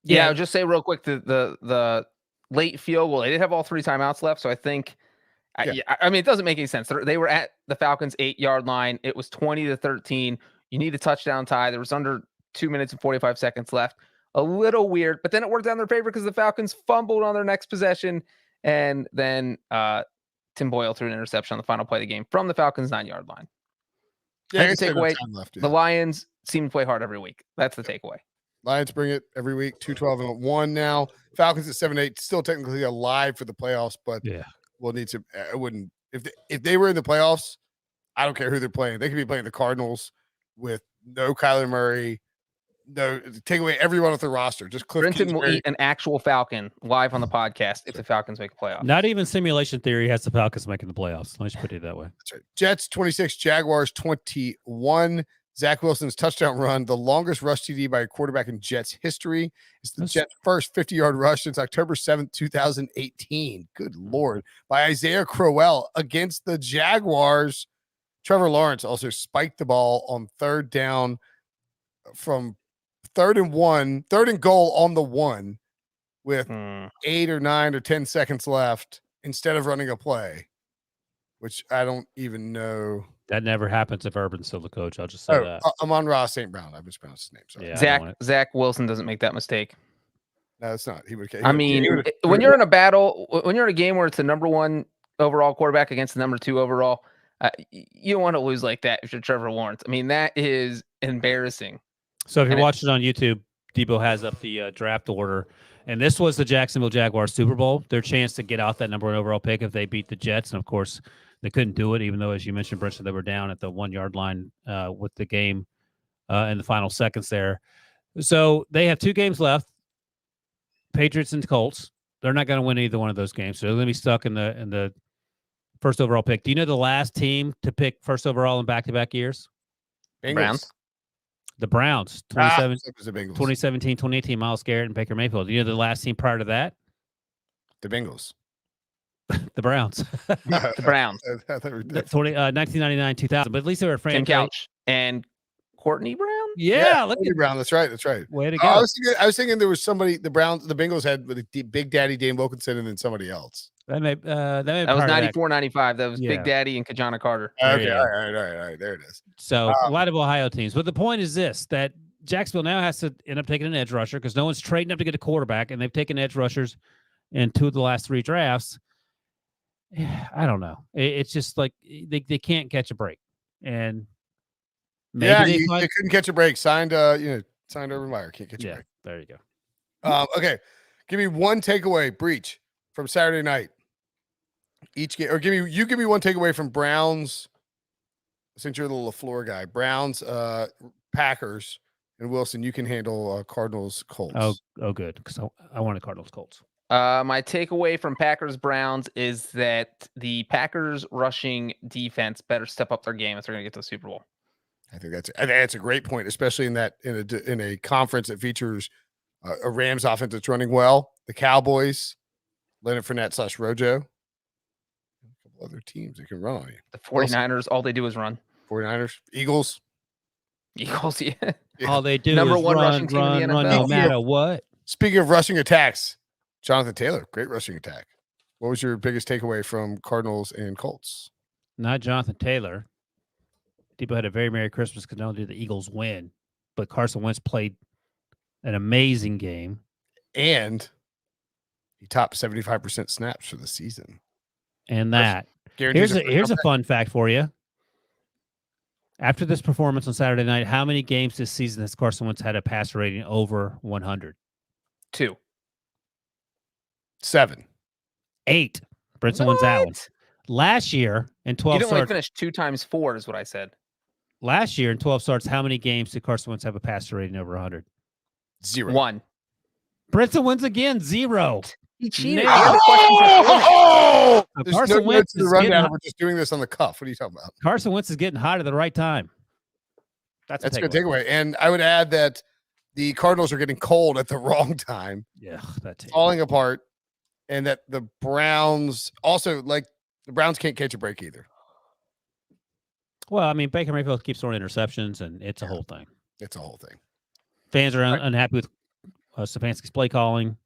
Yeah, I'll just say real quick the late field goal. They did have all 3 timeouts left, so I think. I mean, it doesn't make any sense. They were at the Falcons' 8-yard line. It was 20-13. You need a touchdown tie. There was under 2 minutes and 45 seconds left. A little weird, but then it worked out in their favor because the Falcons fumbled on their next possession, and then Tim Boyle threw an interception on the final play of the game from the Falcons' 9-yard line. Yeah, the takeaway: the Lions seem to play hard every week. That's the takeaway. Lions bring it every week. 2-12-1 now. Falcons at 7-8, still technically alive for the playoffs, but we'll need to. I wouldn't if they were in the playoffs. I don't care who they're playing. They could be playing the Cardinals with no Kyler Murray. No, take away everyone off the roster. Just Cliff Brinson will Kingsbury. eat an actual Falcon live on the podcast if the Falcons make a playoff. Not even simulation theory has the Falcons making the playoffs. Let's put it that way. That's right. Jets 26, Jaguars 21. Zach Wilson's touchdown run, the longest rush TD by a quarterback in Jets history. It's the Jets' first 50-yard rush since October 7th, 2018. Good Lord. By Isaiah Crowell against the Jaguars. Trevor Lawrence also spiked the ball on 3rd down from 3rd and goal on the 1 with 8 or 9 or 10 seconds left instead of running a play, which I don't even know. That never happens if Urban's still the coach. I'll just say that. Amon-Ra St. Brown. I mispronounced his name. Sorry. Yeah, Zach Wilson doesn't make that mistake. No, it's not. When you're in a battle, when you're in a game where it's the number 1 overall quarterback against the number 2 overall, you don't want to lose like that if you're Trevor Lawrence. I mean, that is embarrassing. So if you're watching on YouTube, Debo has up the draft order, and this was the Jacksonville Jaguars Super Bowl. Their chance to get out that number 1 overall pick if they beat the Jets, and of course they couldn't do it, even though, as you mentioned, Brinson, they were down at the 1-yard line with the game in the final seconds there. So they have 2 games left, Patriots and Colts. They're not going to win either one of those games, so they're going to be stuck in the first overall pick. Do you know the last team to pick first overall in back-to-back years? Browns. The Browns, 2017, 2017. 2018, Myles Garrett and Baker Mayfield. Do you know the last team prior to that? The Bengals. The Browns. The Browns. 1999, 2000. But at least they were a franchise. Tim Couch and Courtney Brown? Yeah, look at Brown. That's right. Way to go. I was thinking there was somebody, the Bengals had with Big Daddy Dane Wilkinson and then somebody else. That was 94, 95. That was Big Daddy and Kajana Carter. Okay, all right. There it is. So a lot of Ohio teams. But the point is this, that Jacksonville now has to end up taking an edge rusher because no one's trading up to get a quarterback, and they've taken edge rushers in 2 of the last 3 drafts. I don't know. It's just like they can't catch a break. And maybe they couldn't catch a break. Signed Urban Meyer. Can't catch a break. There you go. Okay. Give me one takeaway, Breech, from Saturday night. Each game, or give me one takeaway from Browns. Since you're the LaFleur guy, Browns, Packers, and Wilson, you can handle Cardinals, Colts. Oh, good, because I wanted Cardinals, Colts. My takeaway from Packers Browns is that the Packers rushing defense better step up their game if they're going to get to the Super Bowl. I think that's a great point, especially in a conference that features a Rams offense that's running well. The Cowboys, Leonard Fournette / Rojo, a couple other teams that can run on you. The 49ers, all they do is run. 49ers, Eagles, yeah. All they do Number is 1 run, rushing team in the NFL. no matter what. Speaking of rushing attacks, Jonathan Taylor, great rushing attack. What was your biggest takeaway from Cardinals and Colts? Not Jonathan Taylor. People had a very Merry Christmas because not only did the Eagles win, but Carson Wentz played an amazing game. And he topped 75% snaps for the season. And that. Here's a fun fact for you. After this performance on Saturday night, how many games this season has Carson Wentz had a passer rating over 100? 2. 7. 8. Brinson wins that one. Last year in 12 You didn't starts. finish 2 times 4 is what I said. Last year in 12 starts, how many games did Carson Wentz have a passer rating over 100? 0. 1. Brinson wins again, 0. He cheated. Nailed He had it. the questions before me. Oh! So There's Carson no Wentz notes in the is getting rundown. hot. We're just doing this on the cuff. What are you talking about? Carson Wentz is getting hot at the right time. That's a good takeaway. And I would add that the Cardinals are getting cold at the wrong time, Yeah, that's falling apart, and that the Browns also, like, the Browns can't catch a break either. Well, I mean, Baker Mayfield keeps throwing interceptions, and it's a whole thing. It's a whole thing. Fans are unhappy with Stefanski's play calling.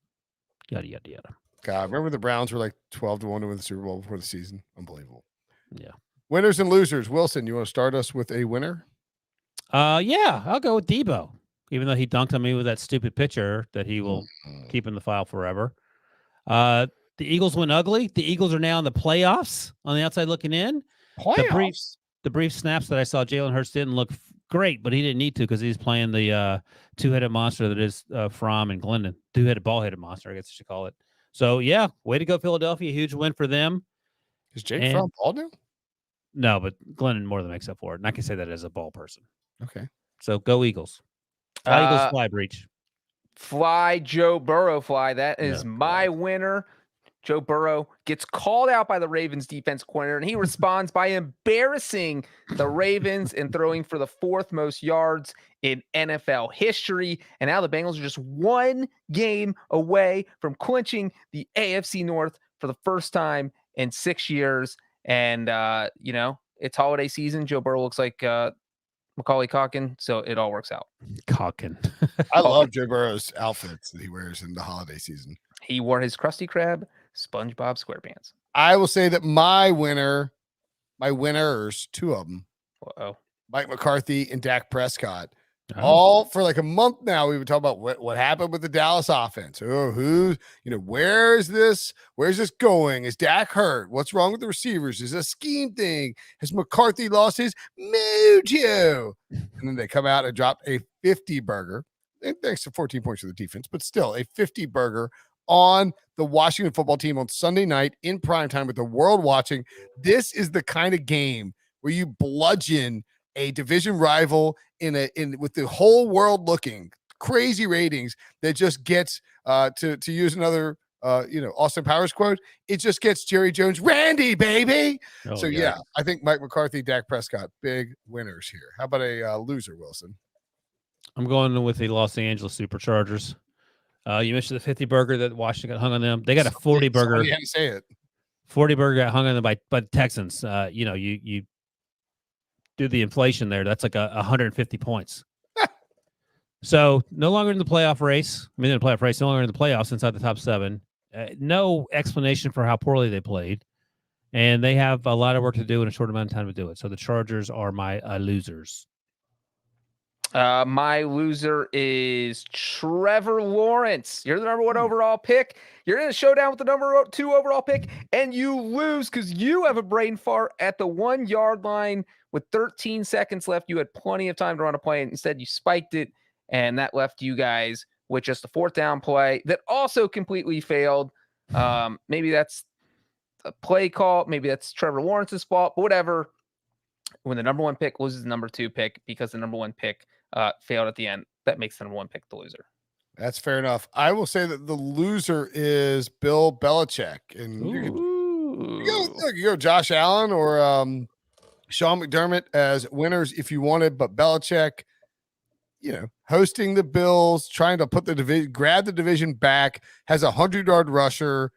Yada yada yada. God, remember the Browns were like 12-1 to win the Super Bowl before the season? Unbelievable. Yeah. Winners and losers. Wilson, you want to start us with a winner? Yeah, I'll go with Debo, even though he dunked on me with that stupid picture that he will keep in the file forever. The Eagles went ugly. The Eagles are now in the playoffs on the outside looking in. Playoffs? The brief snaps that I saw, Jalen Hurts didn't look great, but he didn't need to because he's playing the two-headed monster that is Fromm and Glendon. Two-headed, ball-headed monster, I guess you should call it. So, yeah, way to go, Philadelphia. Huge win for them. Is Jake Fromm ball now? No, but Glendon more than makes up for it. And I can say that as a ball person. Okay. So, go Eagles. Eagles fly, Breech. Fly, Joe Burrow, fly. That is my winner. Joe Burrow gets called out by the Ravens defense coordinator, and he responds by embarrassing the Ravens and throwing for the 4th most yards in NFL history. And now the Bengals are just 1 game away from clinching the AFC North for the first time in 6 years. And, it's holiday season. Joe Burrow looks like Macaulay Culkin, so it all works out. Culkin. I love Joe Burrow's outfits that he wears in the holiday season. He wore his Krusty Krab SpongeBob SquarePants. I will say that my winners, 2 of them, Uh-oh. Mike McCarthy and Dak Prescott. All for like a month now, we would talk about what happened with the Dallas offense. Oh, where's this going? Is Dak hurt? What's wrong with the receivers? Is it a scheme thing? Has McCarthy lost his mojo? And then they come out and drop a 50 burger. Thanks to 14 points for the defense, but still a 50 burger on the Washington football team on Sunday night in primetime with the world watching. This is the kind of game where you bludgeon a division rival with the whole world looking, crazy ratings that just gets to use another Austin Powers quote, it just gets Jerry Jones Randy, baby. I think Mike McCarthy, Dak Prescott, big winners here. How about a loser, Wilson? I'm going with the Los Angeles Superchargers. You mentioned the 50 burger that Washington got hung on them. They got a 40 burger. You had to say it. 40 burger got hung on them by the Texans. You do the inflation there. That's like 150 points. So no longer in the playoff race. No longer in the playoffs inside the top 7. No explanation for how poorly they played. And they have a lot of work to do in a short amount of time to do it. So the Chargers are my losers. My loser is Trevor Lawrence. You're the number 1 overall pick. You're in a showdown with the number 2 overall pick, and you lose because you have a brain fart at the 1-yard line with 13 seconds left. You had plenty of time to run a play, and instead you spiked it, and that left you guys with just a 4th down play that also completely failed. Maybe that's a play call. Maybe that's Trevor Lawrence's fault, but whatever. When the number 1 pick loses the number 2 pick because the number 1 pick failed at the end, that makes the number 1 pick the loser. That's fair enough. I will say that the loser is Bill Belichick. And you go Josh Allen or Sean McDermott as winners if you wanted, but Belichick, hosting the Bills, trying to put the division, grab the division back, has a 100-yard rusher.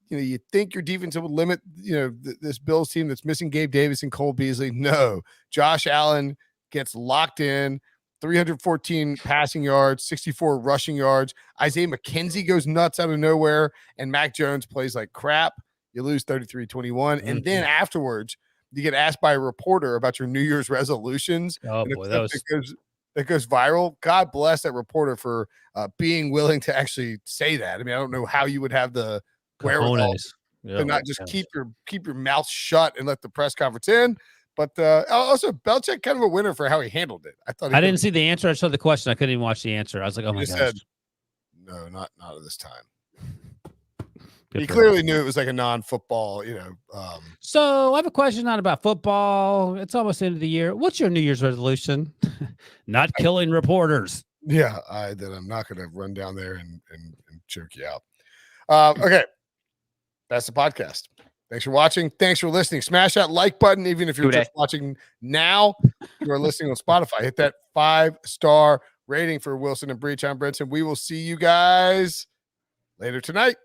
You think your defense would limit, this Bills team that's missing Gabe Davis and Cole Beasley. No, Josh Allen gets locked in, 314 passing yards, 64 rushing yards. Isaiah McKenzie goes nuts out of nowhere, and Mac Jones plays like crap. You lose 33-21. And then afterwards, you get asked by a reporter about your New Year's resolutions. Oh, boy, that goes viral. God bless that reporter for being willing to actually say that. I mean, I don't know how you would have the wherewithal to not just keep your mouth shut and let the press conference in. But also Belichick kind of a winner for how he handled it. I didn't see the answer. I saw the question. I couldn't even watch the answer. I was like, oh my gosh. No, not at this time. He clearly knew it was like a non-football, So I have a question not about football. It's almost the end of the year. What's your New Year's resolution? Not killing reporters. Yeah, that I'm not going to run down there and choke you out. Okay. That's the podcast. Thanks for watching. Thanks for listening. Smash that like button, even if you're just watching now. You are listening on Spotify. Hit that 5-star rating for Wilson and Breech. I'm Brinson. We will see you guys later tonight.